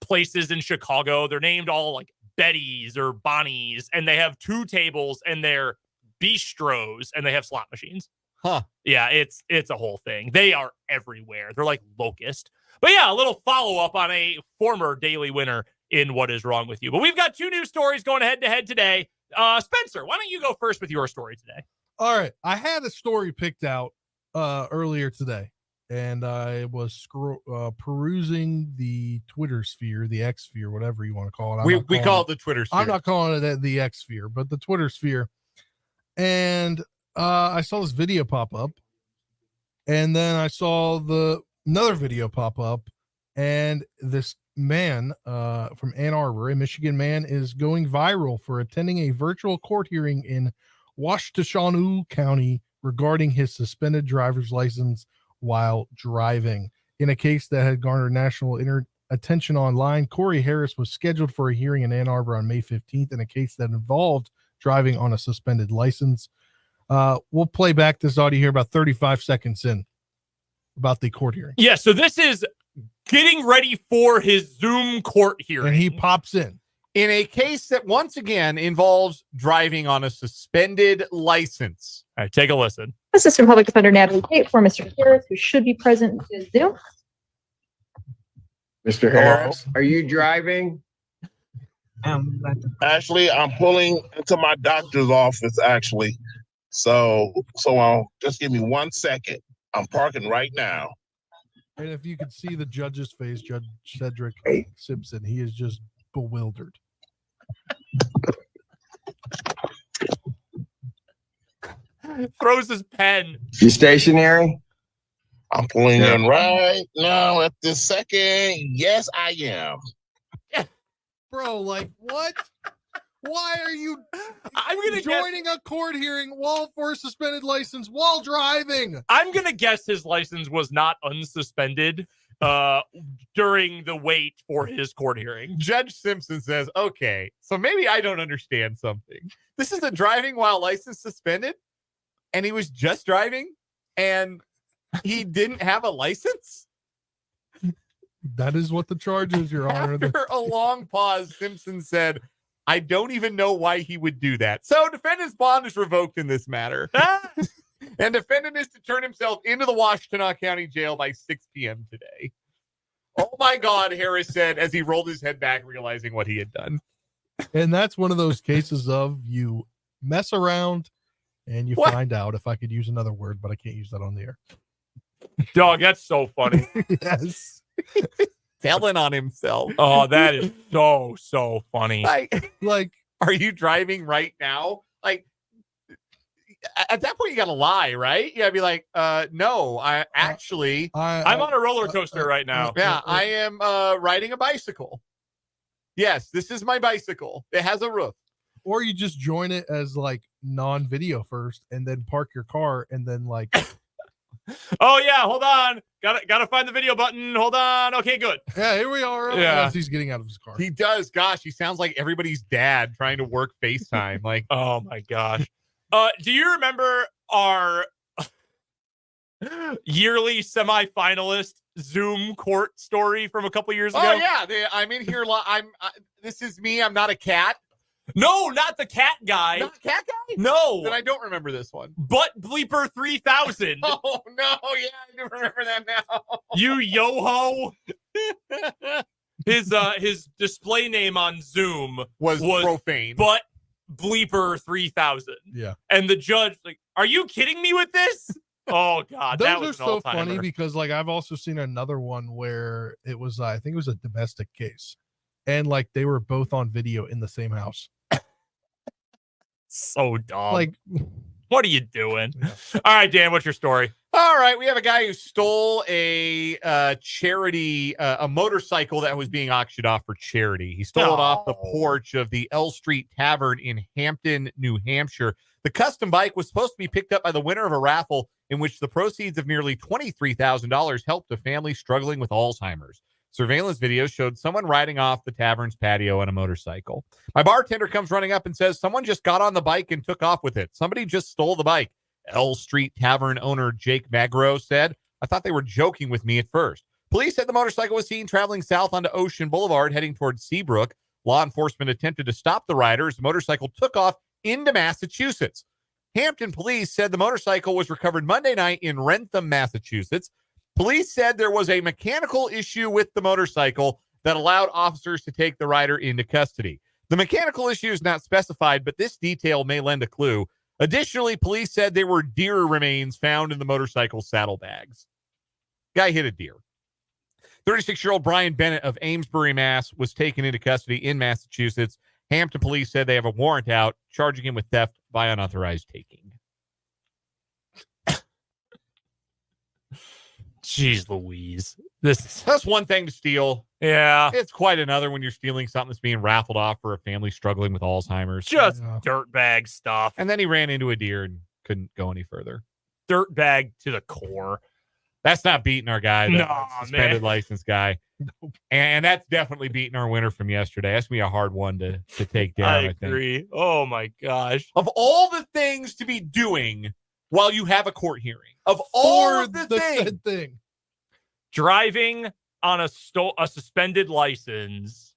places in Chicago. They're named all, like, Betty's or Bonnie's, and they have 2 tables, and they're bistros, and they have slot machines. Huh. Yeah, it's a whole thing. They are everywhere. They're like Locust. But yeah, a little follow-up on a former daily winner in What Is Wrong With You. But we've got 2 new stories going head-to-head today. Spencer, why don't you go first with your story today? All right. I had a story picked out earlier today, and I was perusing the Twitter sphere, the X sphere, whatever you want to call it. We call it the Twitter sphere. I'm not calling it the X sphere, but the Twitter sphere. And I saw this video pop up, and then I saw another video pop up, and this man from Ann Arbor, a Michigan man, is going viral for attending a virtual court hearing in Washtenaw County regarding his suspended driver's license while driving. In a case that had garnered national attention online, Corey Harris was scheduled for a hearing in Ann Arbor on May 15th in a case that involved driving on a suspended license. We'll play back this audio here about 35 seconds in about the court hearing. Yeah, so this is getting ready for his Zoom court hearing. And he pops in a case that once again involves driving on a suspended license. All right, take a listen. Assistant Public Defender Natalie Tate for Mr. Harris, who should be present in Zoom. Mr. Harris, are you driving? Actually, I'm pulling into my doctor's office, actually. So just give me 1 second. I'm parking right now. And if you could see the judge's face, Judge Cedric Simpson, he is just bewildered. Throws his pen. You stationary? I'm pulling in right now at this second. Yes, I am. Bro, like, what? Why are you joining a court hearing while for a suspended license while driving? I'm going to guess his license was not unsuspended during the wait for his court hearing. Judge Simpson says, okay, so maybe I don't understand something. This is a driving while license suspended, and he was just driving, and he didn't have a license? That is what the charge is, Your Honor. After a long pause, Simpson said, I don't even know why he would do that. So defendant's bond is revoked in this matter. And defendant is to turn himself into the Washtenaw County Jail by 6 p.m. today. Oh my God, Harris said as he rolled his head back, realizing what he had done. And that's one of those cases of you mess around and you find out, if I could use another word, but I can't use that on the air. Dog, that's so funny. Yes. Telling on himself. Oh, that is so funny. Like, are you driving right now? Like, at that point, you got to lie, right? You got to be like, no, I'm on a roller coaster right now. Yeah, I am riding a bicycle. Yes, this is my bicycle. It has a roof. Or you just join it as like non-video first and then park your car and then like oh yeah, hold on. Gotta find the video button. Hold on. Okay, good. Yeah, here we are. Yeah. He's getting out of his car. He does. Gosh, he sounds like everybody's dad trying to work FaceTime. Like, oh my gosh. Do you remember our yearly semifinalist Zoom court story from a couple years ago. Oh yeah, I'm in here. This is me. I'm not a cat. No, not the cat guy. Not a cat guy. No. Then I don't remember this one. Butt Bleeper 3000. Oh no, yeah, I do remember that now. You yo-ho. His display name on Zoom was profane. Butt Bleeper 3000. Yeah. And the judge, like, are you kidding me with this? Oh God, those that are was so an funny because like I've also seen another one where it was I think it was a domestic case, and like they were both on video in the same house. So dumb. Like, what are you doing? Yeah. All right, Dan, what's your story? All right, we have a guy who stole a charity, a motorcycle that was being auctioned off for charity. He stole it off the porch of the L Street Tavern in Hampton, New Hampshire. The custom bike was supposed to be picked up by the winner of a raffle in which the proceeds of nearly $23,000 helped a family struggling with Alzheimer's. Surveillance video showed someone riding off the tavern's patio on a motorcycle. My bartender comes running up and says, someone just got on the bike and took off with it. Somebody just stole the bike. L Street Tavern owner Jake Magro said, I thought they were joking with me at first. Police said the motorcycle was seen traveling south onto Ocean Boulevard heading towards Seabrook. Law enforcement attempted to stop the rider as the motorcycle took off into Massachusetts. Hampton police said the motorcycle was recovered Monday night in Wrentham, Massachusetts. Police said there was a mechanical issue with the motorcycle that allowed officers to take the rider into custody. The mechanical issue is not specified, but this detail may lend a clue. Additionally, police said there were deer remains found in the motorcycle saddlebags. Guy hit a deer. 36-year-old Brian Bennett of Amesbury, Mass. was taken into custody in Massachusetts. Hampton police said they have a warrant out charging him with theft by unauthorized taking. Jeez Louise. That's one thing to steal. Yeah. It's quite another when you're stealing something that's being raffled off for a family struggling with Alzheimer's. Just dirtbag stuff. And then he ran into a deer and couldn't go any further. Dirtbag to the core. That's not beating our guy. No, suspended man. license guy. And that's definitely beating our winner from yesterday. That's going to be a hard one to take down, I agree. think. Oh, my gosh. Of all the things to be doing while you have a court hearing, of all of the things. Driving on a suspended license,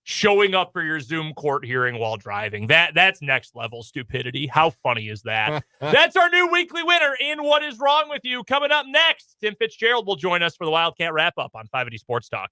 showing up for your Zoom court hearing while driving. That's next level stupidity. How funny is that? That's our new weekly winner in What Is Wrong With You. Coming up next, Tim Fitzgerald will join us for the Wildcat Wrap-up on 580 Sports Talk.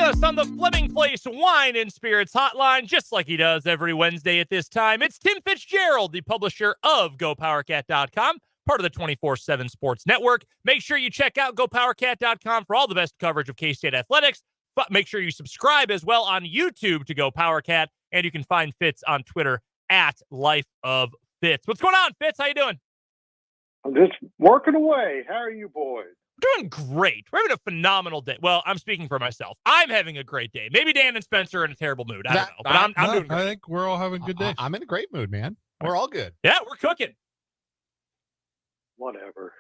us on the Fleming Place Wine and Spirits Hotline, just like he does every Wednesday at this time. It's Tim Fitzgerald, the publisher of GoPowerCat.com, part of the 24/7 Sports Network. Make sure you check out GoPowerCat.com for all the best coverage of K-State athletics. But make sure you subscribe as well on YouTube to GoPowerCat, and you can find Fitz on Twitter at Life of Fitz. What's going on, Fitz? How you doing? I'm just working away. How are you boys? Doing great. We're having a phenomenal day. Well, I'm speaking for myself. I'm having a great day. Maybe Dan and Spencer are in a terrible mood. I don't know. But I'm doing great. I think we're all having good days. I'm in a great mood, man. We're all good. Yeah, we're cooking. Whatever.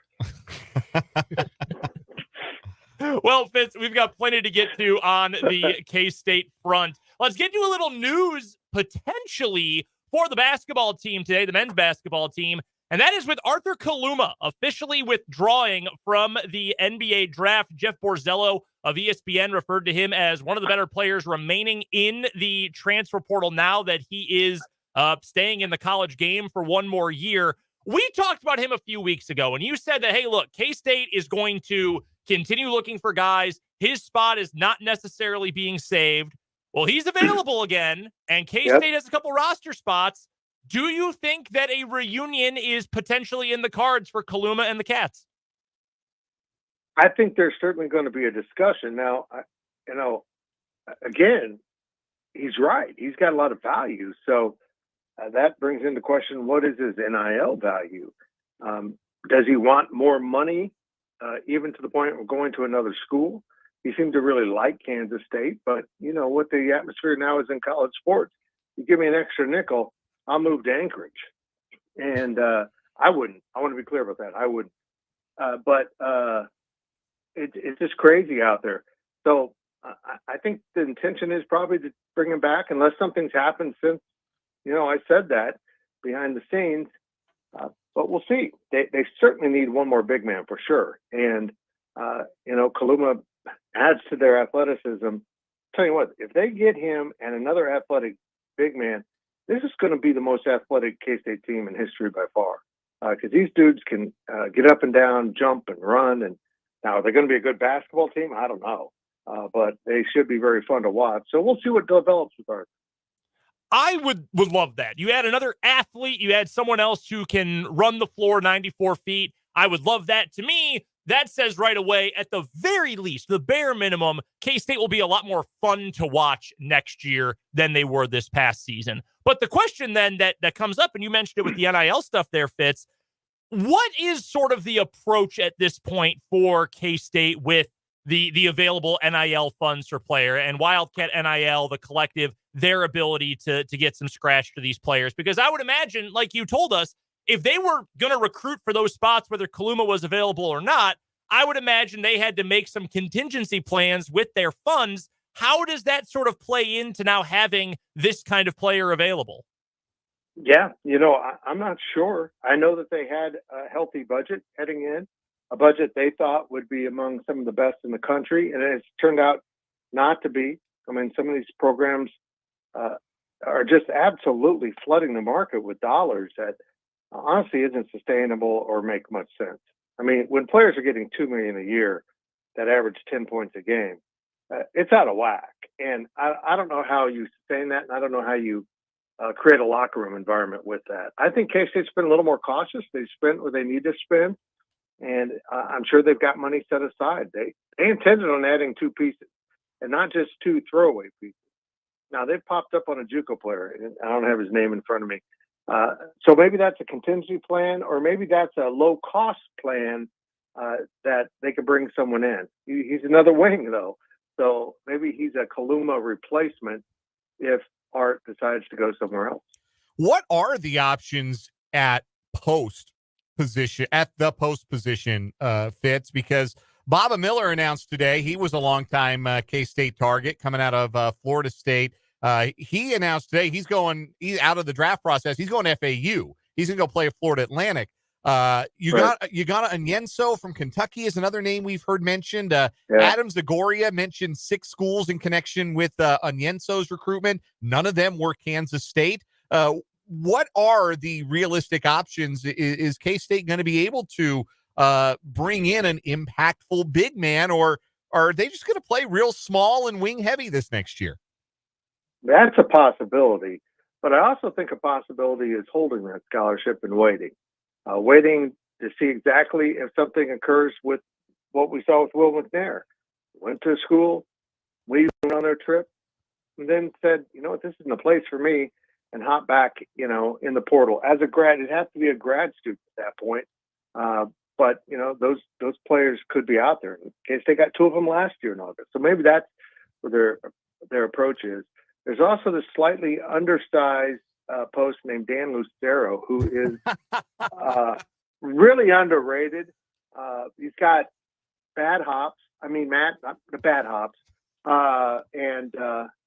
Well, Fitz, we've got plenty to get to on the K-State front. Let's get to a little news potentially for the basketball team today, the men's basketball team, and that is with Arthur Kaluma officially withdrawing from the NBA draft. Jeff Borzello of ESPN referred to him as one of the better players remaining in the transfer portal now that he is staying in the college game for one more year. We talked about him a few weeks ago, and you said that, hey, look, K-State is going to continue looking for guys. His spot is not necessarily being saved. Well, he's available again, and K-State has a couple roster spots. Do you think that a reunion is potentially in the cards for Kaluma and the Cats? I think there's certainly going to be a discussion. Now, again, he's right. He's got a lot of value. So that brings into question, what is his NIL value? Does he want more money, even to the point of going to another school? He seemed to really like Kansas State, but you know what the atmosphere now is in college sports. You give me an extra nickel, I'll move to Anchorage. And I wouldn't. I want to be clear about that. I wouldn't. But it's just crazy out there. So I think the intention is probably to bring him back unless something's happened since, I said that behind the scenes. But we'll see. They certainly need one more big man for sure. And, Kaluma adds to their athleticism. Tell you what, if they get him and another athletic big man, this is going to be the most athletic K-State team in history by far. Because these dudes can get up and down, jump and run. And now, are they going to be a good basketball team? I don't know. But they should be very fun to watch. So we'll see what develops with Arthur. I would love that. You add another athlete. You add someone else who can run the floor 94 feet. I would love that. To me, that says right away, at the very least, the bare minimum, K-State will be a lot more fun to watch next year than they were this past season. But the question then that comes up, and you mentioned it with the NIL stuff there, Fitz, what is sort of the approach at this point for K-State with the available NIL funds for player and Wildcat NIL, the collective, their ability to get some scratch to these players? Because I would imagine, like you told us, if they were going to recruit for those spots, whether Kaluma was available or not, I would imagine they had to make some contingency plans with their funds. How does that sort of play into now having this kind of player available? Yeah, I'm not sure. I know that they had a healthy budget heading in, a budget they thought would be among some of the best in the country, and it's turned out not to be. I mean, some of these programs are just absolutely flooding the market with dollars that honestly isn't sustainable or make much sense. I mean, when players are getting $2 million a year that average 10 points a game, it's out of whack. And I don't know how you sustain that, and I don't know how you create a locker room environment with that. I think K-State's been a little more cautious. They've spent what they need to spend, and I'm sure they've got money set aside. They intended on adding two pieces, and not just two throwaway pieces. Now, they've popped up on a JUCO player, and I don't have his name in front of me. So maybe that's a contingency plan, or maybe that's a low-cost plan that they could bring someone in. He's another wing, though. So maybe he's a Kaluma replacement if Art decides to go somewhere else. What are the options at the post position, Fitz? Because Baba Miller announced today he was a longtime K-State target coming out of Florida State. He announced today he's out of the draft process. He's going to FAU. He's going to go play at Florida Atlantic. You got Onyenso from Kentucky is another name we've heard mentioned. Adam Zagoria mentioned 6 schools in connection with Onyenso's recruitment. None of them were Kansas State. What are the realistic options? Is K-State going to be able to bring in an impactful big man, or or are they just going to play real small and wing heavy this next year? That's a possibility. But I also think a possibility is holding that scholarship and waiting to see exactly if something occurs with what we saw with Will McNair. Went to school, we went on their trip, and then said, you know what, this isn't a place for me, and hop back, in the portal. As a grad, it has to be a grad student at that point. But, those players could be out there. In case they got two of them last year in August. So maybe that's where their approach is. There's also this slightly undersized post named Dan Lucero, who is really underrated. He's got bad hops. Matt, not the bad hops. And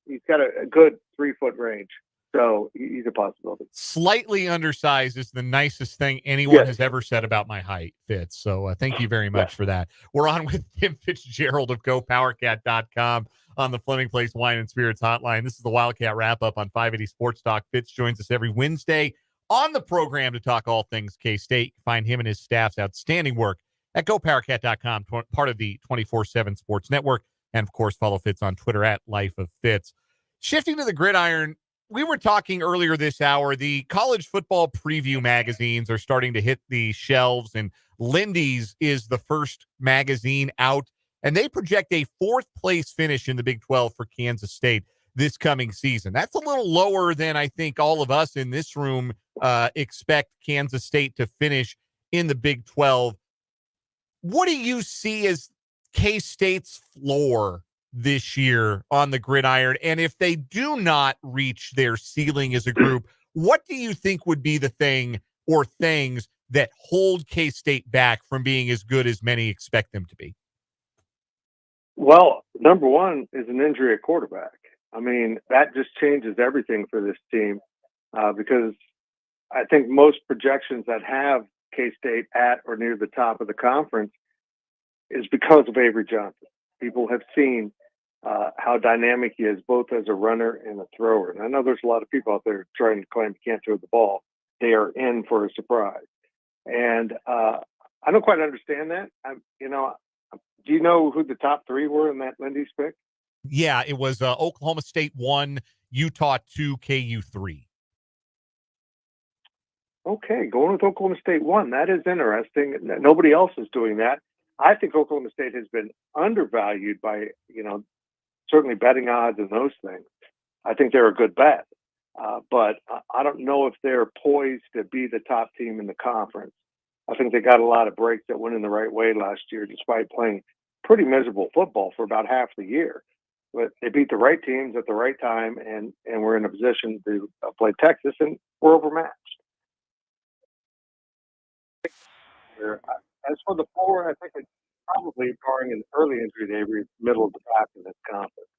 he's got a good 3-foot range. So he's a possibility. Slightly undersized is the nicest thing anyone has ever said about my height, Fitz. So thank you very much for that. We're on with Tim Fitzgerald of GoPowerCat.com on the Fleming Place Wine and Spirits Hotline. This is the Wildcat Wrap-up on 580 Sports Talk. Fitz joins us every Wednesday on the program to talk all things K-State. Find him and his staff's outstanding work at GoPowerCat.com, part of the 24/7 Sports Network. And, of course, follow Fitz on Twitter at Life of Fitz. Shifting to the gridiron, we were talking earlier this hour, the college football preview magazines are starting to hit the shelves, and Lindy's is the first magazine out, and they project a 4th-place finish in the Big 12 for Kansas State this coming season. That's a little lower than I think all of us in this room expect Kansas State to finish in the Big 12. What do you see as K-State's floor this year on the gridiron? And if they do not reach their ceiling as a group, what do you think would be the thing or things that hold K-State back from being as good as many expect them to be? Well, number one is an injury at quarterback. That just changes everything for this team because I think most projections that have K-State at or near the top of the conference is because of Avery Johnson. People have seen how dynamic he is, both as a runner and a thrower. And I know there's a lot of people out there trying to claim he can't throw the ball. They are in for a surprise. And I don't quite understand that. Do you know who the top 3 were in that Lindy's pick? Yeah, it was Oklahoma State 1, Utah 2, KU 3. Okay, going with Oklahoma State 1. That is interesting. Nobody else is doing that. I think Oklahoma State has been undervalued by, certainly betting odds and those things. I think they're a good bet. But I don't know if they're poised to be the top team in the conference. I think they got a lot of breaks that went in the right way last year, despite playing pretty miserable football for about half the year. But they beat the right teams at the right time, and we're in a position to play Texas, and we're overmatched. As for the 4, I think it's probably barring an early injury to Avery, middle of the pack in this conference.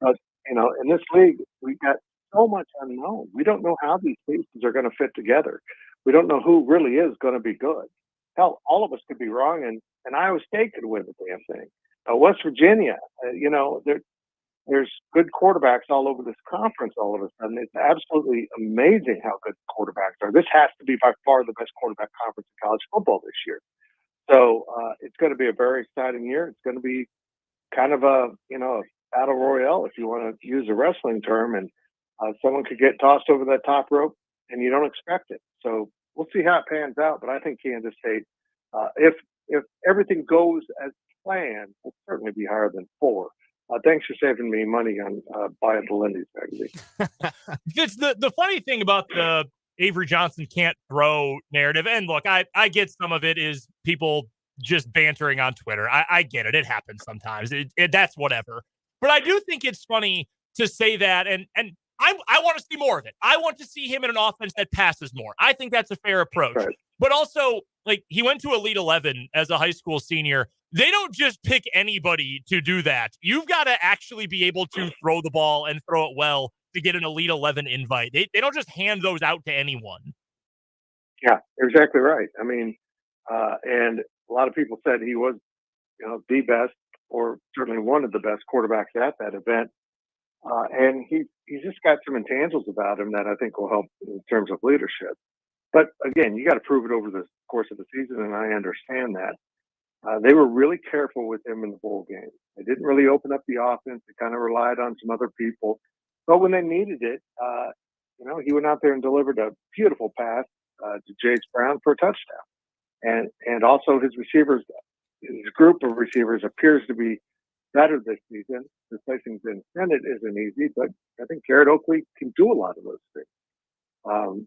But in this league, we got so much unknown. We don't know how these pieces are going to fit together. We don't know who really is going to be good. Hell, all of us could be wrong, and Iowa State could win the damn thing. West Virginia, there's good quarterbacks all over this conference all of a sudden. It's absolutely amazing how good quarterbacks are. This has to be by far the best quarterback conference in college football this year. So it's going to be a very exciting year. It's going to be kind of a battle royale, if you want to use a wrestling term, and someone could get tossed over that top rope and you don't expect it. So we'll see how it pans out. But I think Kansas State, if everything goes as planned, will certainly be higher than 4. Thanks for saving me money on buying the Lindy's magazine. It's the funny thing about the Avery Johnson can't throw narrative. And look, I get some of it is people just bantering on Twitter. I get it. It happens sometimes. That's whatever. But I do think it's funny to say that. And I want to see more of it. I want to see him in an offense that passes more. I think that's a fair approach. Right. But also, he went to Elite 11 as a high school senior. They don't just pick anybody to do that. You've got to actually be able to throw the ball and throw it well to get an Elite 11 invite. They don't just hand those out to anyone. Yeah, you're exactly right. And a lot of people said he was, the best, or certainly one of the best quarterbacks at that event. And he's just got some intangibles about him that I think will help in terms of leadership. But again, you got to prove it over the course of the season, and I understand that. They were really careful with him in the bowl game. They didn't really open up the offense. They kind of relied on some other people. But when they needed it, he went out there and delivered a beautiful pass to Jace Brown for a touchdown. And also his receivers, his group of receivers appears to be better this season. Replacing Ben Bennett isn't easy, but I think Garrett Oakley can do a lot of those things.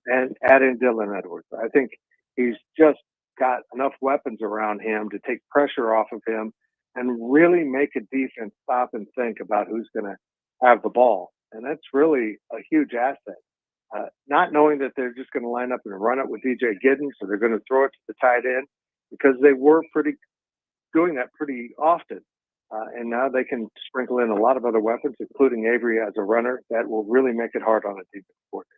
And add in Dylan Edwards. I think he's just got enough weapons around him to take pressure off of him and really make a defense stop and think about who's going to have the ball. And that's really a huge asset. Not knowing that they're just going to line up and run it with DJ Giddens, so they're going to throw it to the tight end, because they were doing that pretty often. And now they can sprinkle in a lot of other weapons, including Avery as a runner, that will really make it hard on a defense coordinator.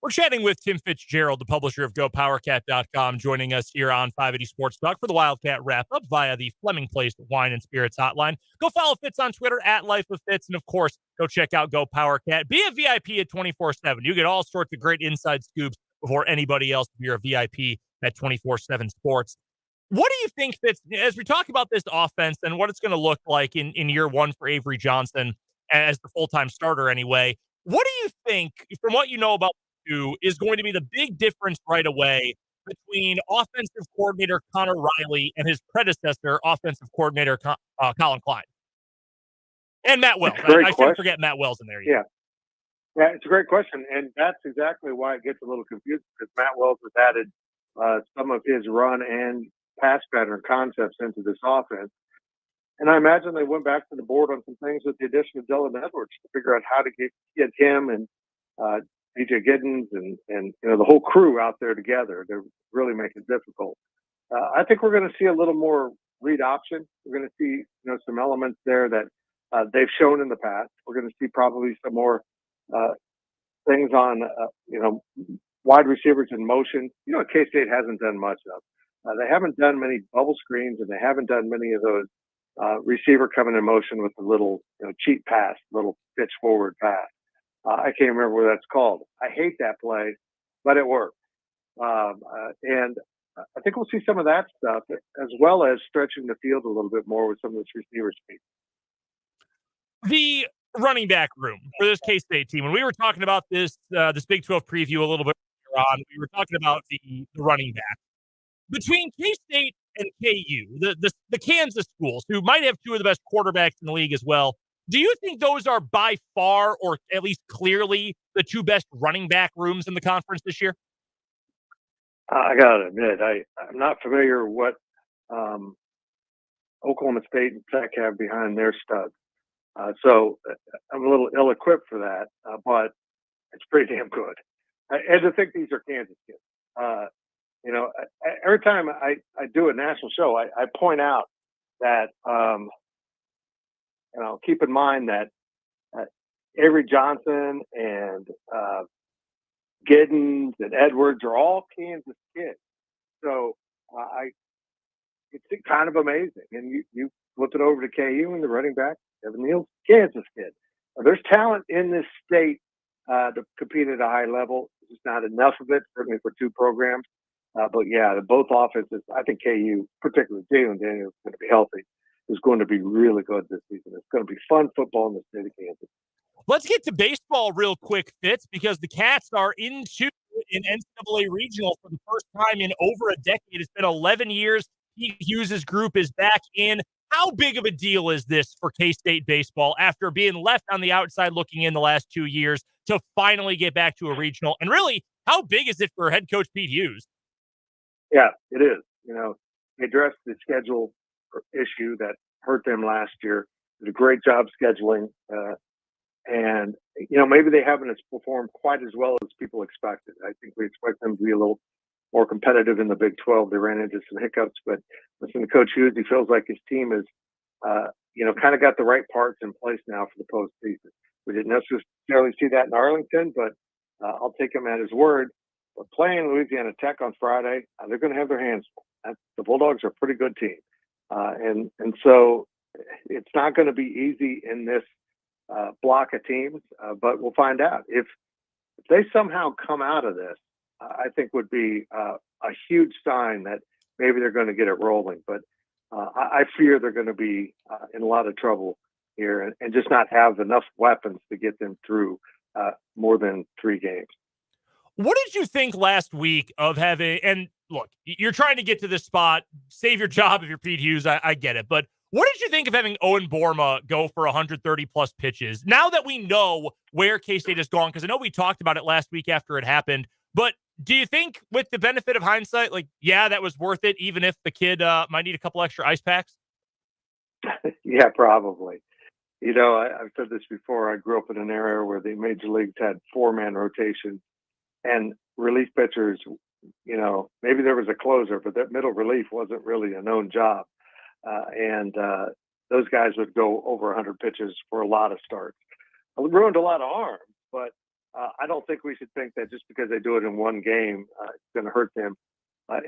We're chatting with Tim Fitzgerald, the publisher of GoPowerCat.com, joining us here on 580 Sports Talk for the Wildcat Wrap-up via the Fleming Place Wine and Spirits hotline. Go follow Fitz on Twitter at Life of Fitz, and of course, go check out GoPowerCat. Be a VIP at 24/7. You get all sorts of great inside scoops before anybody else if you're a VIP at 24/7 Sports. What do you think, Fitz, as we talk about this offense and what it's going to look like in year one for Avery Johnson as the full-time starter anyway, what do you think, from what you know about is going to be the big difference right away between offensive coordinator Connor Riley and his predecessor, offensive coordinator Colin Klein? And Matt Wells. I shouldn't forget Matt Wells in there. Yeah, it's a great question. And that's exactly why it gets a little confusing, because Matt Wells has added some of his run and pass pattern concepts into this offense. And I imagine they went back to the board on some things with the addition of Dylan Edwards to figure out how to get him and DJ Giddens and the whole crew out there together. They're really making it difficult. I think we're going to see a little more read option. We're going to see some elements there that they've shown in the past. We're going to see probably some more things on wide receivers in motion. K-State hasn't done much of. They haven't done many bubble screens, and they haven't done many of those receiver coming in motion with a little cheat pass, little pitch forward pass. I can't remember what that's called. I hate that play, but it works. And I think we'll see some of that stuff, as well as stretching the field a little bit more with some of this receiver speed. The running back room for this K-State team, when we were talking about this Big 12 preview a little bit earlier on, we were talking about the running back. Between K-State and KU, the Kansas schools, who might have two of the best quarterbacks in the league as well, do you think those are by far, or at least clearly, the two best running back rooms in the conference this year? I got to admit, I'm not familiar what Oklahoma State and Tech have behind their studs. So I'm a little ill-equipped for that, but it's pretty damn good. And to think these are Kansas kids. Every time I do a national show, I point out that, keep in mind that Avery Johnson and Giddens and Edwards are all Kansas kids. So it's kind of amazing. And you flip it over to KU and the running back, Evan Neal's Kansas kid. There's talent in this state to compete at a high level. There's just not enough of it, certainly for two programs. But yeah, both offenses, I think KU, particularly Jalen Daniels, is going to be healthy, is going to be really good this season. It's going to be fun football in the state of Kansas. Let's get to baseball real quick, Fitz, because the Cats are into an NCAA regional for the first time in over a decade. It's been 11 years. Pete Hughes' group is back in. How big of a deal is this for K-State baseball after being left on the outside looking in the last 2 years to finally get back to a regional? And really, how big is it for head coach Pete Hughes? Yeah, it is. They addressed the schedule issue that hurt them last year. Did a great job scheduling. And maybe they haven't performed quite as well as people expected. I think we expect them to be a little more competitive in the Big 12. They ran into some hiccups, but listen to Coach Hughes. He feels like his team is, kind of got the right parts in place now for the postseason. We didn't necessarily see that in Arlington, but I'll take him at his word. We're playing Louisiana Tech on Friday. They're going to have their hands full. The Bulldogs are a pretty good team. And so it's not going to be easy in this block of teams, but we'll find out. If they somehow come out of this, I think would be a huge sign that maybe they're going to get it rolling. But I fear they're going to be in a lot of trouble here and just not have enough weapons to get them through more than 3 games. What did you think last week of having, and look, you're trying to get to this spot, save your job if you're Pete Hughes, I get it, but what did you think of having Owen Borma go for 130-plus pitches? Now that we know where K-State has gone, because I know we talked about it last week after it happened, but do you think with the benefit of hindsight, like, yeah, that was worth it, even if the kid might need a couple extra ice packs? Yeah, probably. You know, I've said this before. I grew up in an area where the major leagues had 4-man rotation and relief pitchers, you know, maybe there was a closer, but that middle relief wasn't really a known job. And those guys would go over 100 pitches for a lot of starts. It ruined a lot of arms, but I don't think we should think that just because they do it in one game, it's going to hurt them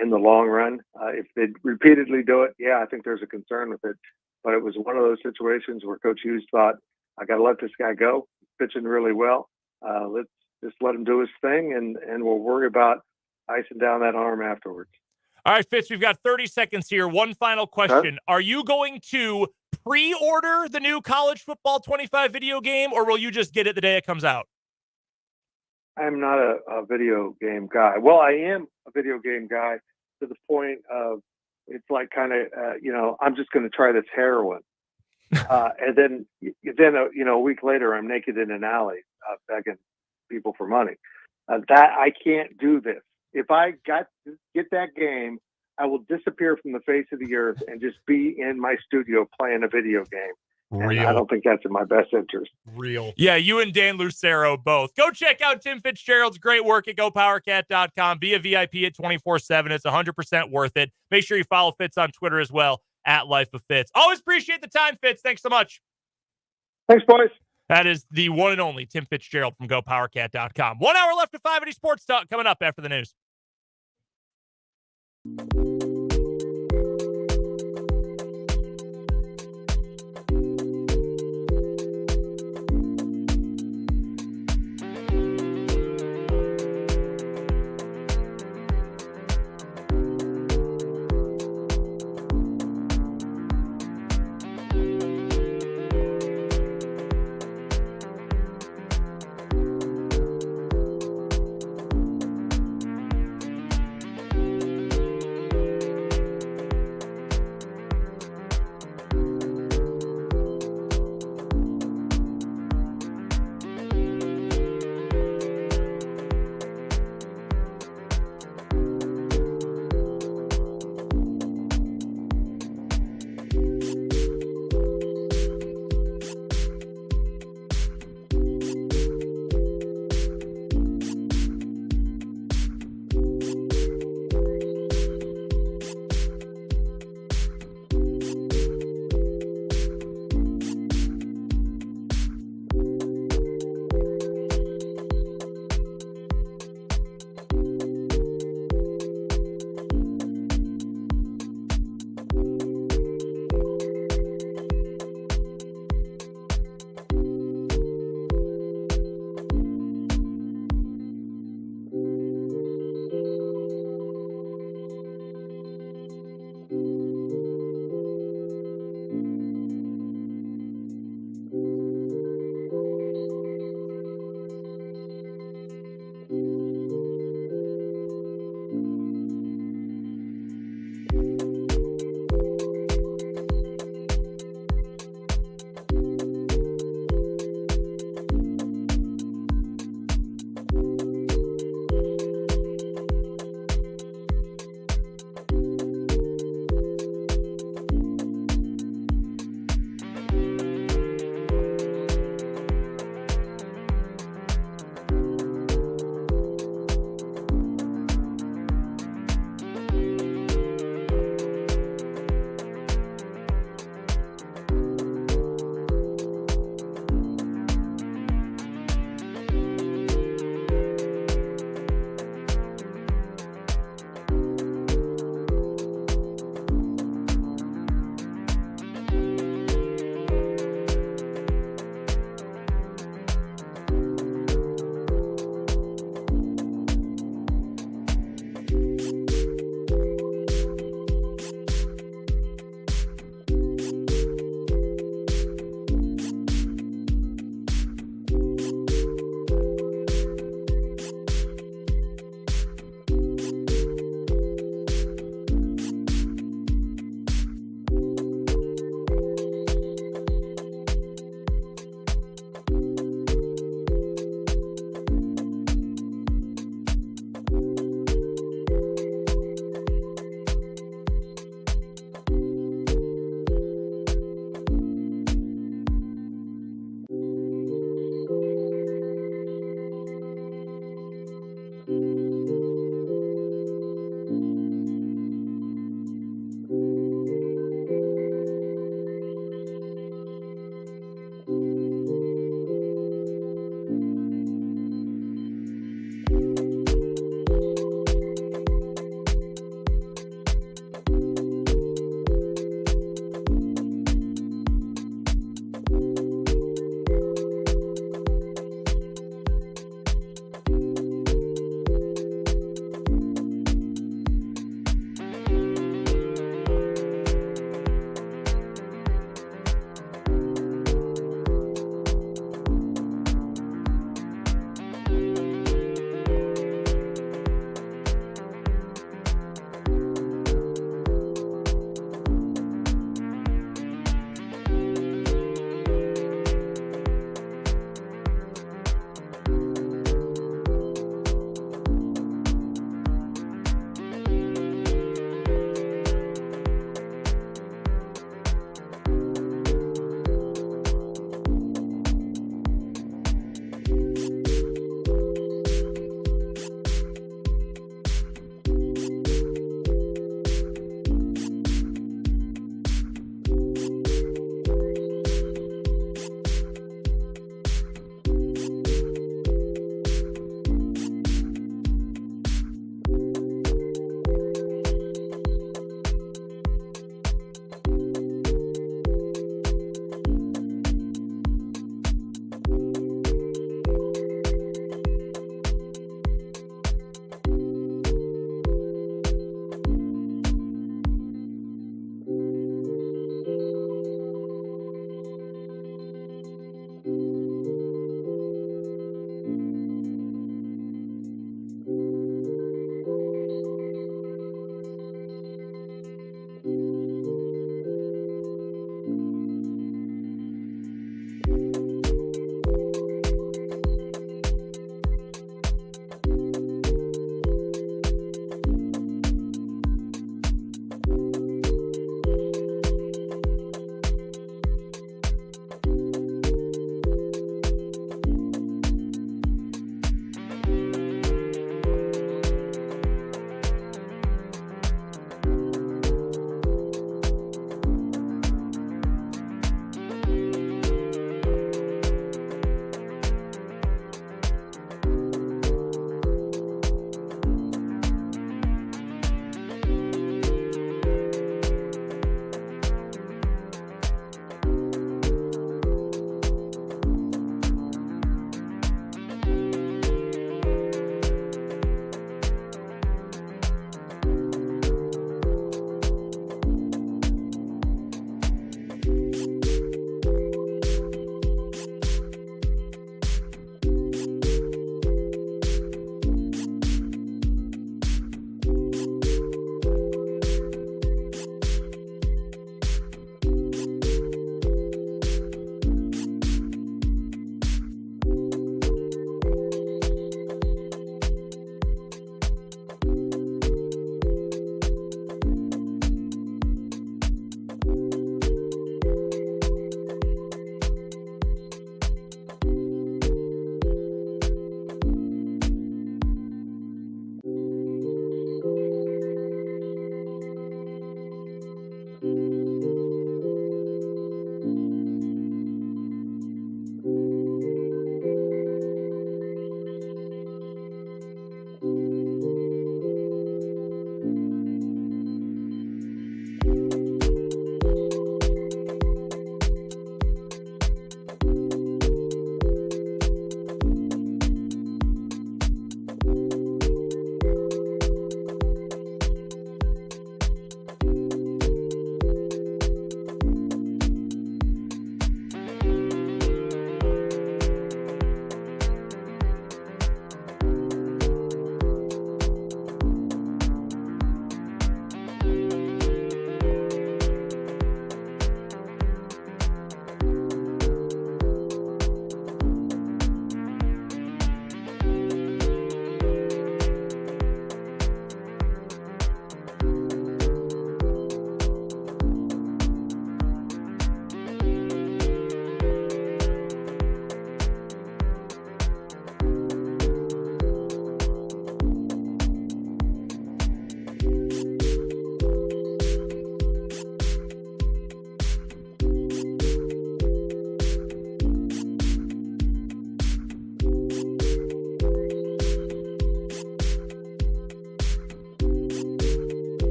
in the long run. If they repeatedly do it, yeah, I think there's a concern with it. But it was one of those situations where Coach Hughes thought, I got to let this guy go. He's pitching really well. Let's just let him do his thing, and we'll worry about icing down that arm afterwards. All right, Fitz, we've got 30 seconds here. One final question. Huh? Are you going to pre-order the new College Football 25 video game, or will you just get it the day it comes out? I'm not a video game guy. Well, I am a video game guy to the point of it's like kind of, you know, I'm just going to try this heroin. And then, you know, a week later, I'm naked in an alley begging people for money. That I can't do this. If I get that game, I will disappear from the face of the earth and just be in my studio playing a video game. And I don't think that's in my best interest. Real. Yeah, you and Dan Lucero both. Go check out Tim Fitzgerald's great work at GoPowerCat.com. Be a VIP at 24/7. It's 100% worth it. Make sure you follow Fitz on Twitter as well, at Life of Fitz. Always appreciate the time, Fitz. Thanks so much. Thanks, boys. That is the one and only Tim Fitzgerald from GoPowerCat.com. 1 hour left of 580 Sports Talk coming up after the news.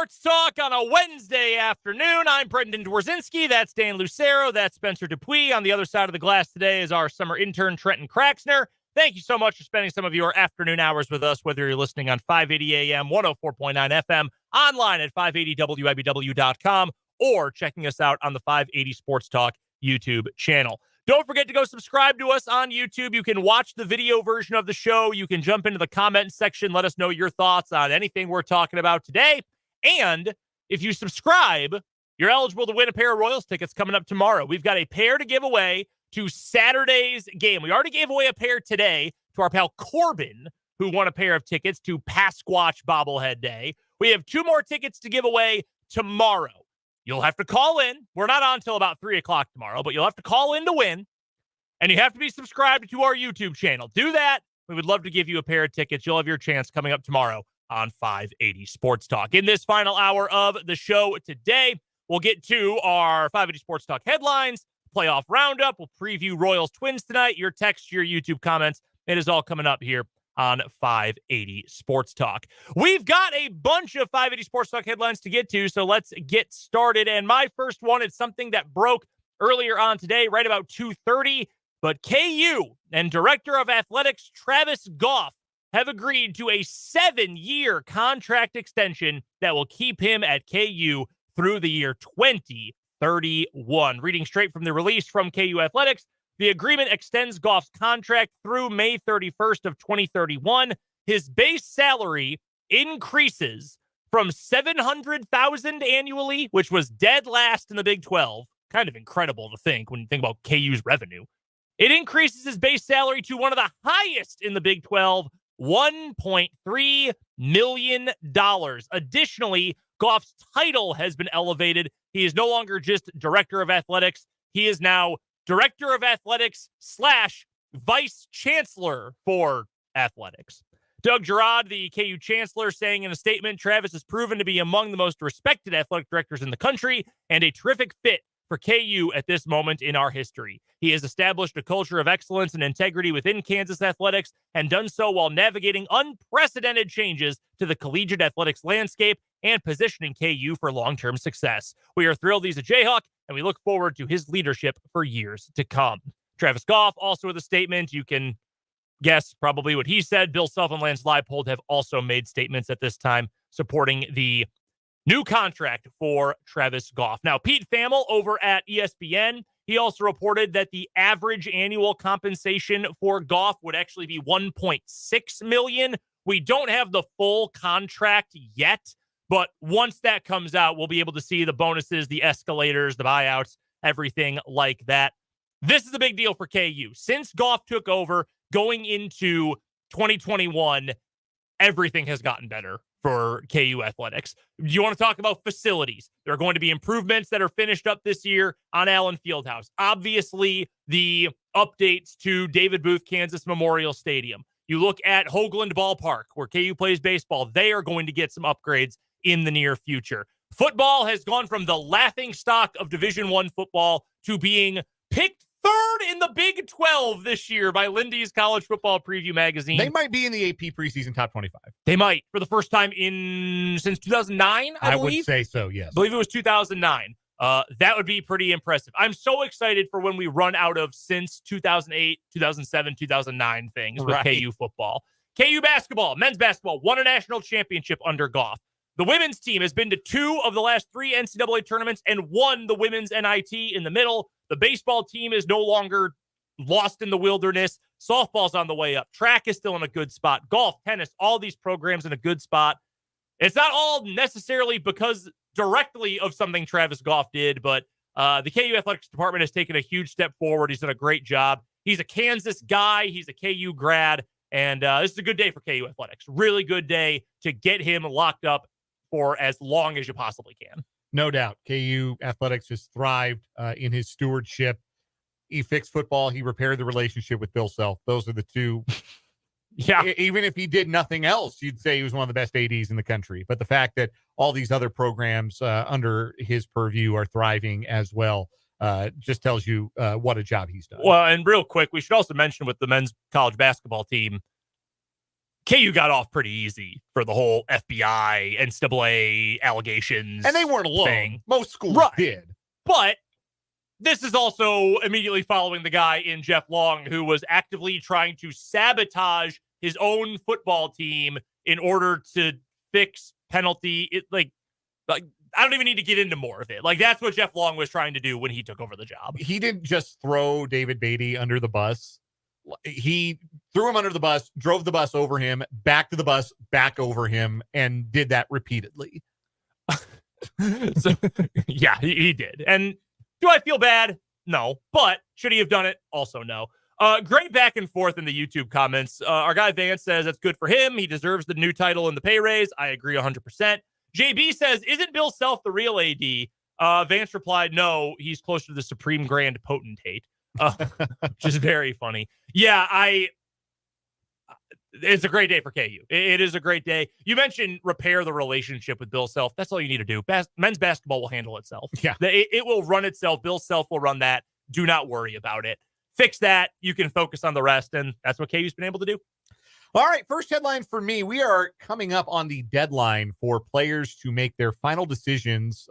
Sports Talk on a Wednesday afternoon. I'm Brendan Dworzinski. That's Dan Lucero. That's Spencer Dupuis. On the other side of the glass today is our summer intern, Trenton Kraxner. Thank you so much for spending some of your afternoon hours with us, whether you're listening on 580 AM, 104.9 FM, online at 580WIBW.com, or checking us out on the 580 Sports Talk YouTube channel. Don't forget to go subscribe to us on YouTube. You can watch the video version of the show. You can jump into the comment section. Let us know your thoughts on anything we're talking about today. And if you subscribe, you're eligible to win a pair of Royals tickets coming up tomorrow. We've got a pair to give away to Saturday's game. We already gave away a pair today to our pal Corbin, who won a pair of tickets to Pasquatch Bobblehead Day. We have 2 more tickets to give away tomorrow. You'll have to call in. We're not on until about 3 o'clock tomorrow, but you'll have to call in to win. And you have to be subscribed to our YouTube channel. Do that. We would love to give you a pair of tickets. You'll have your chance coming up tomorrow on 580 Sports Talk. In this final hour of the show today, we'll get to our 580 Sports Talk headlines, playoff roundup. We'll preview Royals Twins tonight. Your text, your YouTube comments. It is all coming up here on 580 Sports Talk. We've got a bunch of 580 Sports Talk headlines to get to, so let's get started. And my first one is something that broke earlier on today, right about 2:30. But KU and Director of Athletics Travis Goff have agreed to a 7-year contract extension that will keep him at KU through the year 2031. Reading straight from the release from KU Athletics, the agreement extends Goff's contract through May 31st of 2031. His base salary increases from $700,000 annually, which was dead last in the Big 12. Kind of incredible to think when you think about KU's revenue. It increases his base salary to one of the highest in the Big 12, $1.3 million. Additionally, Goff's title has been elevated. He is no longer just Director of Athletics. He is now Director of Athletics / Vice Chancellor for Athletics. Doug Girard, the KU Chancellor, saying in a statement, Travis has proven to be among the most respected athletic directors in the country and a terrific fit for KU at this moment in our history. He has established a culture of excellence and integrity within Kansas athletics and done so while navigating unprecedented changes to the collegiate athletics landscape and positioning KU for long-term success. We are thrilled he's a Jayhawk, and we look forward to his leadership for years to come. Travis Goff, also with a statement. You can guess probably what he said. Bill Self and Lance Leipold have also made statements at this time supporting the new contract for Travis Goff. Now, Pete Thamel over at ESPN, he also reported that the average annual compensation for Goff would actually be $1.6 million. We don't have the full contract yet, but once that comes out, we'll be able to see the bonuses, the escalators, the buyouts, everything like that. This is a big deal for KU. Since Goff took over going into 2021, everything has gotten better for KU athletics. You want to talk about facilities? There are going to be improvements that are finished up this year on Allen Fieldhouse. Obviously, the updates to David Booth Kansas Memorial Stadium. You look at Hoagland Ballpark, where KU plays baseball. They are going to get some upgrades in the near future. Football has gone from the laughingstock of Division I football to being picked third in the Big 12 this year by Lindy's College Football Preview magazine. They might be in the AP preseason top 25. They might, for the first time since 2009, I believe. Would say so, yes. I believe it was 2009. That would be pretty impressive. I'm so excited for when we run out of since 2008, 2007, 2009 things with KU football. KU basketball, men's basketball, won a national championship under Goff. The women's team has been to 2 of the last 3 NCAA tournaments and won the women's NIT in the middle. The baseball team is no longer lost in the wilderness. Softball's on the way up. Track is still in a good spot. Golf, tennis, all these programs in a good spot. It's not all necessarily because directly of something Travis Goff did, but the KU Athletics Department has taken a huge step forward. He's done a great job. He's a Kansas guy. He's a KU grad. And this is a good day for KU Athletics. Really good day to get him locked up for as long as you possibly can. No doubt. KU Athletics has thrived in his stewardship. He fixed football. He repaired the relationship with Bill Self. Those are the two. Yeah. Even if he did nothing else, you'd say he was one of the best ADs in the country. But the fact that all these other programs under his purview are thriving as well just tells you what a job he's done. Well, and real quick, we should also mention with the men's college basketball team, KU got off pretty easy for the whole FBI, NCAA allegations. And they weren't alone. Thing. Most schools did. But this is also immediately following the guy in Jeff Long who was actively trying to sabotage his own football team in order to fix penalty. Like I don't even need to get into more of it. Like, that's what Jeff Long was trying to do when he took over the job. He didn't just throw David Beatty under the bus. He threw him under the bus, drove the bus over him, back to the bus, back over him, and did that repeatedly. So, yeah, he did. And do I feel bad? No. But should he have done it? Also no. Great back and forth in the YouTube comments. Our guy Vance says that's good for him. He deserves the new title and the pay raise. I agree 100%. JB says, isn't Bill Self the real AD? Vance replied, no, he's closer to the Supreme Grand Potentate. Which is very funny. Yeah, it's a great day for KU. It is a great day. You mentioned repair the relationship with Bill Self. That's all you need to do. Men's basketball will handle itself. Yeah. It will run itself. Bill Self will run that. Do not worry about it. Fix that. You can focus on the rest, and that's what KU's been able to do. All right, first headline for me. We are coming up on the deadline for players to make their final decisions,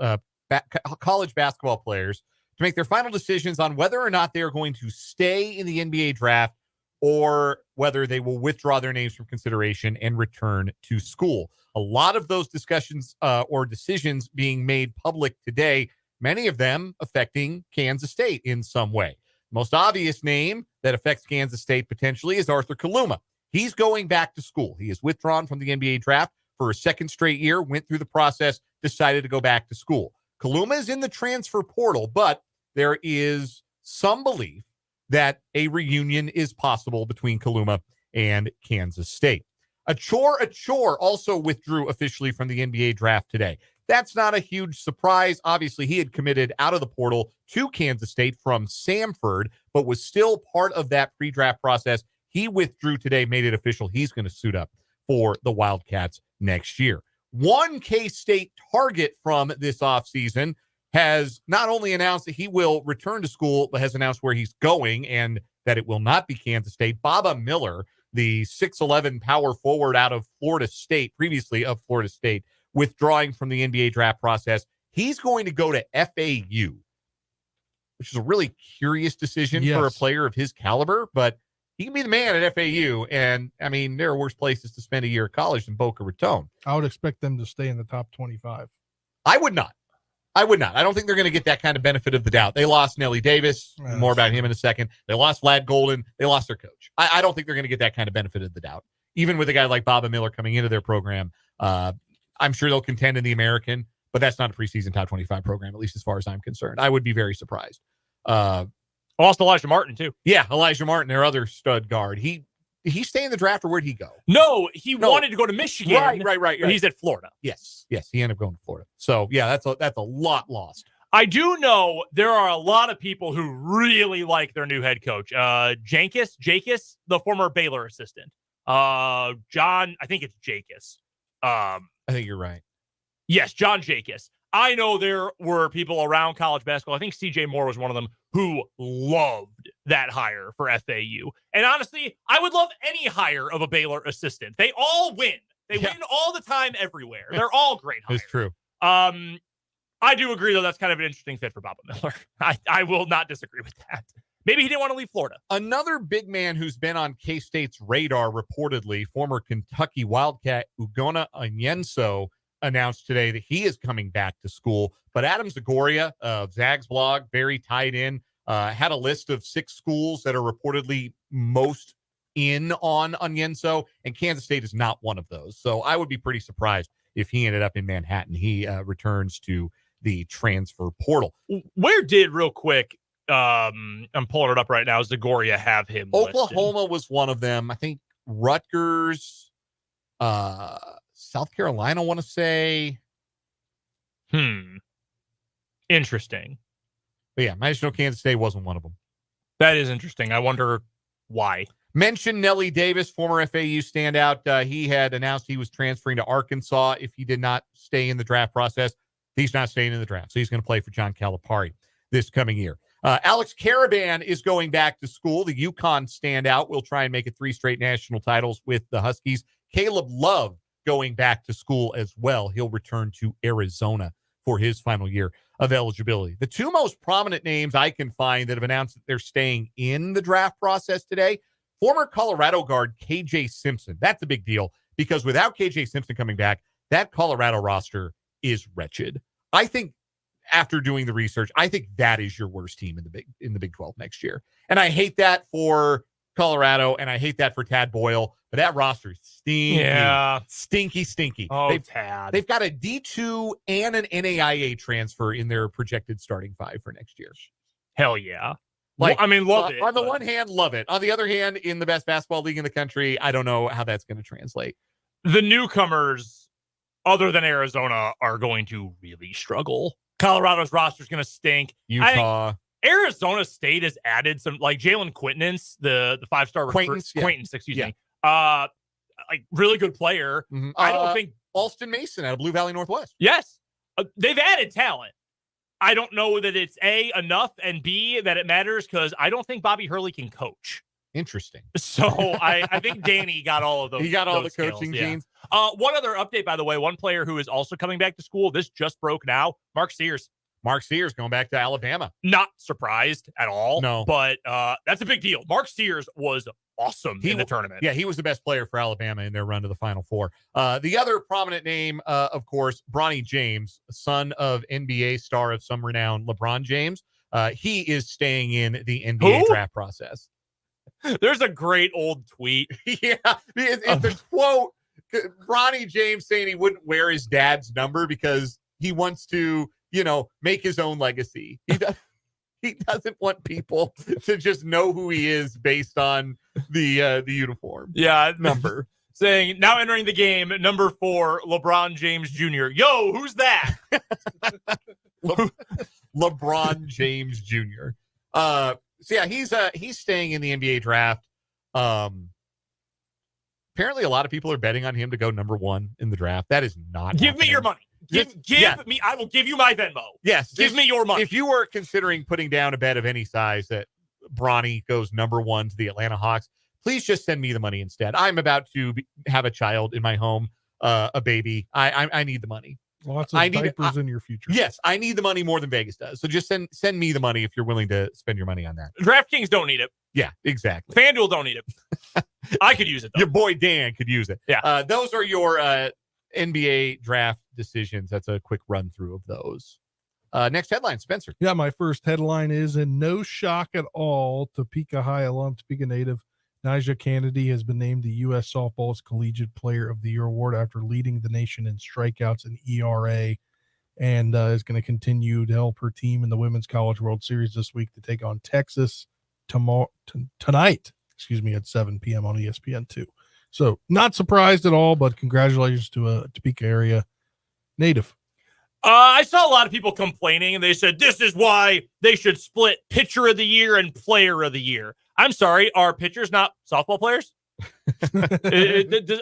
college basketball players, to make their final decisions on whether or not they are going to stay in the NBA draft or whether they will withdraw their names from consideration and return to school. A lot of those discussions or decisions being made public today, many of them affecting Kansas State in some way. Most obvious name that affects Kansas State potentially is Arthur Kaluma. He's going back to school. He is withdrawn from the NBA draft for a second straight year, went through the process, decided to go back to school. Kaluma is in the transfer portal, but there is some belief that a reunion is possible between Kaluma and Kansas State. Achor also withdrew officially from the NBA draft today. That's not a huge surprise. Obviously, he had committed out of the portal to Kansas State from Samford, but was still part of that pre-draft process. He withdrew today, made it official. He's going to suit up for the Wildcats next year. One K-State target from this offseason has not only announced that he will return to school, but has announced where he's going and that it will not be Kansas State. Baba Miller, the 6'11" power forward out of Florida State, previously of Florida State, withdrawing from the NBA draft process. He's going to go to FAU, which is a really curious decision for a player of his caliber, but he can be the man at FAU. And, I mean, there are worse places to spend a year of college than Boca Raton. I would expect them to stay in the top 25. I would not. I don't think they're going to get that kind of benefit of the doubt. They lost Nelly Davis. More about him in a second. They lost Vlad Golden. They lost their coach. I don't think they're going to get that kind of benefit of the doubt. Even with a guy like Baba Miller coming into their program, I'm sure they'll contend in the American, but that's not a preseason top 25 program, at least as far as I'm concerned. I would be very surprised. Lost Elijah Martin, too. Yeah, Elijah Martin, their other stud guard. Did he stay in the draft, or where'd he go? No, he wanted to go to Michigan. Right. He's at Florida. Yes, he ended up going to Florida. So, yeah, that's a lot lost. I do know there are a lot of people who really like their new head coach. Jakis, the former Baylor assistant. John, I think it's Jakis. I think you're right. Yes, John Jakis. I know there were people around college basketball, I think CJ Moore was one of them, who loved that hire for FAU. And honestly, I would love any hire of a Baylor assistant. They all win. They win all the time everywhere. They're all great hires. That's true. I do agree, though, that's kind of an interesting fit for Baba Miller. I will not disagree with that. Maybe he didn't want to leave Florida. Another big man who's been on K-State's radar reportedly, former Kentucky Wildcat Ugonna Onyenso, announced today that he is coming back to school. But Adam Zagoria of Zag's blog, very tied in, had a list of 6 schools that are reportedly most in on Onyenso, and Kansas State is not one of those. So I would be pretty surprised if he ended up in Manhattan. He returns to the transfer portal. Where did, real quick, I'm pulling it up right now, Zagoria have him Oklahoma listed? Was one of them. I think Rutgers, South Carolina, I want to say. Interesting. But yeah, I just know Kansas State wasn't one of them. That is interesting. I wonder why. Mentioned Nelly Davis, former FAU standout. He had announced he was transferring to Arkansas if he did not stay in the draft process. He's not staying in the draft, so he's going to play for John Calipari this coming year. Alex Caravan is going back to school. The UConn standout will try and make it 3 straight national titles with the Huskies. Caleb Love going back to school as well. He'll return to Arizona for his final year of eligibility. The two most prominent names I can find that have announced that they're staying in the draft process today, former Colorado guard KJ Simpson. That's a big deal because without KJ Simpson coming back, that Colorado roster is wretched. I think after doing the research, I think that is your worst team in the Big 12 next year. And I hate that for Colorado, and I hate that for Tad Boyle, but that roster is stinky. Yeah. Stinky. Oh, Tad. They've got a D2 and an NAIA transfer in their projected starting five for next year. Hell yeah. Like, I mean, love it. On the one hand, love it. On the other hand, in the best basketball league in the country, I don't know how that's going to translate. The newcomers, other than Arizona, are going to really struggle. Colorado's roster is going to stink. Utah. Arizona State has added some, like Jalen Quintance, the 5-star Quaintance, excuse me. Like really good player. Mm-hmm. I don't think Alston Mason out of Blue Valley Northwest. Yes, they've added talent. I don't know that it's A, enough, and B, that it matters because I don't think Bobby Hurley can coach. Interesting. So I think Danny got all of those. He got all the skills, coaching yeah. genes. One other update, by the way, one player who is also coming back to school. This just broke now. Mark Sears. Mark Sears going back to Alabama. Not surprised at all. No. But that's a big deal. Mark Sears was awesome in the tournament. Yeah, he was the best player for Alabama in their run to the Final Four. The other prominent name, of course, Bronny James, son of NBA star of some renown, LeBron James. He is staying in the NBA draft process. There's a great old tweet. Yeah, it's a quote. Bronny James saying he wouldn't wear his dad's number because he wants to, make his own legacy. He doesn't want people to just know who he is based on the uniform. Yeah, number. Saying now entering the game, number 4, LeBron James Jr. Yo, who's that? LeBron James Jr. So yeah, he's staying in the NBA draft. Apparently, a lot of people are betting on him to go number 1 in the draft. That is not. Give me your money. Give me. I will give you my Venmo. Yes, give me your money. If you were considering putting down a bet of any size that Bronny goes number 1 to the Atlanta Hawks, please just send me the money instead. I'm about to have a child in my home, a baby. I need the money. Lots of diapers in your future. Yes, I need the money more than Vegas does. So just send me the money if you're willing to spend your money on that. DraftKings don't need it. Yeah, exactly. FanDuel don't need it. I could use it, though. Your boy Dan could use it. Yeah. Those are your NBA draft decisions. That's a quick run through of those. Next headline, Spencer. Yeah, my first headline is, in no shock at all, Topeka High alum, Topeka native Nyjah Kennedy has been named the U.S. Softball's Collegiate Player of the Year award after leading the nation in strikeouts and ERA, and is going to continue to help her team in the Women's College World Series this week to take on Texas tonight, at 7 p.m. on ESPN2. So not surprised at all, but congratulations to a Topeka area native. I saw a lot of people complaining, and they said this is why they should split Pitcher of the Year and Player of the Year. I'm sorry, are pitchers not softball players?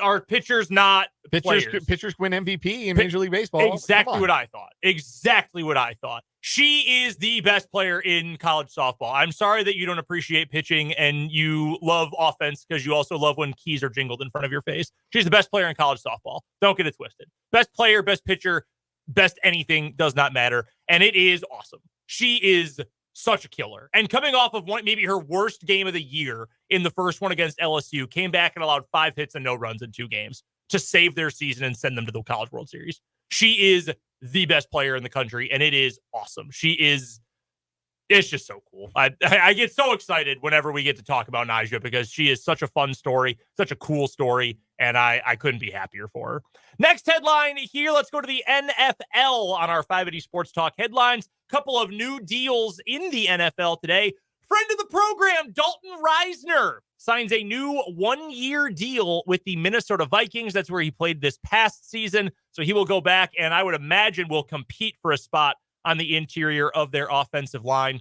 Are pitchers not players? Pitchers win MVP in Major League Baseball. Exactly what I thought. She is the best player in college softball. I'm sorry that you don't appreciate pitching and you love offense because you also love when keys are jingled in front of your face. She's the best player in college softball. Don't get it twisted. Best player, best pitcher, best anything, does not matter. And it is awesome. She is such a killer. And coming off of maybe her worst game of the year in the first one against LSU, came back and allowed 5 hits and no runs in 2 games to save their season and send them to the College World Series. She is the best player in the country, and it is awesome. It's just so cool. I get so excited whenever we get to talk about Nyjah because she is such a fun story, such a cool story, and I couldn't be happier for her. Next headline here, let's go to the NFL on our 580 Sports Talk headlines. Couple of new deals in the NFL today. Friend of the program, Dalton Reisner, signs a new 1-year deal with the Minnesota Vikings. That's where he played this past season. So he will go back and I would imagine will compete for a spot on the interior of their offensive line.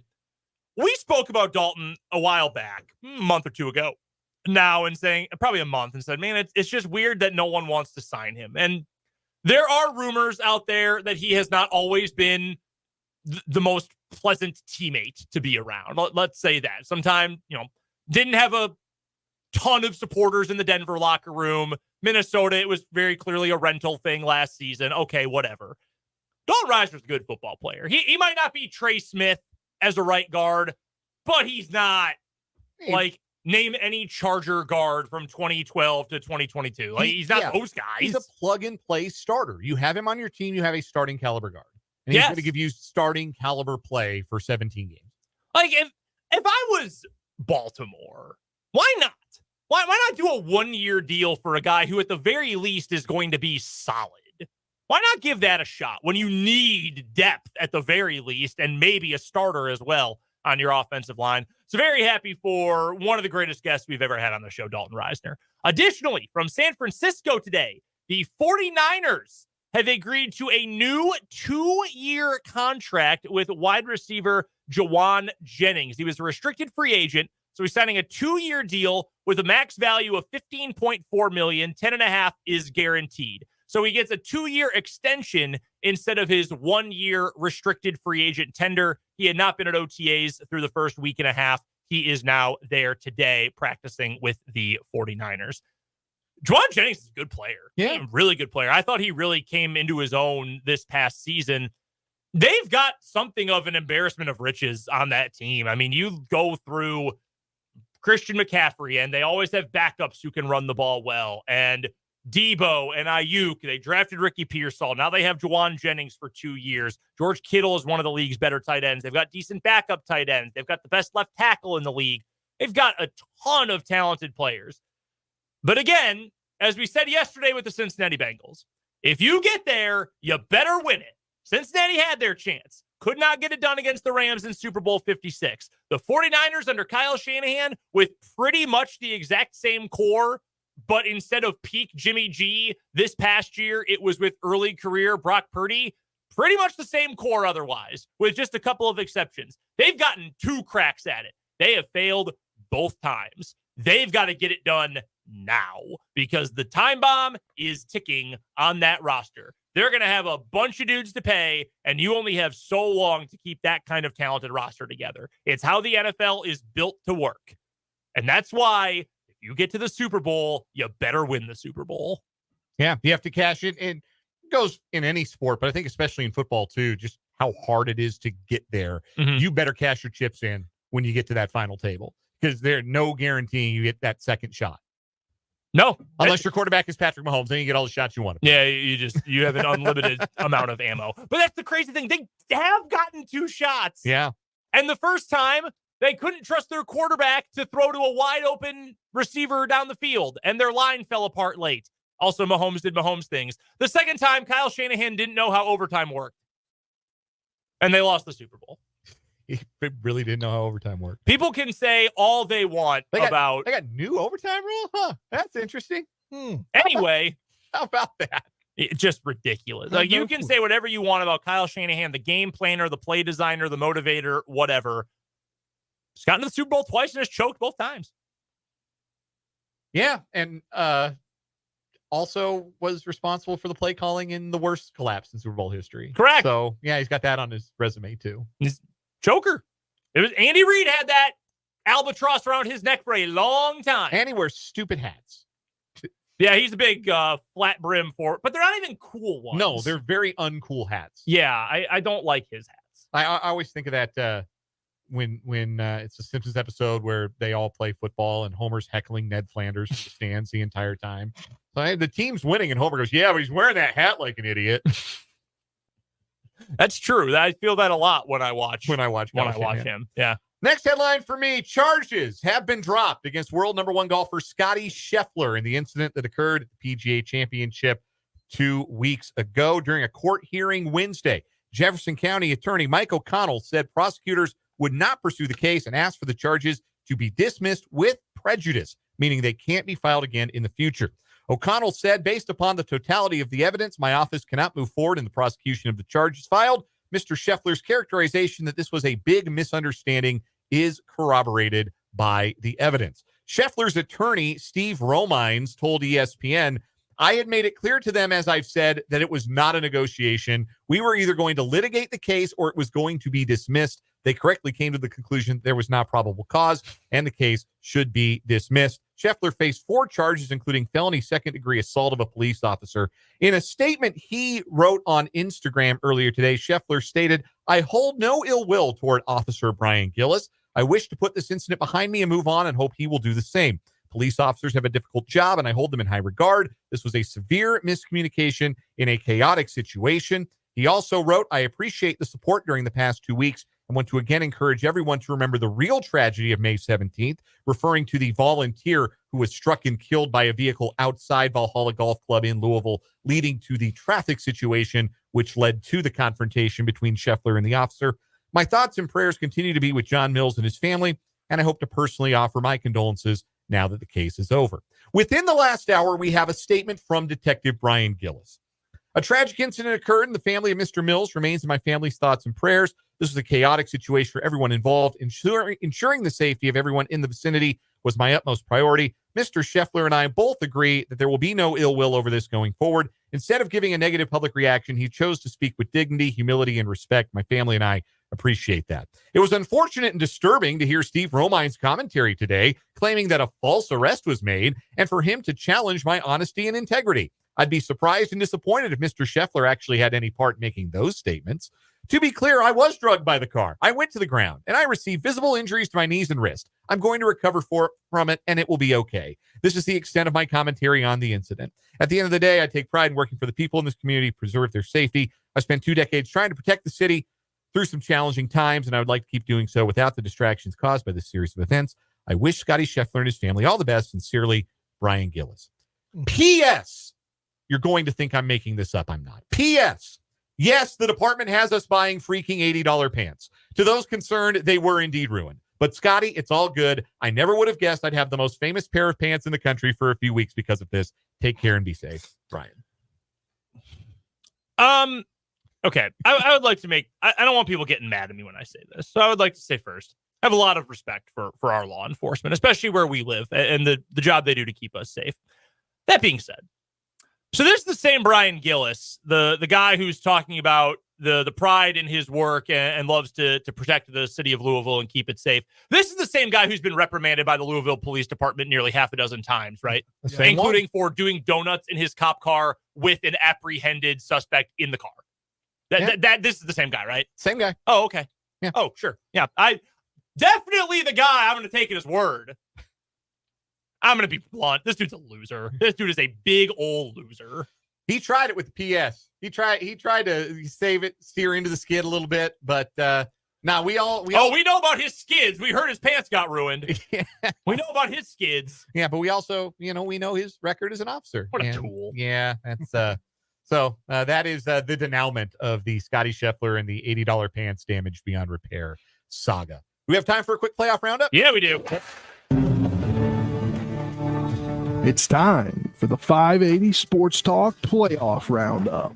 We spoke about Dalton a while back, a month or 2 ago now, and saying probably a month, and said, man, it's just weird that no one wants to sign him. And there are rumors out there that he has not always been the most pleasant teammate to be around. Let's say that. Sometimes, didn't have a ton of supporters in the Denver locker room, Minnesota, it was very clearly a rental thing last season. Okay, whatever. Dalton Risner's a good football player. He might not be Trey Smith as a right guard, but he's not like name any Charger guard from 2012 to 2022. Like he's not those guys. He's a plug-and-play starter. You have him on your team, you have a starting caliber guard. And he's going to give you starting caliber play for 17 games. Like if I was Baltimore, why not? Why not do a 1-year deal for a guy who at the very least is going to be solid? Why not give that a shot when you need depth at the very least and maybe a starter as well on your offensive line? So very happy for one of the greatest guests we've ever had on the show, Dalton Risner. Additionally, from San Francisco today, the 49ers have agreed to a new 2-year contract with wide receiver Juwan Jennings. He was a restricted free agent, so he's signing a 2-year deal with a max value of $15.4 million. 10.5 is guaranteed. So he gets a 2-year extension instead of his 1-year restricted free agent tender. He had not been at OTAs through the first week and a half. He is now there today practicing with the 49ers. Juwan Jennings is a good player. Yeah. Really good player. I thought he really came into his own this past season. They've got something of an embarrassment of riches on that team. I mean, you go through Christian McCaffrey, and they always have backups who can run the ball well. And Debo and Ayuk, they drafted Ricky Pearsall. Now they have Juwan Jennings for 2 years. George Kittle is one of the league's better tight ends. They've got decent backup tight ends. They've got the best left tackle in the league. They've got a ton of talented players. But again, as we said yesterday with the Cincinnati Bengals, if you get there, you better win it. Cincinnati had their chance. Could not get it done against the Rams in Super Bowl 56. The 49ers under Kyle Shanahan with pretty much the exact same core, but instead of peak Jimmy G this past year, it was with early career Brock Purdy. Pretty much the same core otherwise, with just a couple of exceptions. They've gotten 2 cracks at it. They have failed both times. They've got to get it done now because the time bomb is ticking on that roster. They're going to have a bunch of dudes to pay, and you only have so long to keep that kind of talented roster together. It's how the NFL is built to work. And that's why if you get to the Super Bowl, you better win the Super Bowl. Yeah, you have to cash it. And it goes in any sport, but I think especially in football too, just how hard it is to get there. Mm-hmm. You better cash your chips in when you get to that final table because there's no guaranteeing you get that second shot. No. Unless your quarterback is Patrick Mahomes, then you get all the shots you want. Yeah, you have an unlimited amount of ammo. But that's the crazy thing. They have gotten 2 shots. Yeah. And the first time, they couldn't trust their quarterback to throw to a wide open receiver down the field, and their line fell apart late. Also, Mahomes did Mahomes things. The second time, Kyle Shanahan didn't know how overtime worked, and they lost the Super Bowl. He really didn't know how overtime worked. People can say all they want about... They got new overtime rule? Huh, that's interesting. Anyway... How about that? It's just ridiculous. Like, you can say whatever you want about Kyle Shanahan, the game planner, the play designer, the motivator, whatever. He's gotten to the Super Bowl twice and has choked both times. Yeah, and also was responsible for the play calling in the worst collapse in Super Bowl history. Correct. So, yeah, he's got that on his resume, too. He's choker. It was Andy Reid had that albatross around his neck for a long time. And he wears stupid hats. Yeah, he's a big flat brim but they're not even cool ones. No, they're very uncool hats. Yeah, I don't like his hats. I always think of that when it's a Simpsons episode where they all play football and Homer's heckling Ned Flanders in the stands the entire time. So the team's winning and Homer goes, yeah, but he's wearing that hat like an idiot. That's true. I feel that a lot when I watch him. Yeah. Next headline for me, charges have been dropped against world number 1 golfer Scottie Scheffler in the incident that occurred at the PGA Championship 2 weeks ago. During a court hearing Wednesday, Jefferson County Attorney Mike O'Connell said prosecutors would not pursue the case and asked for the charges to be dismissed with prejudice, meaning they can't be filed again in the future. O'Connell said, based upon the totality of the evidence, my office cannot move forward in the prosecution of the charges filed. Mr. Scheffler's characterization that this was a big misunderstanding is corroborated by the evidence. Scheffler's attorney, Steve Romines, told ESPN, I had made it clear to them, as I've said, that it was not a negotiation. We were either going to litigate the case or it was going to be dismissed. They correctly came to the conclusion there was not probable cause, and the case should be dismissed. Scheffler faced 4 charges, including felony second-degree assault of a police officer. In a statement he wrote on Instagram earlier today, Scheffler stated, "I hold no ill will toward Officer Brian Gillis. I wish to put this incident behind me and move on and hope he will do the same. Police officers have a difficult job, and I hold them in high regard. This was a severe miscommunication in a chaotic situation." He also wrote, "I appreciate the support during the past 2 weeks and want to again encourage everyone to remember the real tragedy of May 17th, referring to the volunteer who was struck and killed by a vehicle outside Valhalla Golf Club in Louisville, leading to the traffic situation which led to the confrontation between Scheffler and the officer. My thoughts and prayers continue to be with John Mills and his family, and I hope to personally offer my condolences now that the case is over." Within the last hour, we have a statement from Detective Brian Gillis. "A tragic incident occurred, and the family of Mr. Mills remains in my family's thoughts and prayers. This was a chaotic situation for everyone involved. Ensuring the safety of everyone in the vicinity was my utmost priority. Mr. Scheffler and I both agree that there will be no ill will over this going forward. Instead of giving a negative public reaction, he chose to speak with dignity, humility, and respect. My family and I appreciate that. It was unfortunate and disturbing to hear Steve Romine's commentary today, claiming that a false arrest was made, and for him to challenge my honesty and integrity. I'd be surprised and disappointed if Mr. Scheffler actually had any part in making those statements. To be clear, I was drugged by the car. I went to the ground, and I received visible injuries to my knees and wrist. I'm going to recover from it, and it will be okay. This is the extent of my commentary on the incident. At the end of the day, I take pride in working for the people in this community to preserve their safety. I spent 2 decades trying to protect the city through some challenging times, and I would like to keep doing so without the distractions caused by this series of events. I wish Scotty Scheffler and his family all the best. Sincerely, Brian Gillis." P.S. You're going to think I'm making this up. I'm not. P.S. Yes, the department has us buying freaking $80 pants. To those concerned, they were indeed ruined. But Scotty, it's all good. I never would have guessed I'd have the most famous pair of pants in the country for a few weeks because of this. Take care and be safe, Brian. Okay. I would like to make, I don't want people getting mad at me when I say this. So I would like to say first, I have a lot of respect for our law enforcement, especially where we live and the job they do to keep us safe. That being said, so there's the same Brian Gillis, the guy who's talking about the pride in his work and loves to protect the city of Louisville and keep it safe. This is the same guy who's been reprimanded by the Louisville Police Department nearly half a dozen times, right? Including for doing donuts in his cop car with an apprehended suspect in the car. This is the same guy, right? Same guy. Oh, okay. Yeah. Oh, sure. Yeah. I definitely the guy I'm going to take at his word. I'm going to be blunt. This dude's a loser. This dude is a big old loser. He tried it with the PS. He tried to save it, steer into the skid a little bit, but now we know about his skids. We heard his pants got ruined. Yeah. We know about his skids. Yeah, but we also, we know his record as an officer. What a tool. Yeah, that's so that is the denouement of the Scotty Scheffler and the $80 pants damaged beyond repair saga. Do we have time for a quick playoff roundup? Yeah, we do. It's time for the 580 Sports Talk Playoff Roundup.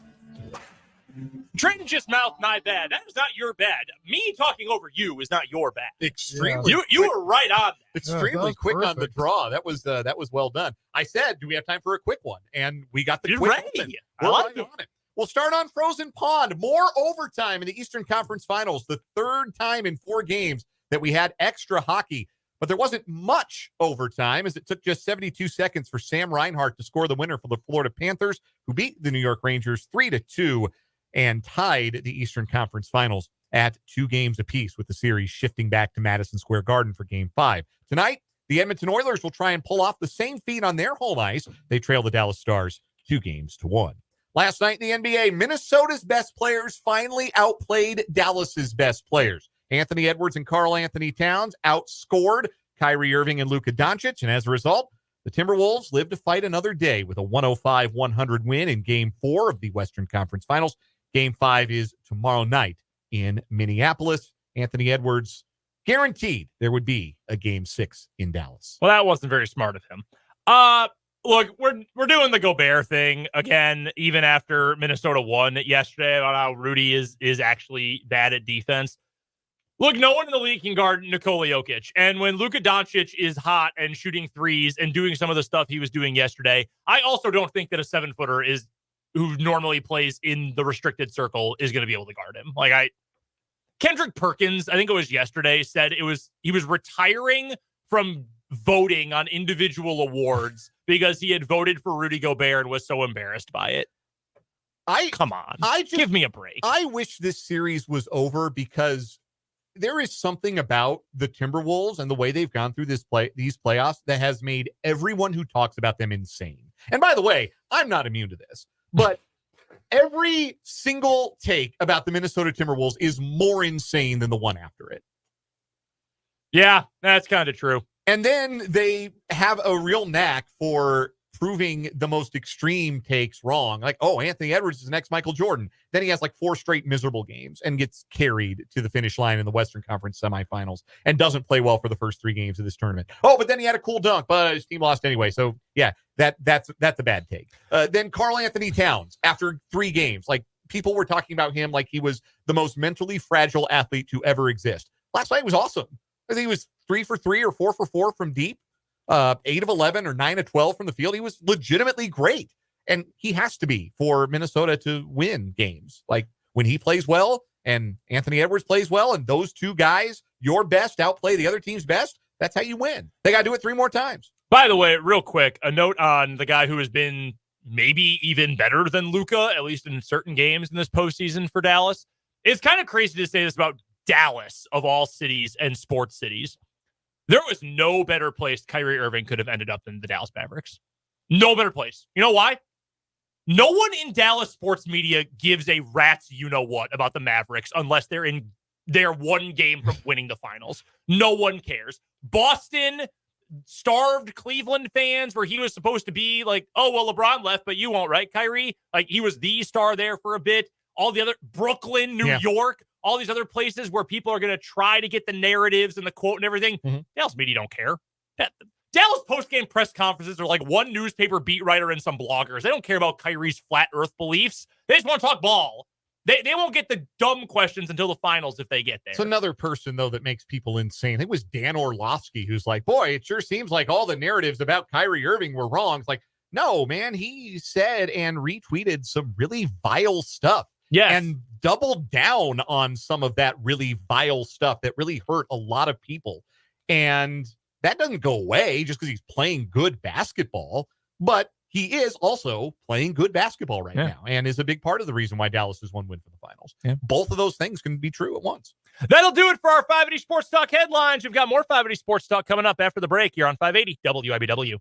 Trent just mouthed my bad. That is not your bad. Me talking over you is not your bad. Extremely. You were right on that. Extremely quick on the draw. That was well done. I said, do we have time for a quick one? And we got the You're quick ready. one. I like on it. We'll start on Frozen Pond. More overtime in the Eastern Conference Finals. The third time in 4 games that we had extra hockey. But there wasn't much overtime, as it took just 72 seconds for Sam Reinhart to score the winner for the Florida Panthers, who beat the New York Rangers 3-2 and tied the Eastern Conference Finals at 2 games apiece, with the series shifting back to Madison Square Garden for Game 5. Tonight, the Edmonton Oilers will try and pull off the same feat on their home ice. They trail the Dallas Stars 2-1. Last night in the NBA, Minnesota's best players finally outplayed Dallas's best players. Anthony Edwards and Karl Anthony Towns outscored Kyrie Irving and Luka Doncic, and as a result, the Timberwolves live to fight another day with a 105-100 win in Game 4 of the Western Conference Finals. Game 5 is tomorrow night in Minneapolis. Anthony Edwards guaranteed there would be a Game 6 in Dallas. Well, that wasn't very smart of him. Look, we're doing the Gobert thing again, even after Minnesota won yesterday, about how Rudy is actually bad at defense. Look, no one in the league can guard Nikola Jokic. And when Luka Doncic is hot and shooting threes and doing some of the stuff he was doing yesterday, I also don't think that a 7-footer who normally plays in the restricted circle is going to be able to guard him. Like, Kendrick Perkins, I think it was yesterday, said he was retiring from voting on individual awards because he had voted for Rudy Gobert and was so embarrassed by it. Come on. Give me a break. I wish this series was over because there is something about the Timberwolves and the way they've gone through these playoffs that has made everyone who talks about them insane. And by the way, I'm not immune to this, but every single take about the Minnesota Timberwolves is more insane than the one after it. Yeah, that's kind of true. And then they have a real knack for proving the most extreme takes wrong. Like, oh, Anthony Edwards is the next Michael Jordan. Then he has like 4 straight miserable games and gets carried to the finish line in the Western Conference semifinals and doesn't play well for the first 3 games of this tournament. Oh, but then he had a cool dunk, but his team lost anyway. So yeah, that's a bad take. Then Karl Anthony Towns, after 3 games, like people were talking about him like he was the most mentally fragile athlete to ever exist. Last night was awesome. I think he was 3 for 3 or 4 for 4 from deep. 8 of 11 or 9 of 12 from the field. He was legitimately great. And he has to be for Minnesota to win games. Like when he plays well and Anthony Edwards plays well and those 2 guys, your best, outplay the other team's best, that's how you win. They got to do it 3 more times. By the way, real quick, a note on the guy who has been maybe even better than Luka, at least in certain games in this postseason for Dallas. It's kind of crazy to say this about Dallas of all cities and sports cities. There was no better place Kyrie Irving could have ended up than the Dallas Mavericks. No better place. You know why? No one in Dallas sports media gives a rat's you-know-what about the Mavericks unless they're 1 game from winning the finals. No one cares. Boston starved Cleveland fans where he was supposed to be like, oh, well, LeBron left, but you won't, right, Kyrie? Like, he was the star there for a bit. All the other Brooklyn, New York, all these other places where people are going to try to get the narratives and the quote and everything. Dallas media don't care. Dallas post-game press conferences are like one newspaper beat writer and some bloggers. They don't care about Kyrie's flat earth beliefs. They just want to talk ball. They won't get the dumb questions until the finals if they get there. It's another person, though, that makes people insane. It was Dan Orlovsky who's like, boy, it sure seems like all the narratives about Kyrie Irving were wrong. It's like, no, man, he said and retweeted some really vile stuff. Yes. And doubled down on some of that really vile stuff that really hurt a lot of people. And that doesn't go away just because he's playing good basketball, but he is also playing good basketball right now and is a big part of the reason why Dallas has 1 win for the finals. Yeah. Both of those things can be true at once. That'll do it for our 580 Sports Talk headlines. We've got more 580 Sports Talk coming up after the break here on 580 WIBW.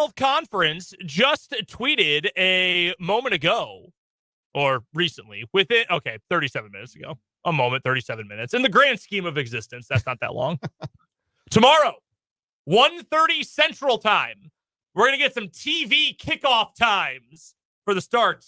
12 Conference just tweeted a moment ago, or recently, 37 minutes ago. A moment, 37 minutes. In the grand scheme of existence, that's not that long. Tomorrow, 1:30 Central Time, we're going to get some TV kickoff times for the start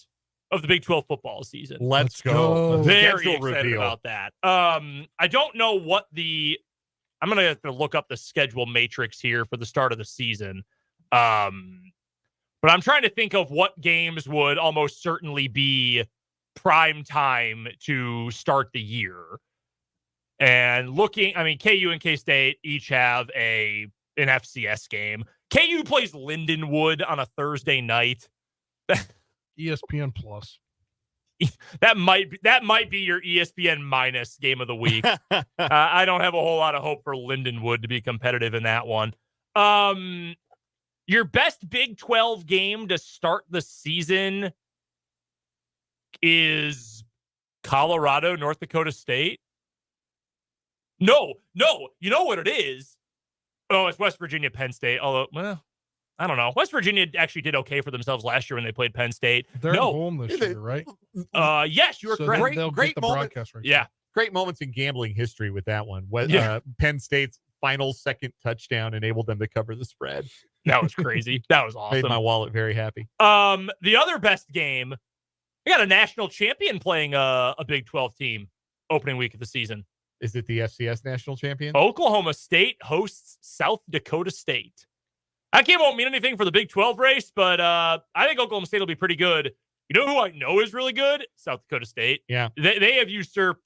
of the Big 12 football season. Let's go. Very Schedule excited reveal. about that. I don't know what I'm going to have to look up the schedule matrix here for the start of the season. But I'm trying to think of what games would almost certainly be prime time to start the year. And KU and K-State each have an FCS game. KU plays Lindenwood on a Thursday night. ESPN Plus. That might be your ESPN minus game of the week. I don't have a whole lot of hope for Lindenwood to be competitive in that one. Your best Big 12 game to start the season is Colorado, North Dakota State. No. You know what it is? Oh, it's West Virginia, Penn State. Although, well, I don't know. West Virginia actually did okay for themselves last year when they played Penn State. They're at home this year, right? Yes, you are So correct. they'll Great get the moment. broadcast right. Yeah. Great moments in gambling history with that one. Penn State's final second touchdown enabled them to cover the spread. That was crazy. That was Made my awesome. wallet very happy. The other best game, we got a national champion playing a Big 12 team opening week of the season. Is it the FCS national champion? Oklahoma State hosts South Dakota State. That game won't mean anything for the Big 12 race, but I think Oklahoma State will be pretty good. You know who I know is really good? South Dakota State. Yeah. They have usurped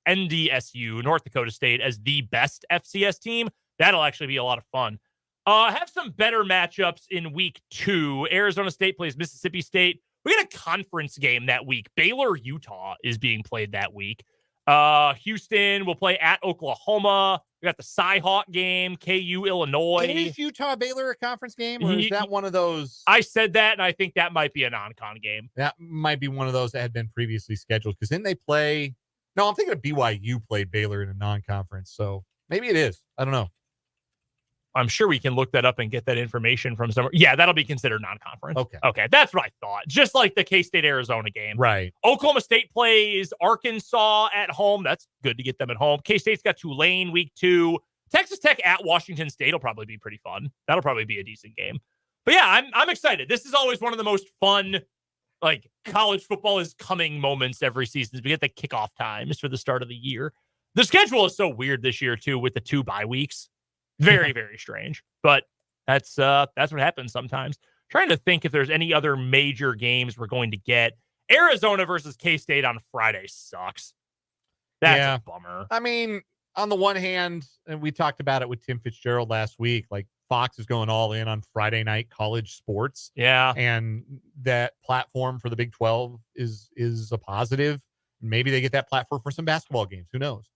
NDSU, North Dakota State, as the best FCS team. That'll actually be a lot of fun. Have some better matchups in week 2. Arizona State plays Mississippi State. We got a conference game that week. Baylor, Utah is being played that week. Houston will play at Oklahoma. We got the Cy-Hawk game, KU, Illinois. Is Utah Baylor a conference game, or is that one of those? I said that, and I think that might be a non-con game. That might be one of those that had been previously scheduled, because then they play. No, I'm thinking of BYU played Baylor in a non-conference, so maybe it is. I don't know. I'm sure we can look that up and get that information from somewhere. Yeah, that'll be considered non-conference. Okay, that's what I thought. Just like the K-State Arizona game. Right. Oklahoma State plays Arkansas at home. That's good to get them at home. K-State's got Tulane week 2. Texas Tech at Washington State will probably be pretty fun. That'll probably be a decent game. But yeah, I'm excited. This is always one of the most fun, like, college football is coming moments every season. We get the kickoff times for the start of the year. The schedule is so weird this year too, with the 2 bye weeks. Very, very strange. But that's what happens sometimes. Trying to think if there's any other major games we're going to get. Arizona versus K-State on Friday sucks. That's a bummer. I mean, on the one hand, and we talked about it with Tim Fitzgerald last week, like Fox is going all in on Friday night college sports. Yeah. And that platform for the Big 12 is a positive. Maybe they get that platform for some basketball games. Who knows?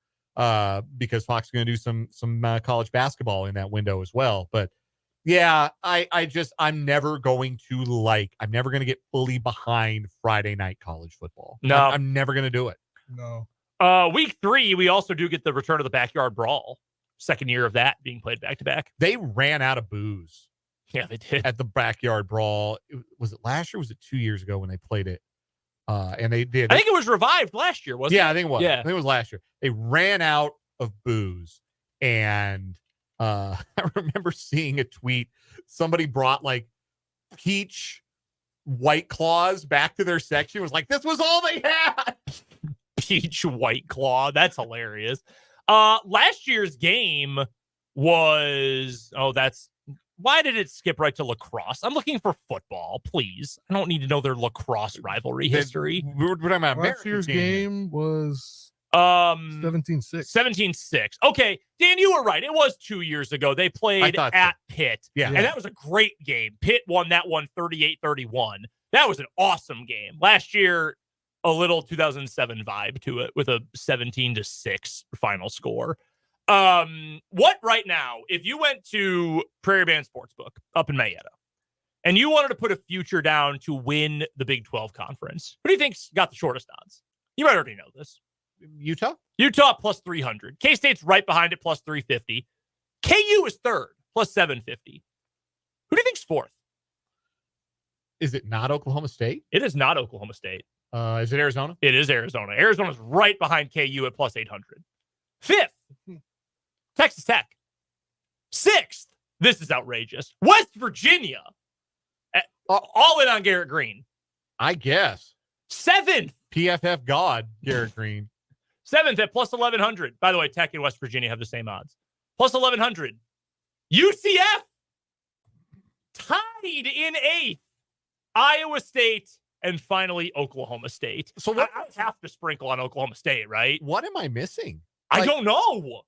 Because Fox is going to do some college basketball in that window as well. But yeah, I'm never going to get fully behind Friday night college football. No, I'm never going to do it. No. Week 3, we also do get the return of the Backyard Brawl. Second year of that being played back to back. They ran out of booze. Yeah, they did. At the Backyard Brawl. Was it last year or was it 2 years ago when they played it? And they did. I think it was revived last year, wasn't it? Yeah, I think it was. Yeah. I think it was last year. They ran out of booze. And I remember seeing a tweet. Somebody brought like peach White Claws back to their section. It was like, this was all they had. Peach White Claw. That's hilarious. Last year's game was, why did it skip right to lacrosse? I'm looking for football, please. I don't need to know their lacrosse rivalry history. We're talking about Last year's game was 17-6. 17-6. Okay, Dan, you were right. It was 2 years ago. They played at Pitt. Yeah. And that was a great game. Pitt won that one 38-31. That was an awesome game. Last year, a little 2007 vibe to it with a 17-6 final score. What right now, if you went to Prairie Band Sportsbook up in Mayetta and you wanted to put a future down to win the Big 12 conference, who do you think's got the shortest odds? You might already know this. Utah plus 300. K-State's right behind it, plus 350. KU is third, plus 750. Who do you think's fourth? Is it not Oklahoma State? It is not Oklahoma State. Is it Arizona? It is Arizona. Arizona's right behind KU at plus 800. Fifth, Texas Tech. Sixth, this is outrageous, West Virginia. All in on Garrett Green. I guess. Seventh, PFF God, Garrett Green. Seventh at plus 1,100. By the way, Tech and West Virginia have the same odds. Plus 1,100. UCF tied in eighth. Iowa State, and finally Oklahoma State. So I have to sprinkle on Oklahoma State, right? What am I missing? I don't know.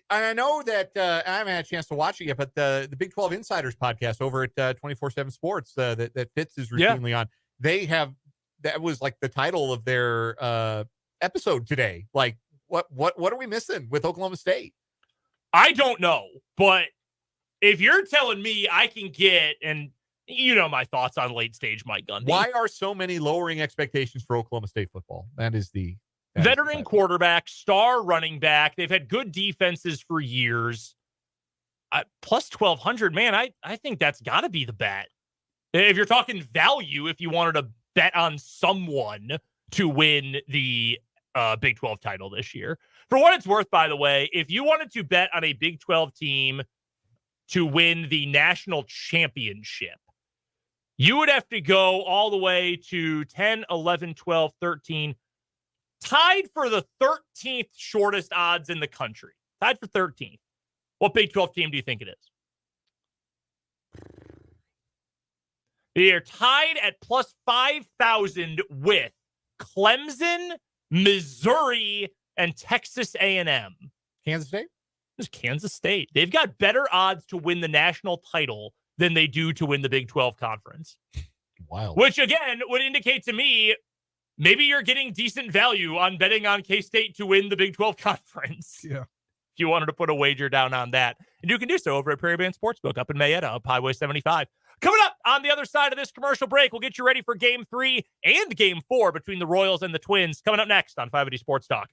I know that I haven't had a chance to watch it yet, but the Big 12 Insiders podcast over at 24/7 Sports that Fitz is routinely on, they have, that was like the title of their episode today. Like, what are we missing with Oklahoma State? I don't know, but if you're telling me I can get, and you know my thoughts on late stage Mike Gundy. Why are so many lowering expectations for Oklahoma State football? That is the veteran quarterback, star running back. They've had good defenses for years. Plus 1,200, man, I think that's got to be the bet. If you're talking value, if you wanted to bet on someone to win the Big 12 title this year. For what it's worth, by the way, if you wanted to bet on a Big 12 team to win the national championship, you would have to go all the way to 10, 11, 12, 13, tied for the 13th shortest odds in the country. Tied for 13th. What Big 12 team do you think it is? They are tied at plus 5,000 with Clemson, Missouri, and Texas A&M. Kansas State? It's Kansas State. They've got better odds to win the national title than they do to win the Big 12 conference. Wow. Which, again, would indicate to me maybe you're getting decent value on betting on K-State to win the Big 12 conference. Yeah. If you wanted to put a wager down on that. And you can do so over at Prairie Band Sportsbook up in Mayetta, up Highway 75. Coming up on the other side of this commercial break, we'll get you ready for Game 3 and Game 4 between the Royals and the Twins. Coming up next on 580 Sports Talk.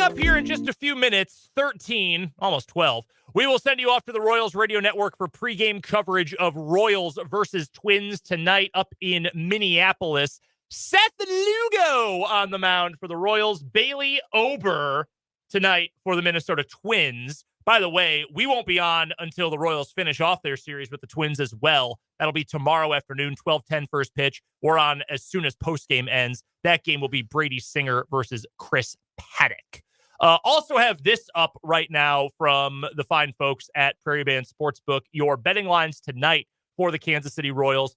up here in just a few minutes, 13, almost 12, we will send you off to the Royals Radio Network for pregame coverage of Royals versus Twins tonight up in Minneapolis. Seth Lugo on the mound for the Royals. Bailey Ober tonight for the Minnesota Twins. By the way, we won't be on until the Royals finish off their series with the Twins as well. That'll be tomorrow afternoon, 12:10 first pitch. We're on as soon as postgame ends. That game will be Brady Singer versus Chris Paddock. Also have this up right now from the fine folks at Prairie Band Sportsbook. Your betting lines tonight for the Kansas City Royals.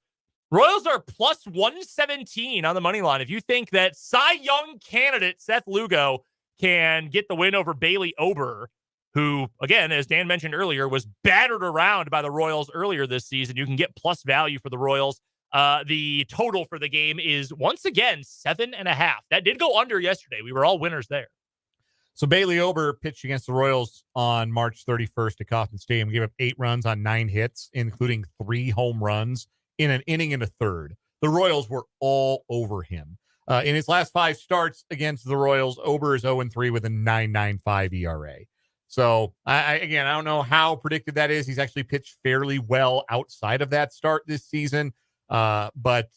Royals are plus 117 on the money line. If you think that Cy Young candidate Seth Lugo can get the win over Bailey Ober, who, again, as Dan mentioned earlier, was battered around by the Royals earlier this season, you can get plus value for the Royals. The total for the game is, once again, 7.5. That did go under yesterday. We were all winners there. So Bailey Ober pitched against the Royals on March 31st at Kauffman Stadium. Gave up 8 runs on 9 hits, including 3 home runs in an inning and a third. The Royals were all over him. In his last 5 starts against the Royals, Ober is 0-3 with a 9.95 ERA. So, I don't know how predicted that is. He's actually pitched fairly well outside of that start this season. But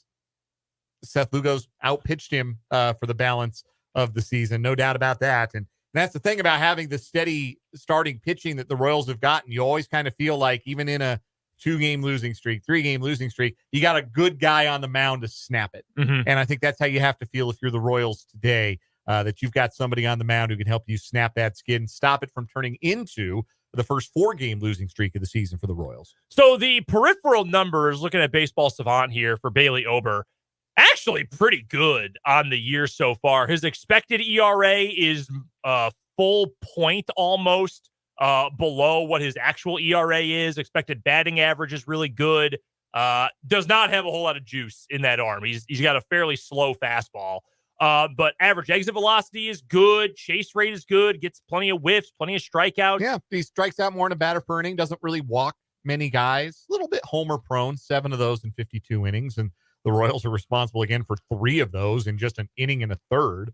Seth Lugo's outpitched him for the balance of the season. No doubt about that. And that's the thing about having the steady starting pitching that the Royals have gotten. You always kind of feel like even in a 2-game losing streak, 3-game losing streak, you got a good guy on the mound to snap it. Mm-hmm. And I think that's how you have to feel if you're the Royals today, that you've got somebody on the mound who can help you snap that skid and stop it from turning into the first 4-game losing streak of the season for the Royals. So the peripheral numbers, looking at Baseball Savant here for Bailey Ober, actually pretty good on the year so far. His expected ERA is a full point almost below what his actual ERA is. Expected batting average is really good. Does not have a whole lot of juice in that arm. He's got a fairly slow fastball. But average exit velocity is good. Chase rate is good. Gets plenty of whiffs, plenty of strikeouts. Yeah, he strikes out more in a batter per inning. Doesn't really walk many guys. A little bit homer prone. 7 of those in 52 innings. And the Royals are responsible again for 3 of those in just an inning and a third.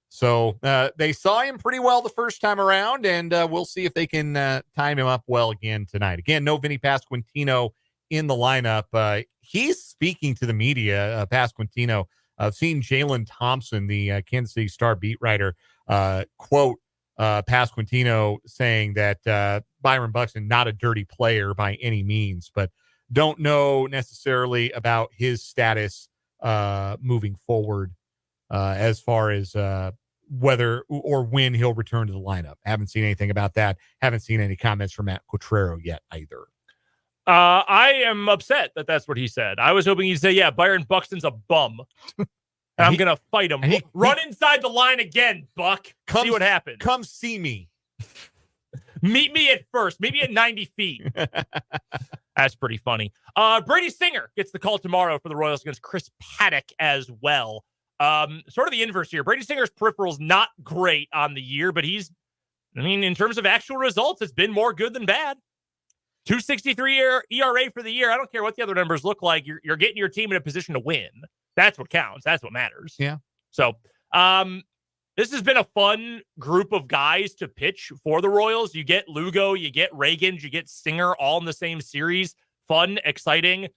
So they saw him pretty well the first time around, and we'll see if they can time him up well again tonight. Again, no Vinny Pasquantino in the lineup. He's speaking to the media, Pasquantino. I've seen Jalen Thompson, the Kansas City Star beat writer, quote Pasquantino saying that Byron Buxton, not a dirty player by any means, but don't know necessarily about his status moving forward as far as whether or when he'll return to the lineup. Haven't seen anything about that. Haven't seen any comments from Matt Quatrero yet either. I am upset that that's what he said. I was hoping he'd say, yeah, Byron Buxton's a bum. And I'm going to fight him. Run inside the line again, Buck. See what happens. Come see me. Meet me at first. Meet me at 90 feet. That's pretty funny. Brady Singer gets the call tomorrow for the Royals against Chris Paddock as well. Sort of the inverse here. Brady Singer's peripheral's not great on the year, but in terms of actual results, it's been more good than bad. 2.63 ERA for the year. I don't care what the other numbers look like. You're getting your team in a position to win. That's what counts. That's what matters. Yeah. So, this has been a fun group of guys to pitch for the Royals. You get Lugo, you get Reagan, you get Singer all in the same series. Fun, exciting.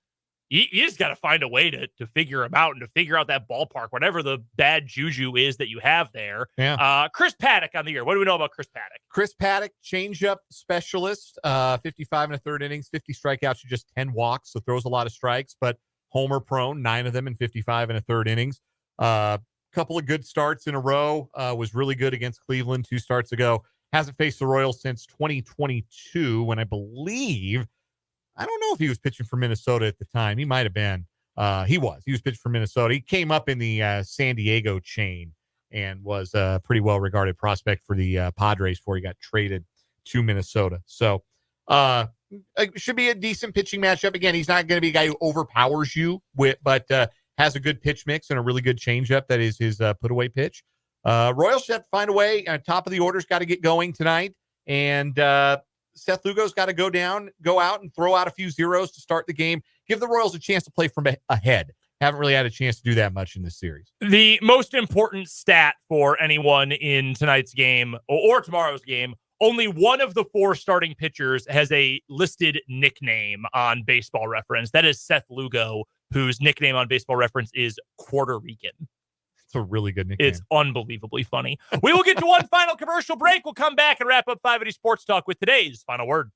You just got to find a way to figure them out and to figure out that ballpark, whatever the bad juju is that you have there. Yeah. Chris Paddock on the year. What do we know about Chris Paddock? Chris Paddock, changeup specialist, 55 and a third innings, 50 strikeouts, just 10 walks, so throws a lot of strikes, but homer prone, 9 of them in 55 and a third innings. Couple of good starts in a row. Was really good against Cleveland 2 starts ago. Hasn't faced the Royals since 2022 when I don't know if he was pitching for Minnesota at the time. He might have been. He was pitching for Minnesota. He came up in the San Diego chain and was a pretty well-regarded prospect for the Padres before he got traded to Minnesota. So it should be a decent pitching matchup. Again, he's not going to be a guy who overpowers you, but has a good pitch mix and a really good changeup that is his put-away pitch. Royals should have to find a way. Top of the order's got to get going tonight. And Seth Lugo's got to go out and throw out a few zeros to start the game. Give the Royals a chance to play from ahead. haven't really had a chance to do that much in this series. The most important stat for anyone in tonight's game or tomorrow's game, only one of the 4 starting pitchers has a listed nickname on Baseball Reference. That is Seth Lugo, whose nickname on Baseball Reference is Puerto Rican. It's a really good nickname. It's unbelievably funny. We will get to one final commercial break. We'll come back and wrap up 580 Sports Talk with today's final word.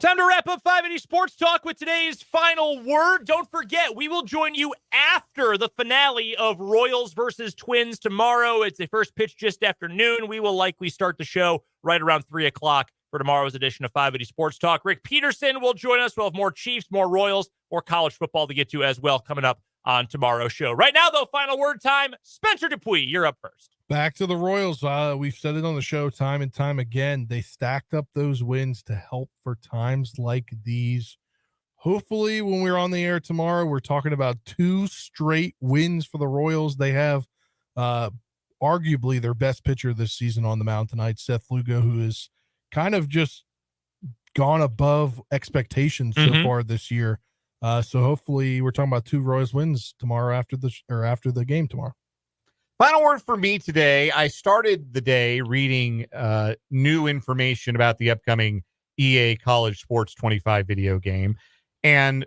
Time to wrap up 580 Sports Talk with today's final word. Don't forget, we will join you after the finale of Royals versus Twins tomorrow. It's a first pitch just after noon. We will likely start the show right around 3 o'clock for tomorrow's edition of 580 Sports Talk. Rick Peterson will join us. We'll have more Chiefs, more Royals, more college football to get to as well coming up on tomorrow's show. Right now, though, final word time. Spencer Dupuis, you're up first. Back to the Royals. We've said it on the show time and time again. They stacked up those wins to help for times like these. Hopefully, when we're on the air tomorrow, we're talking about 2 straight wins for the Royals. They have arguably their best pitcher this season on the mound tonight, Seth Lugo, who is kind of just gone above expectations so far this year. So hopefully, we're talking about 2 Royals wins tomorrow after the game tomorrow. Final word for me today. I started the day reading new information about the upcoming EA College Sports 25 video game and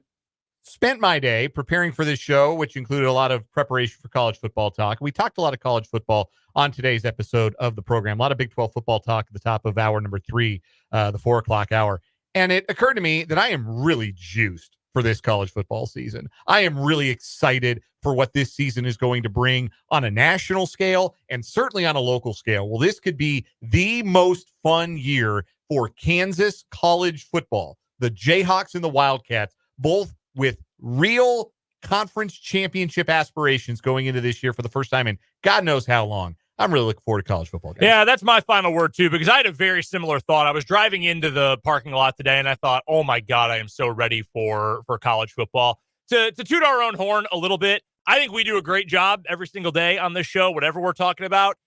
spent my day preparing for this show, which included a lot of preparation for college football talk. We talked a lot of college football on today's episode of the program. A lot of Big 12 football talk at the top of hour number 3, the 4 o'clock hour. And it occurred to me that I am really juiced for this college football season. I am really excited for what this season is going to bring on a national scale and certainly on a local scale. Well, this could be the most fun year for Kansas college football. The Jayhawks and the Wildcats, both with real conference championship aspirations going into this year for the first time in God knows how long. I'm really looking forward to college football, guys. Yeah, that's my final word, too, because I had a very similar thought. I was driving into the parking lot today, and I thought, oh, my God, I am so ready for college football. To toot our own horn a little bit, I think we do a great job every single day on this show, whatever we're talking about.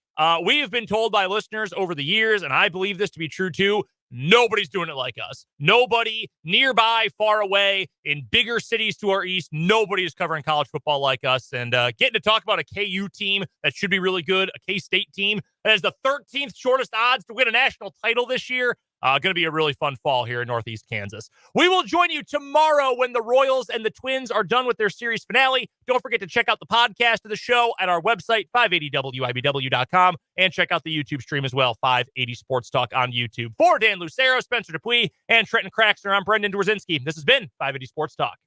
We have been told by listeners over the years, and I believe this to be true, too, nobody's doing it like us. Nobody nearby, far away, in bigger cities to our east, nobody is covering college football like us. And getting to talk about a KU team that should be really good, a K-State team that has the 13th shortest odds to win a national title this year. Going to be a really fun fall here in Northeast Kansas. We will join you tomorrow when the Royals and the Twins are done with their series finale. Don't forget to check out the podcast of the show at our website, 580wibw.com, and check out the YouTube stream as well, 580 Sports Talk on YouTube. For Dan Lucero, Spencer Dupuis, and Trenton Craxner, I'm Brendan Dworzinski. This has been 580 Sports Talk.